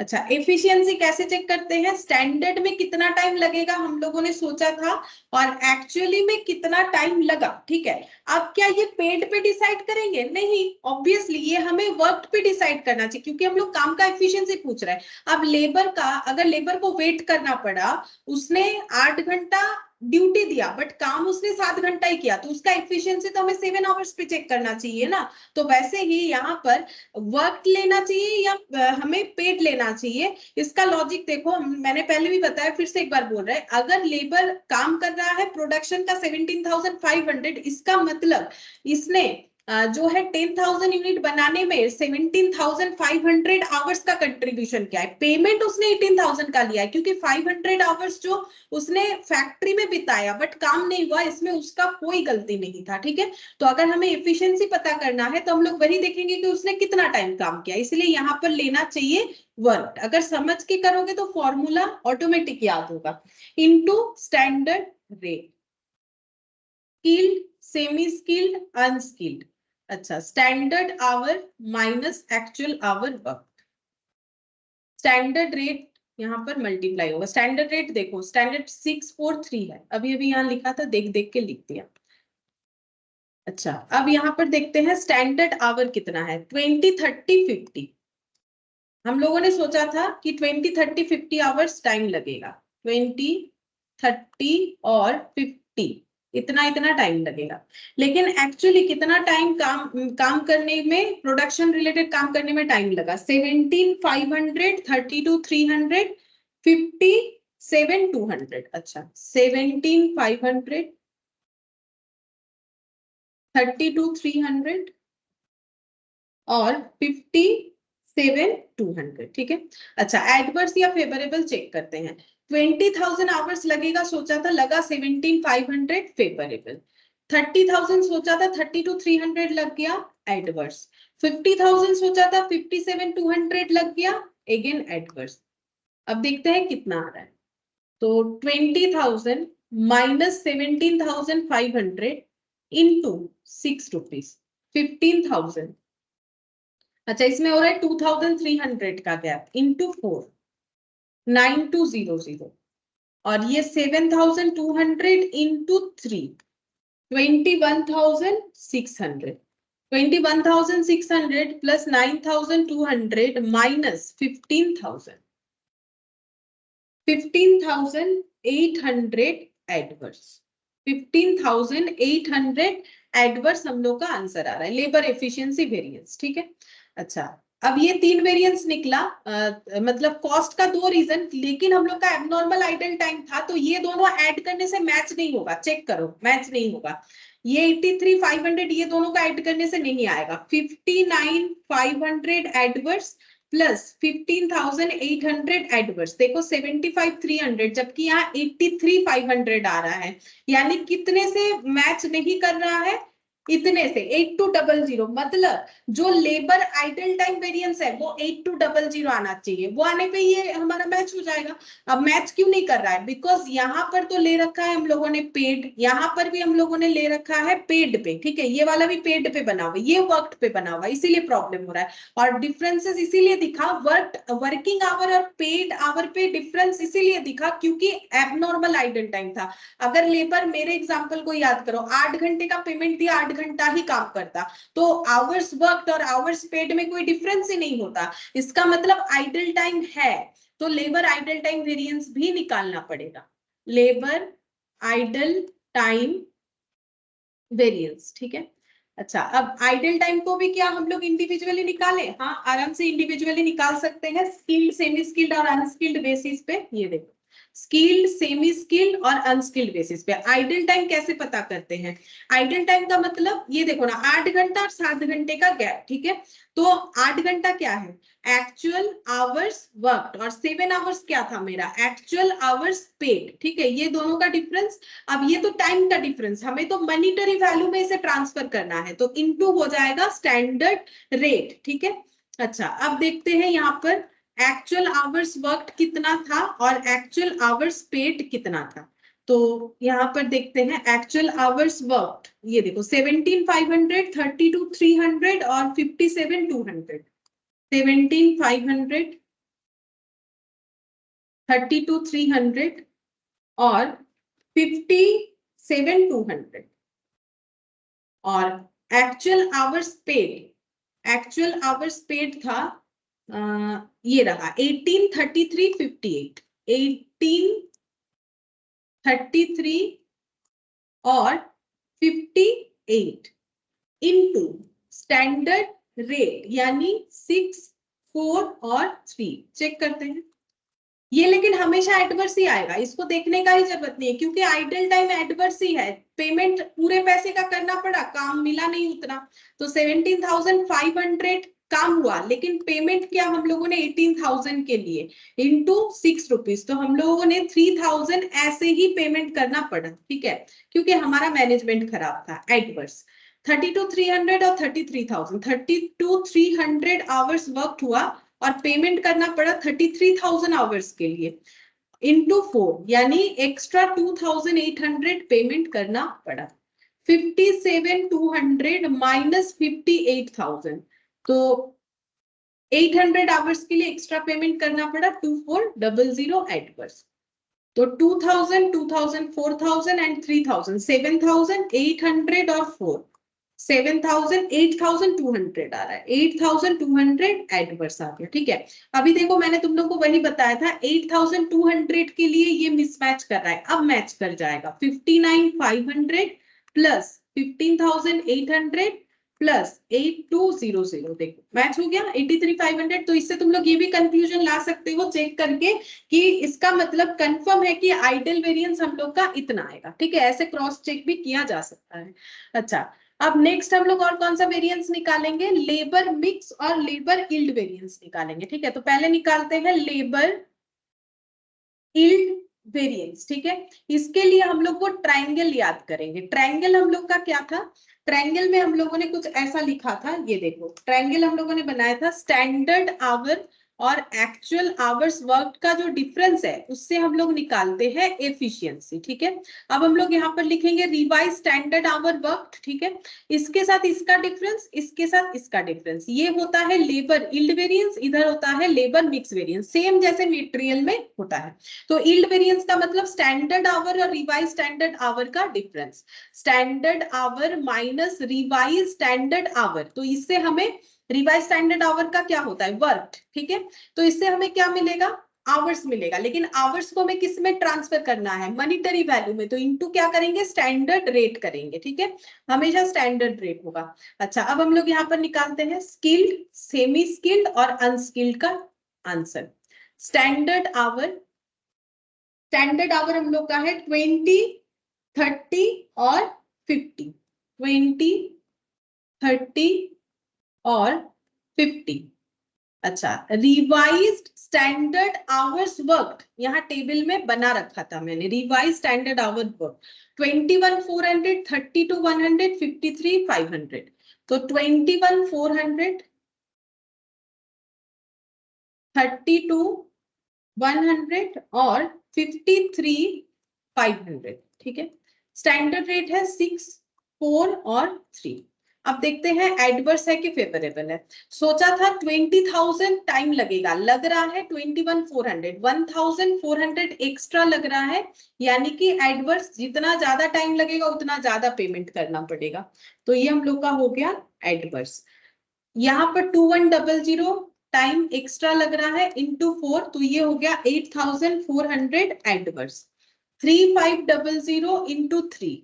अच्छा, एफिशिएंसी कैसे चेक करते हैं, स्टैंडर्ड में कितना टाइम लगेगा हम लोगों ने सोचा था और एक्चुअली में कितना टाइम लगा, ठीक है। अब क्या ये पेड पे डिसाइड करेंगे, नहीं, ऑब्वियसली ये हमें वर्क पे डिसाइड करना चाहिए क्योंकि हम लोग काम का एफिशिएंसी पूछ रहे हैं। अब लेबर का, अगर लेबर को वेट करना पड़ा, उसने 8 घंटा ड्यूटी दिया बट काम उसने 7 घंटा ही किया, तो उसका एफिशिएंसी तो हमें 7 आवर्स पे चेक करना चाहिए ना। तो वैसे ही यहाँ पर वर्क लेना चाहिए या हमें पेड लेना चाहिए, इसका लॉजिक देखो, मैंने पहले भी बताया, फिर से एक बार बोल रहे हैं, अगर लेबर काम कर रहा है प्रोडक्शन का 17,500, इसका मतलब इसने जो है 10,000 यूनिट बनाने में 17,500 आवर्स का कंट्रीब्यूशन किया है। पेमेंट उसने 18,000 का लिया है, क्योंकि 500 आवर्स जो उसने फैक्ट्री में बिताया बट काम नहीं हुआ, इसमें उसका कोई गलती नहीं था, ठीक है। तो अगर हमें एफिशिएंसी पता करना है तो हम लोग वही देखेंगे कि उसने कितना टाइम काम किया, इसलिए यहाँ पर लेना चाहिए वर्क। अगर समझ के करोगे तो फॉर्मूला ऑटोमेटिक याद होगा, into standard rate, skilled, semi skilled, unskilled. अच्छा, standard hour minus actual hour work, standard rate यहाँ पर मल्टीप्लाई होगा। स्टैंडर्ड रेट देखो, स्टैंडर्ड 643 है, अभी अभी यहाँ लिखा था, देख देख के लिख दिया। अच्छा, अब यहाँ पर देखते हैं स्टैंडर्ड आवर कितना है, 20, 30, 50। हम लोगों ने सोचा था कि 20, 30, 50 आवर्स टाइम लगेगा, 20, 30 और 50, इतना इतना टाइम लगेगा। लेकिन एक्चुअली कितना टाइम काम करने में, प्रोडक्शन रिलेटेड काम करने में टाइम लगा, 17,500, 32,300, 57,200। अच्छा, 17,500, 32,300 और 57,200, ठीक है। अच्छा, एडवर्स या फेवरेबल चेक करते हैं। 20,000 आवर्स लगेगा सोचा था, लगा 17,500 फेवरेबल। 30,000 सोचा था, 32,300 लग गया एडवर्स। 50,000 सोचा था, 57,200 लग गया, अगेन एडवर्स। अब देखते हैं कितना आ रहा है। तो 20,000 माइनस 17,500 इंटू 6 रुपीज, 15,000। अच्छा, इसमें हो रहा है 2,300 का गैप, इंटू 4, 9200, और ये 7,200 into 3, 21,600। 21,600 plus 9,200 minus 15,000, 15,800 adverse, 15,800 adverse हम लोग का आंसर आ रहा है, लेबर एफिशिएंसी वेरिएंस, ठीक है। अच्छा, अब ये 3 वेरिएंस निकला, मतलब कॉस्ट का 2 रीजन, लेकिन हम लोग का एबनॉर्मल आइडल टाइम था, तो ये दोनों ऐड करने से मैच नहीं होगा, चेक करो, मैच नहीं होगा। ये 83,500 ये दोनों का ऐड करने से नहीं आएगा। 59,500 एडवर्स प्लस 15,800 एडवर्स, देखो 75,300, जबकि यहाँ 83,500 आ रहा है, यानी कितने से मैच नहीं कर रहा है, इतने से 8200, मतलब जो लेबर आइडल टाइम वेरिएंस है वो 8200 आना चाहिए, वो आने पे ये हमारा मैच हो जाएगा। अब मैच क्यों नहीं कर रहा है, बिकॉज यहाँ पर तो ले रखा है हम लोगों ने पेड, यहाँ पर भी हम लोगों ने ले रखा है पेड पे, ठीक है, ये वाला भी पेड पे बना हुआ, ये वर्क पे बना हुआ, इसीलिए प्रॉब्लम हो रहा है। और डिफरेंसेस इसीलिए दिखा, वर्किंग आवर और पेड आवर पे डिफरेंस इसीलिए दिखा क्योंकि एबनॉर्मल आइडल टाइम था। अगर लेबर, मेरे एग्जांपल को याद करो, 8 घंटे का पेमेंट दिया, 8 घंटा ही काम करता, तो आवर्स वर्कड और आवर्स पेड में कोई डिफरेंस ही नहीं होता, इसका मतलब आइडल टाइम है, तो लेबर आइडल टाइम वेरिएंस भी निकालना पड़ेगा, लेबर आइडल टाइम वेरिएंस, ठीक है। अच्छा, अब आइडल टाइम को भी क्या हम लोग इंडिविजुअली निकालें? हाँ, आराम से इंडिविजुअली निकाल सकते हैं, स्किल्ड, सेमी स्किल्ड और अनस्किल्ड बेसिस पे। ये देखो, स्किल्ड, सेमी स्किल्ड और अनस्किल्ड बेसिस पे आइडल टाइम कैसे पता करते हैं? आइडल टाइम का मतलब ये देखो ना, 8 घंटा और 7 घंटे का गैप, ठीक है। तो 8 घंटा क्या है, एक्चुअल आवर्स वर्कड, और 7 आवर्स क्या था मेरा, एक्चुअल आवर्स पेड, ठीक है, ये दोनों का डिफरेंस। अब ये तो टाइम का डिफरेंस, हमें तो मॉनिटरी वैल्यू में इसे ट्रांसफर करना है, तो इनटू हो जाएगा स्टैंडर्ड रेट, ठीक है। अच्छा, अब देखते हैं यहाँ पर एक्चुअल आवर्स वर्कड कितना था और एक्चुअल आवर्स पेड कितना था। तो यहाँ पर देखते हैं एक्चुअल आवर्स वर्कड, ये देखो 17,500, 32,300 और 57,200। 17,500, 32,300 और 57,200, और एक्चुअल आवर्स पेड था ये रहा 18,33,58, 18,33,58 33 और 58 इनटू स्टैंडर्ड रेट यानी 6, 4 और 3। चेक करते हैं। ये लेकिन हमेशा एडवर्स ही आएगा, इसको देखने का ही जरूरत नहीं है क्योंकि आइडल टाइम एडवर्स ही है। पेमेंट पूरे पैसे का करना पड़ा, काम मिला नहीं उतना, तो 17,500 काम हुआ, लेकिन पेमेंट क्या हम लोगों ने 18,000 के लिए इंटू 6 रुपीज, तो हम लोगों ने 3,000 ऐसे ही पेमेंट करना पड़ा, ठीक है, क्योंकि हमारा मैनेजमेंट खराब था। एडवर्स 32,300 और 33,000, 32,300 आवर्स वर्क हुआ और पेमेंट करना पड़ा 33,000 आवर्स के लिए इंटू 4, यानी एक्स्ट्रा 2,800 पेमेंट करना पड़ा। 57,200 माइनस 58,000, तो 800 आवर्स के लिए एक्स्ट्रा पेमेंट करना पड़ा 2400 एडवर्स। तो 2,000, 2,000, 4,000 एंड 3,000, 7,800 और 4, 7,000, 8,200 आ रहा है, 8,200 एडवर्स आ गया, ठीक है। अभी देखो मैंने तुम लोग को वही बताया था, 8,200 के लिए ये मिसमैच कर रहा है, अब मैच कर जाएगा। 59,500 प्लस 15,800 प्लस 8,200, देखो मैच हो गया 83,500। तो इससे तुम लोग ये भी कंफ्यूजन ला सकते हो चेक करके कि इसका मतलब कंफर्म है कि आइडल वेरिएंस हम लोग का इतना आएगा, ठीक है, ऐसे क्रॉस चेक भी किया जा सकता है। अच्छा, अब नेक्स्ट हम लोग और कौन सा वेरिएंस निकालेंगे, लेबर मिक्स और लेबर इल्ड वेरिएंस निकालेंगे, ठीक है। तो पहले निकालते हैं लेबर इल्ड वेरिएंस, ठीक है। इसके लिए हम लोग को ट्रायंगल याद करेंगे। ट्रायंगल हम लोग का क्या था, ट्रायंगल में हम लोगों ने कुछ ऐसा लिखा था, ये देखो ट्रायंगल हम लोगों ने बनाया था, स्टैंडर्ड आवर और एक्चुअल आवर्स वर्क का जो डिफरेंस है उससे हम लोग निकालते हैं एफिशिएंसी, ठीक है। अब हम लोग यहाँ पर लिखेंगे रिवाइज स्टैंडर्ड आवर वर्क, ठीक है, इसके साथ इसका डिफरेंस, इसके साथ इसका डिफरेंस, ये होता है लेबर इल्ड वेरिएंस, इधर होता है लेबर मिक्स वेरिएंस, सेम जैसे मटेरियल में होता है। तो इल्ड वेरिएंस का मतलब स्टैंडर्ड आवर और रिवाइज स्टैंडर्ड आवर का difference, standard hour minus revise standard our, तो इससे हमें रिवाइज स्टैंडर्ड आवर का क्या होता है, वर्क, ठीक है। तो इससे हमें क्या मिलेगा, आवर्स मिलेगा, लेकिन आवर्स को हमें किस में ट्रांसफर करना है, मॉनिटरी वैल्यू में, तो इनटू क्या करेंगे, स्टैंडर्ड रेट करेंगे, ठीक है, हमेशा स्टैंडर्ड रेट होगा। अच्छा, अब हम लोग यहाँ पर निकालते हैं स्किल्ड, सेमी स्किल्ड और अनस्किल्ड का answer. Standard our, standard our हम लोग का है 20, 30 और 50, 20, 30 और 50। अच्छा, रिवाइज्ड स्टैंडर्ड आवर्स वर्क यहाँ टेबल में बना रखा था मैंने, रिवाइज स्टैंडर्ड आवर वर्क 21,400, 32,100, 53,500, तो 21,400, 32,100 और 53,500, ठीक है। स्टैंडर्ड रेट है 6, 4 और 3। अब देखते हैं एडवर्स है कि फेवरेबल है। सोचा था 20,000 टाइम लगेगा, लग रहा है 21,400, 1,400 एक्स्ट्रा लग रहा है, यानी कि एडवर्स जितना ज्यादा टाइम लगेगा उतना ज्यादा पेमेंट करना पड़ेगा, तो ये हम लोग का हो गया एडवर्स। यहाँ पर 2100 टाइम एक्स्ट्रा लग रहा है इंटू 4, तो ये हो गया 8,400 एडवर्स। 3,500 इंटू 3,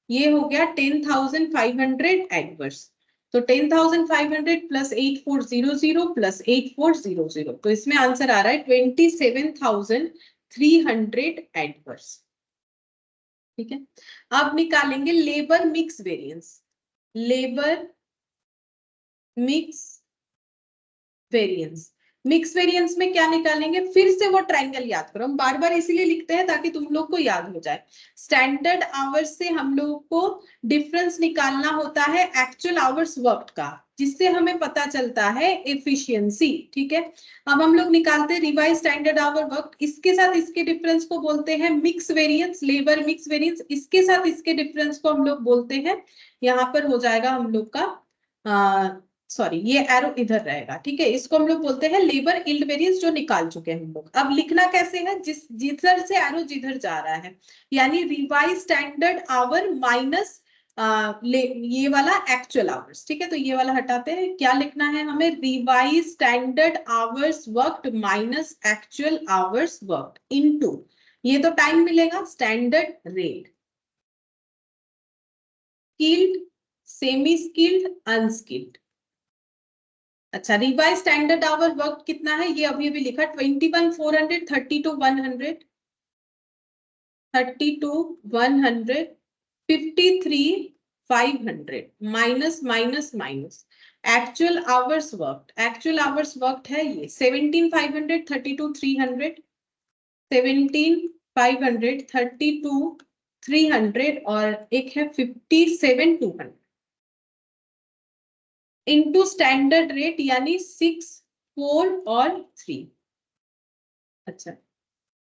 ये हो गया 10,500 एडवर्स। तो 10,500 प्लस 8,400 प्लस 8,400, तो इसमें आंसर आ रहा है 27,300 एडवर्स, ठीक है। अब निकालेंगे labour mix variance, labour mix variance. Mix variance में क्या निकालेंगे, फिर से वो ट्रायंगल याद करो, हम बार बार इसीलिए लिखते हैं ताकि तुम लोग को याद हो जाए। स्टैंडर्ड आवर्स से हम लोग को डिफरेंस निकालना होता है एक्चुअल आवर्स वर्क का, जिससे हमें पता चलता है एफिशिएंसी, ठीक है। अब हम लोग निकालते हैं रिवाइज स्टैंडर्ड आवर वर्क, इसके साथ इसके डिफरेंस को बोलते हैं mix variance, labour mix variance, इसके साथ इसके डिफरेंस को हम लोग बोलते हैं, यहाँ पर हो जाएगा हम लोग का सॉरी ये एरो इधर रहेगा, ठीक है, इसको हम लोग बोलते हैं लेबर इल्ड वेरिएंस जो निकाल चुके हैं हम लोग। अब लिखना कैसे है, जिधर से एरो जिधर जा रहा है, यानी रिवाइज स्टैंडर्ड आवर माइनस ये वाला एक्चुअल आवर्स, ठीक है, तो ये वाला हटाते हैं, क्या लिखना है हमें, revise standard hours worked minus actual hours worked into ये तो टाइम मिलेगा, standard rate, skilled, semi skilled, unskilled. अच्छा, रिवाइज स्टैंडर्ड आवर वर्क कितना है ये अभी अभी लिखा, 21,400, 32,100, 32,100, 53,500, minus minus minus, actual hours worked है ये 17,500, 32,300, 17,500, 32,300 और एक है 57,200 इनटू स्टैंडर्ड रेट यानी 6, 4 और 3। अच्छा,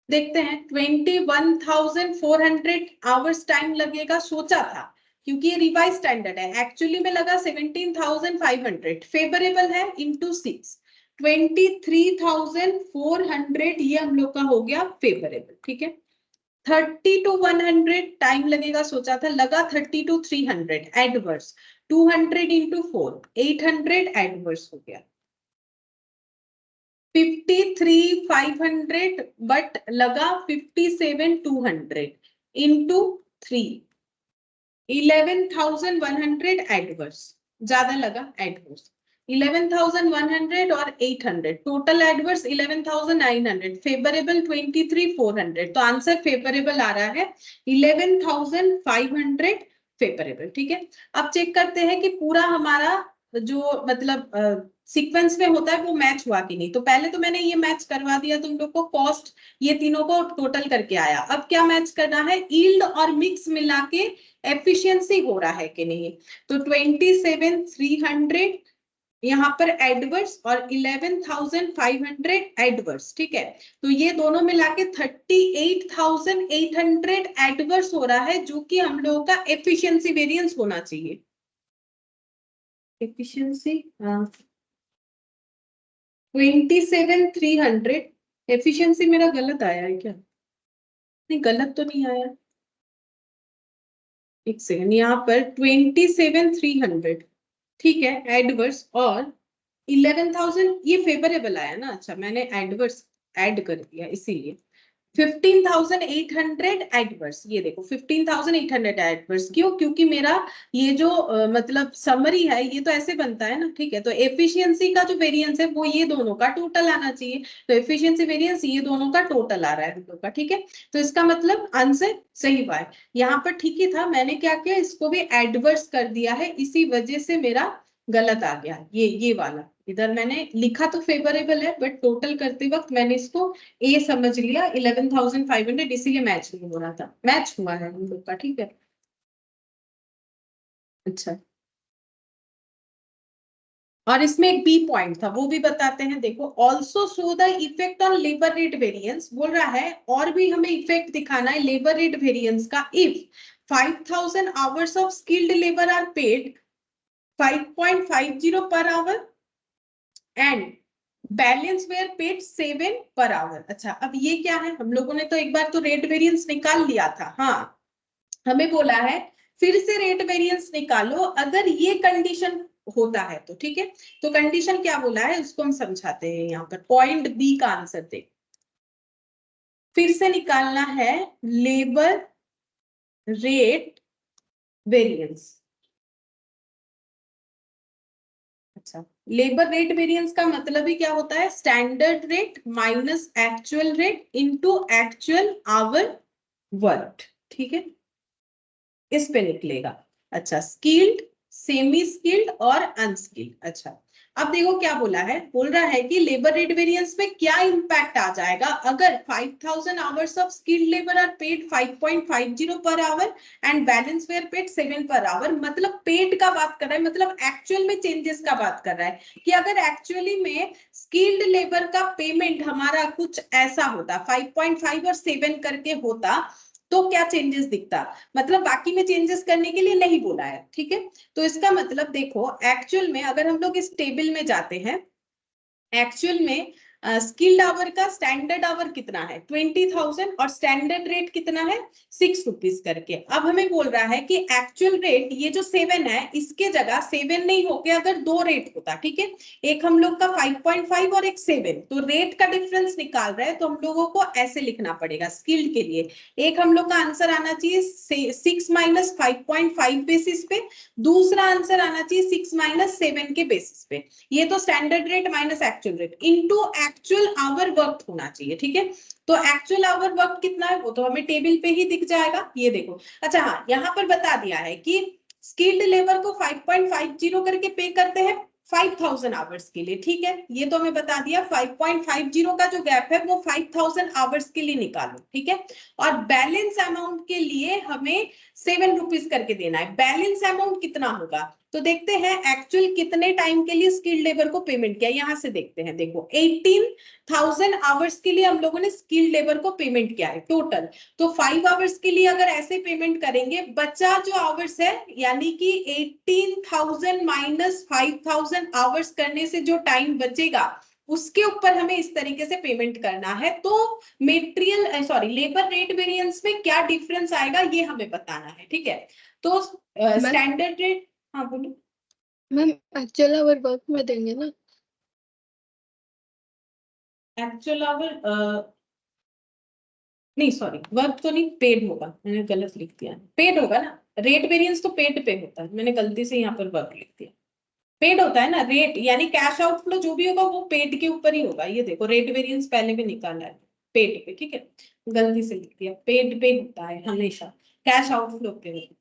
देखते हैं 21,400 आवर्स टाइम लगेगा सोचा था, क्योंकि ये रिवाइज स्टैंडर्ड है, एक्चुअली में लगा 17,500, फेवरेबल है इनटू 6, 23,400 ये हम लोग का हो गया फेवरेबल, ठीक है। 30 to 100 टाइम लगेगा सोचा था, लगा 30 to 300 एडवर्स, 200 into 4, 800 एडवर्स हो गया। 53,500 बट लगा 57,200 into 3, 11,100 एडवर्स, ज्यादा लगा एडवर्स, 11,100 और 800 टोटल एडवर्स 11,900, फेवरेबल 23,400, तो आंसर फेवरेबल आ रहा है 11,500 फेवरेबल, ठीक है। अब चेक करते हैं कि पूरा हमारा जो मतलब सीक्वेंस में होता है वो मैच हुआ कि नहीं। तो पहले तो मैंने ये मैच करवा दिया तुम लोग को, कॉस्ट ये तीनों को टोटल करके आया। अब क्या मैच करना है, यील्ड और मिक्स मिला के एफिशिएंसी हो रहा है कि नहीं। तो 27,300 यहाँ पर एडवर्स और 11,500 एडवर्स, ठीक है। तो ये दोनों मिला के 38,800 एडवर्स हो रहा है, जो कि हम लोगों का एफिशिएंसी वेरिएंस होना चाहिए। एफिशिएंसी 27,300, एफिशिएंसी मेरा गलत आया है क्या? नहीं, गलत तो नहीं आया, एक सेकंड, यहाँ पर 27,300, ठीक है, एडवर्स और 11,000 ये फेवरेबल आया ना। अच्छा, मैंने एडवर्स ऐड कर दिया इसीलिए 15,800 एडवर्स, ये देखो 15,800 एडवर्स, क्यों? क्योंकि मेरा ये जो मतलब समरी है ये तो ऐसे बनता है ना, ठीक है। तो एफिशिएंसी का जो वेरिएंस है वो ये दोनों का टोटल आना चाहिए, तो एफिशिएंसी वेरिएंस ये दोनों का टोटल आ रहा है हम लोग का, ठीक है। तो इसका मतलब आंसर सही हुआ है। यहाँ पर ठीक ही था, मैंने क्या किया, इसको भी एडवर्स कर दिया है, इसी वजह से मेरा गलत आ गया ये वाला। इधर मैंने लिखा तो फेवरेबल है, बट टोटल करते वक्त मैंने इसको ए समझ लिया 11,500, इसीलिए मैच नहीं हो रहा था। मैच हुआ है हम लोग का, ठीक है। अच्छा, और इसमें एक बी पॉइंट था, वो भी बताते हैं। देखो, also show the effect on labour rate variance, बोल रहा है और भी हमें इफेक्ट दिखाना है लेबर रेट वेरिएंस का। If 5,000 hours of skilled labour are paid 5.50 per hour and balance were paid 7 per our. अच्छा, अब ये क्या है, हम लोगों ने तो एक बार तो रेट वेरिएंस निकाल लिया था। हाँ, हमें बोला है फिर से रेट वेरिएंस निकालो अगर ये कंडीशन होता है तो, ठीक है। तो कंडीशन क्या बोला है उसको हम समझाते हैं। यहाँ पर पॉइंट बी का आंसर दे, फिर से निकालना है लेबर रेट वेरिएंस। अच्छा, लेबर रेट वेरिएंस का मतलब ही क्या होता है, standard rate minus actual rate into actual hour work, ठीक है, इस पे निकलेगा। अच्छा, स्किल्ड, सेमी स्किल्ड और अनस्किल्ड। अच्छा, अब देखो क्या बोला है, बोल रहा है कि लेबर रेट वेरिएंस में क्या इंपैक्ट आ जाएगा अगर 5,000 hours of skilled labour are paid 5.50 per hour and balance were paid 7 per our. मतलब पेड का बात कर रहा है, मतलब एक्चुअल में चेंजेस का बात कर रहा है कि अगर एक्चुअली में स्किल्ड लेबर का पेमेंट हमारा कुछ ऐसा होता 5.5 और 7 करके होता तो क्या चेंजेस दिखता। मतलब बाकी में चेंजेस करने के लिए नहीं बोला है, ठीक है। तो इसका मतलब देखो, एक्चुअल में अगर हम लोग इस टेबल में जाते हैं, एक्चुअल में स्किल्ड आवर का स्टैंडर्ड आवर कितना है 20,000 और स्टैंडर्ड रेट कितना है 6 रुपीज करके। अब हमें बोल रहा है कि एक्चुअल रेट ये जो 7 है इसके जगह 7 नहीं होके अगर 2 रेट होता, ठीक है, एक हम लोग का 5.5 और एक 7, तो रेट का डिफरेंस निकाल रहे हैं तो हम लोगों को ऐसे लिखना पड़ेगा स्किल्ड के लिए। एक हम लोग का आंसर आना चाहिए 6 माइनस 5.5 बेसिस पे, दूसरा आंसर आना चाहिए 6 माइनस 7 के बेसिस पे। ये तो standard rate minus actual rate into actual hour work होना चाहिए, ठीक है। तो एक्चुअल आवर वर्क कितना है वो तो हमें टेबल पे ही दिख जाएगा, ये देखो। अच्छा हाँ, यहाँ पर बता दिया है कि स्किल्ड लेबर को 5.50 करके पे करते हैं 5,000 आवर्स के लिए, ठीक है, ये तो हमें बता दिया। 5.50 का जो गैप है वो 5,000 आवर्स के लिए निकालो, ठीक है। और बैलेंस अमाउंट के लिए हमें 7 रुपीज करके देना है। बैलेंस अमाउंट कितना होगा तो देखते हैं एक्चुअल कितने टाइम के लिए स्किल्ड लेबर को पेमेंट किया, यहां से देखते हैं। देखो 18,000 आवर्स के लिए हम लोगों ने स्किल्ड लेबर को पेमेंट किया है टोटल। तो 5 आवर्स के लिए अगर ऐसे पेमेंट करेंगे, बचा जो आवर्स है यानी कि 18,000 माइनस 5,000 आवर्स करने से जो टाइम बचेगा उसके ऊपर हमें इस तरीके से पेमेंट करना है। तो लेबर रेट वेरिएंस में क्या डिफरेंस आएगा ये हमें बताना है, ठीक है। तो स्टैंडर्ड रेट, हाँ बोलो मैम एक्चुअल आवर वर्क में देंगे ना? एक्चुअल आवर नहीं, सॉरी वर्क तो नहीं, पेड होगा, मैंने गलत लिख दिया, पेड होगा ना। रेट वेरिएंस तो पेड पे होता है, मैंने गलती से यहाँ पर वर्क लिख दिया। पेड होता है ना रेट, यानी कैश आउटफ्लो जो भी होगा वो पेड के ऊपर ही होगा। ये देखो रेट वेरिएंस पहले भी निकाला है पेड पे, ठीक है, गलती से लिख दिया, पेड पे होता है हमेशा, कैश आउटफ्लो पे होता है।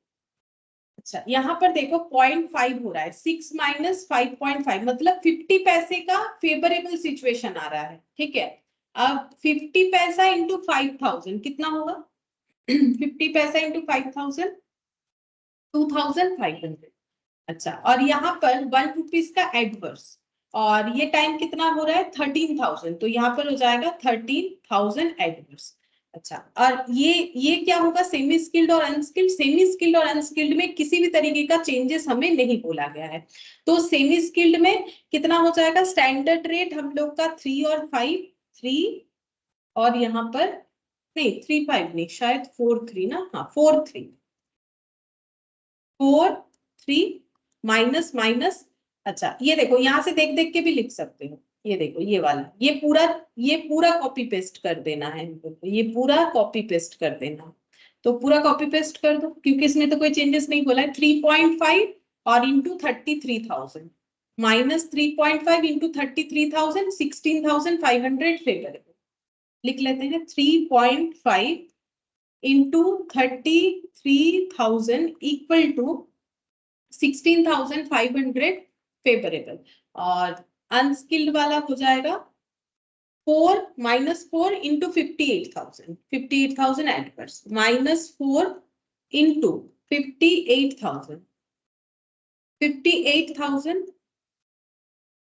अच्छा यहाँ पर देखो 0.5 हो रहा है, 6 माइनस 5.5 मतलब 50 पैसे का फेवरेबल सिचुएशन आ रहा है, ठीक है। अब 50 पैसा इंटू 5,000 कितना होगा 50 पैसा इंटू 5,000 2,500। अच्छा, और यहाँ पर 1 रुपीज का एडवर्स, और ये टाइम कितना हो रहा है 13,000, तो यहाँ पर हो जाएगा 13,000 एडवर्स। अच्छा, और ये क्या होगा सेमी स्किल्ड और अनस्किल्ड। सेमी स्किल्ड और अनस्किल्ड में किसी भी तरीके का चेंजेस हमें नहीं बोला गया है। तो सेमी स्किल्ड में कितना हो जाएगा, स्टैंडर्ड रेट हम लोग का 3 और 5, 3 और यहाँ पर नहीं 3 5 नहीं, शायद 4 3 ना, हाँ 4 3 4 3 माइनस माइनस। अच्छा ये देखो यहाँ से देख देख के भी लिख सकते हो, ये देखो ये वाला, ये पूरा कॉपी पेस्ट कर देना है, ये पूरा कॉपी पेस्ट कर देना। तो पूरा कॉपी पेस्ट कर दो क्योंकि इसमें तो कोई चेंजेस नहीं बोला है। 3.5 और इंटू 33,000 माइनस 3.5 इंटू 33,000 16,500 फेवरेबल। लिख लेते हैं 3.5 इंटू 33,000 इक्वल टू 16,500 फेवरेबल। और अनस्किल्ड वाला हो जाएगा 4 minus 4 into 58,000 adverse minus 4 into 58,000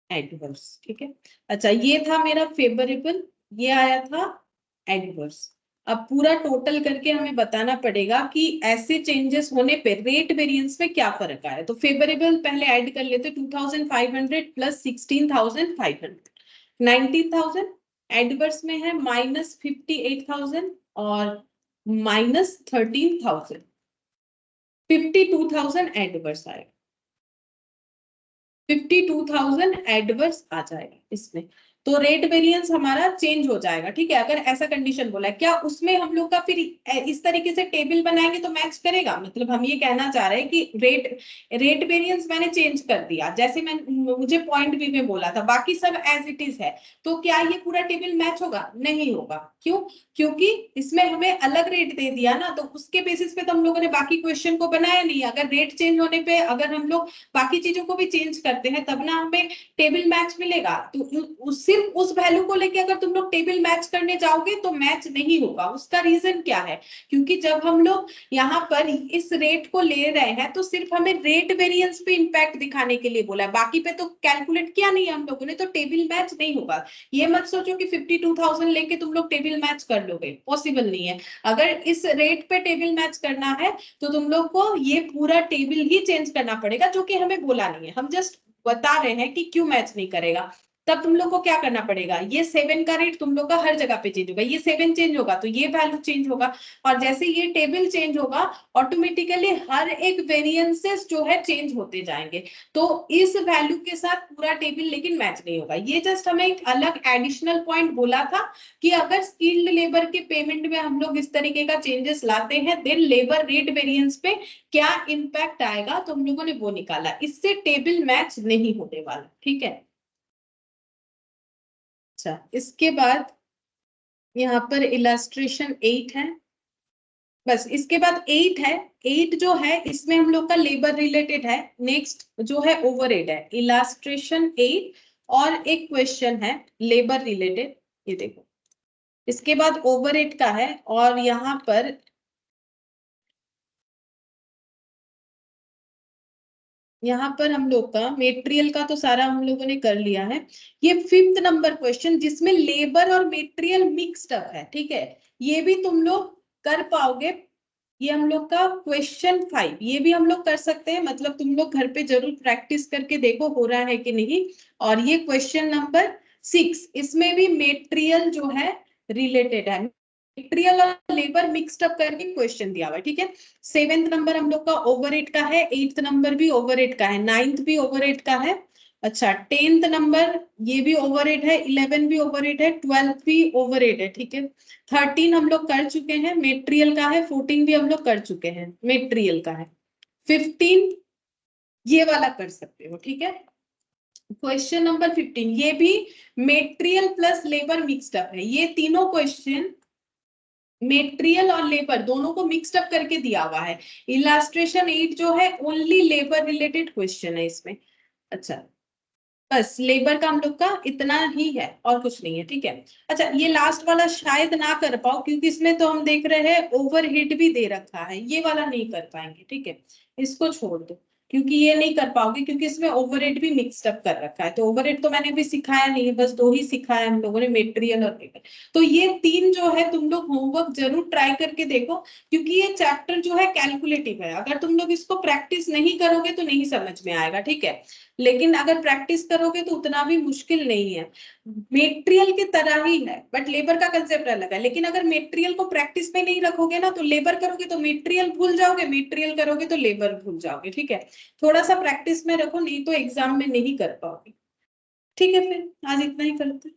adverse, ठीक है। अच्छा ये था मेरा फेवरेबल, ये आया था एडवर्स। अब पूरा टोटल करके हमें बताना पड़ेगा कि ऐसे चेंजेस होने पे रेट वेरिएंस में क्या फर्क आया। तो फेवरेबल पहले ऐड कर लेते, 2,500 प्लस 16,500 19,000, एडवर्स में है माइनस 58,000 और माइनस 13,000, 52,000 एडवर्स आएगा, 52,000 एडवर्स आ जाएगा इसमें। तो रेट वेरिएंस हमारा चेंज हो जाएगा, ठीक है। अगर ऐसा कंडीशन बोला है, क्या उसमें हम लोग का फिर इस तरीके से टेबल बनाएंगे तो मैच करेगा। मतलब हम ये कहना चाह रहे हैं कि रेट वेरिएंस मैंने चेंज कर दिया, जैसे मैं मुझे पॉइंट बी में बोला था, बाकी सब एज इट इज है, तो क्या ये पूरा टेबल मैच होगा, नहीं होगा। क्यों, क्योंकि इसमें हमें अलग रेट दे दिया ना, तो उसके बेसिस पे तो हम लोगों ने बाकी क्वेश्चन को बनाया नहीं। अगर रेट चेंज होने पे अगर हम लोग बाकी चीजों को भी चेंज करते हैं तब ना हमें टेबल मैच मिलेगा। तो सिर्फ उस वैल्यू को लेके अगर तुम लोग टेबल मैच करने जाओगे तो मैच नहीं होगा। उसका रीजन क्या है, क्योंकि जब हम लोग यहाँ पर इस रेट को ले रहे हैं तो सिर्फ हमें रेट वेरिएंस पे इंपैक्ट दिखाने के लिए बोला है, बाकी पे तो कैलकुलेट किया नहीं है हम लोगों ने, तो टेबल मैच नहीं होगा। ये मत सोचो कि 52,000 लेके तुम लोग टेबल मैच कर लोगे, पॉसिबल नहीं है। अगर इस रेट पे टेबल मैच करना है तो तुम लोग को ये पूरा टेबल ही चेंज करना पड़ेगा, जो कि हमें बोला नहीं है, हम जस्ट बता रहे हैं कि क्यों मैच नहीं करेगा। तब तुम लोग को क्या करना पड़ेगा, ये 7 का रेट तुम लोग का हर जगह पे चेंज होगा, ये 7 चेंज होगा तो ये वैल्यू चेंज होगा, और जैसे ये टेबल चेंज होगा ऑटोमेटिकली हर एक वेरिएंसेस जो है चेंज होते जाएंगे। तो इस वैल्यू के साथ पूरा टेबल लेकिन मैच नहीं होगा। ये जस्ट हमें एक अलग एडिशनल पॉइंट बोला था कि अगर स्किल्ड लेबर के पेमेंट में हम लोग इस तरीके का चेंजेस लाते हैं देन लेबर रेट वेरिएंस पे क्या इम्पैक्ट आएगा, तो हम लोगों ने वो निकाला। इससे टेबल मैच नहीं होने वाला, ठीक है। अच्छा, इसके बाद यहाँ पर इलस्ट्रेशन 8 है, बस इसके बाद 8 है। 8 जो है इसमें हम लोग का लेबर रिलेटेड है। नेक्स्ट जो है ओवरहेड है, इलस्ट्रेशन 8 और एक क्वेश्चन है लेबर रिलेटेड, ये देखो। इसके बाद ओवरहेड का है और यहाँ पर हम लोग का मेटेरियल का तो सारा हम लोगों ने कर लिया है। ये 5th नंबर क्वेश्चन जिसमें लेबर और मेटेरियल मिक्स्ड अप है, ठीक है, ये भी तुम लोग कर पाओगे। ये हम लोग का क्वेश्चन 5, ये भी हम लोग कर सकते हैं, मतलब तुम लोग घर पे जरूर प्रैक्टिस करके देखो हो रहा है कि नहीं। और ये क्वेश्चन नंबर 6, इसमें भी मेटेरियल जो है रिलेटेड है, मेटेरियल और लेबर मिक्स्ड अप करके क्वेश्चन दिया हुआ है, ठीक है। 7th नंबर हम लोग का ओवरहेड का है, 8th नंबर भी ओवरहेड का है, 9th भी ओवरहेड का है। अच्छा, 10th नंबर ये भी ओवरहेड है, 11 भी ओवरहेड है, 12 भी ओवरहेड है, ठीक है। 13 हम लोग कर चुके हैं, मेटेरियल का है। 14 भी हम लोग कर चुके हैं, मेटेरियल का है। 15 ये वाला कर सकते हो, ठीक है। क्वेश्चन नंबर 15 ये भी material plus labour mixed up है। ये तीनों क्वेश्चन मेटेरियल और लेबर दोनों को मिक्स्ड अप करके दिया हुआ है। इलस्ट्रेशन 8 जो है ओनली लेबर रिलेटेड क्वेश्चन है इसमें। अच्छा, बस लेबर का हम लोग का इतना ही है और कुछ नहीं है, ठीक है। अच्छा, ये लास्ट वाला शायद ना कर पाओ क्योंकि इसमें तो हम देख रहे हैं ओवरहेड भी दे रखा है, ये वाला नहीं कर पाएंगे, ठीक है, इसको छोड़ दो क्योंकि ये नहीं कर पाओगे क्योंकि इसमें ओवरहेड भी मिक्स्ड अप कर रखा है। तो ओवरहेड तो मैंने अभी सिखाया नहीं है, बस 2 ही सिखाया हम लोगों ने, मेटेरियल और लेबर। तो ये 3 जो है तुम लोग होमवर्क जरूर ट्राई करके देखो क्योंकि ये चैप्टर जो है कैलकुलेटिव है। अगर तुम लोग इसको प्रैक्टिस नहीं करोगे तो नहीं समझ में आएगा, ठीक है, लेकिन अगर प्रैक्टिस करोगे तो उतना भी मुश्किल नहीं है। मेटेरियल की तरह ही है बट लेबर का कंसेप्ट अलग है। लेकिन अगर मेटेरियल को प्रैक्टिस में नहीं रखोगे ना तो लेबर करोगे तो मेटेरियल भूल जाओगे, मेटेरियल करोगे तो लेबर भूल जाओगे, ठीक है। थोड़ा सा प्रैक्टिस में रखो, नहीं तो एग्जाम में नहीं कर पाओगे, ठीक है। फिर आज इतना ही करते हैं।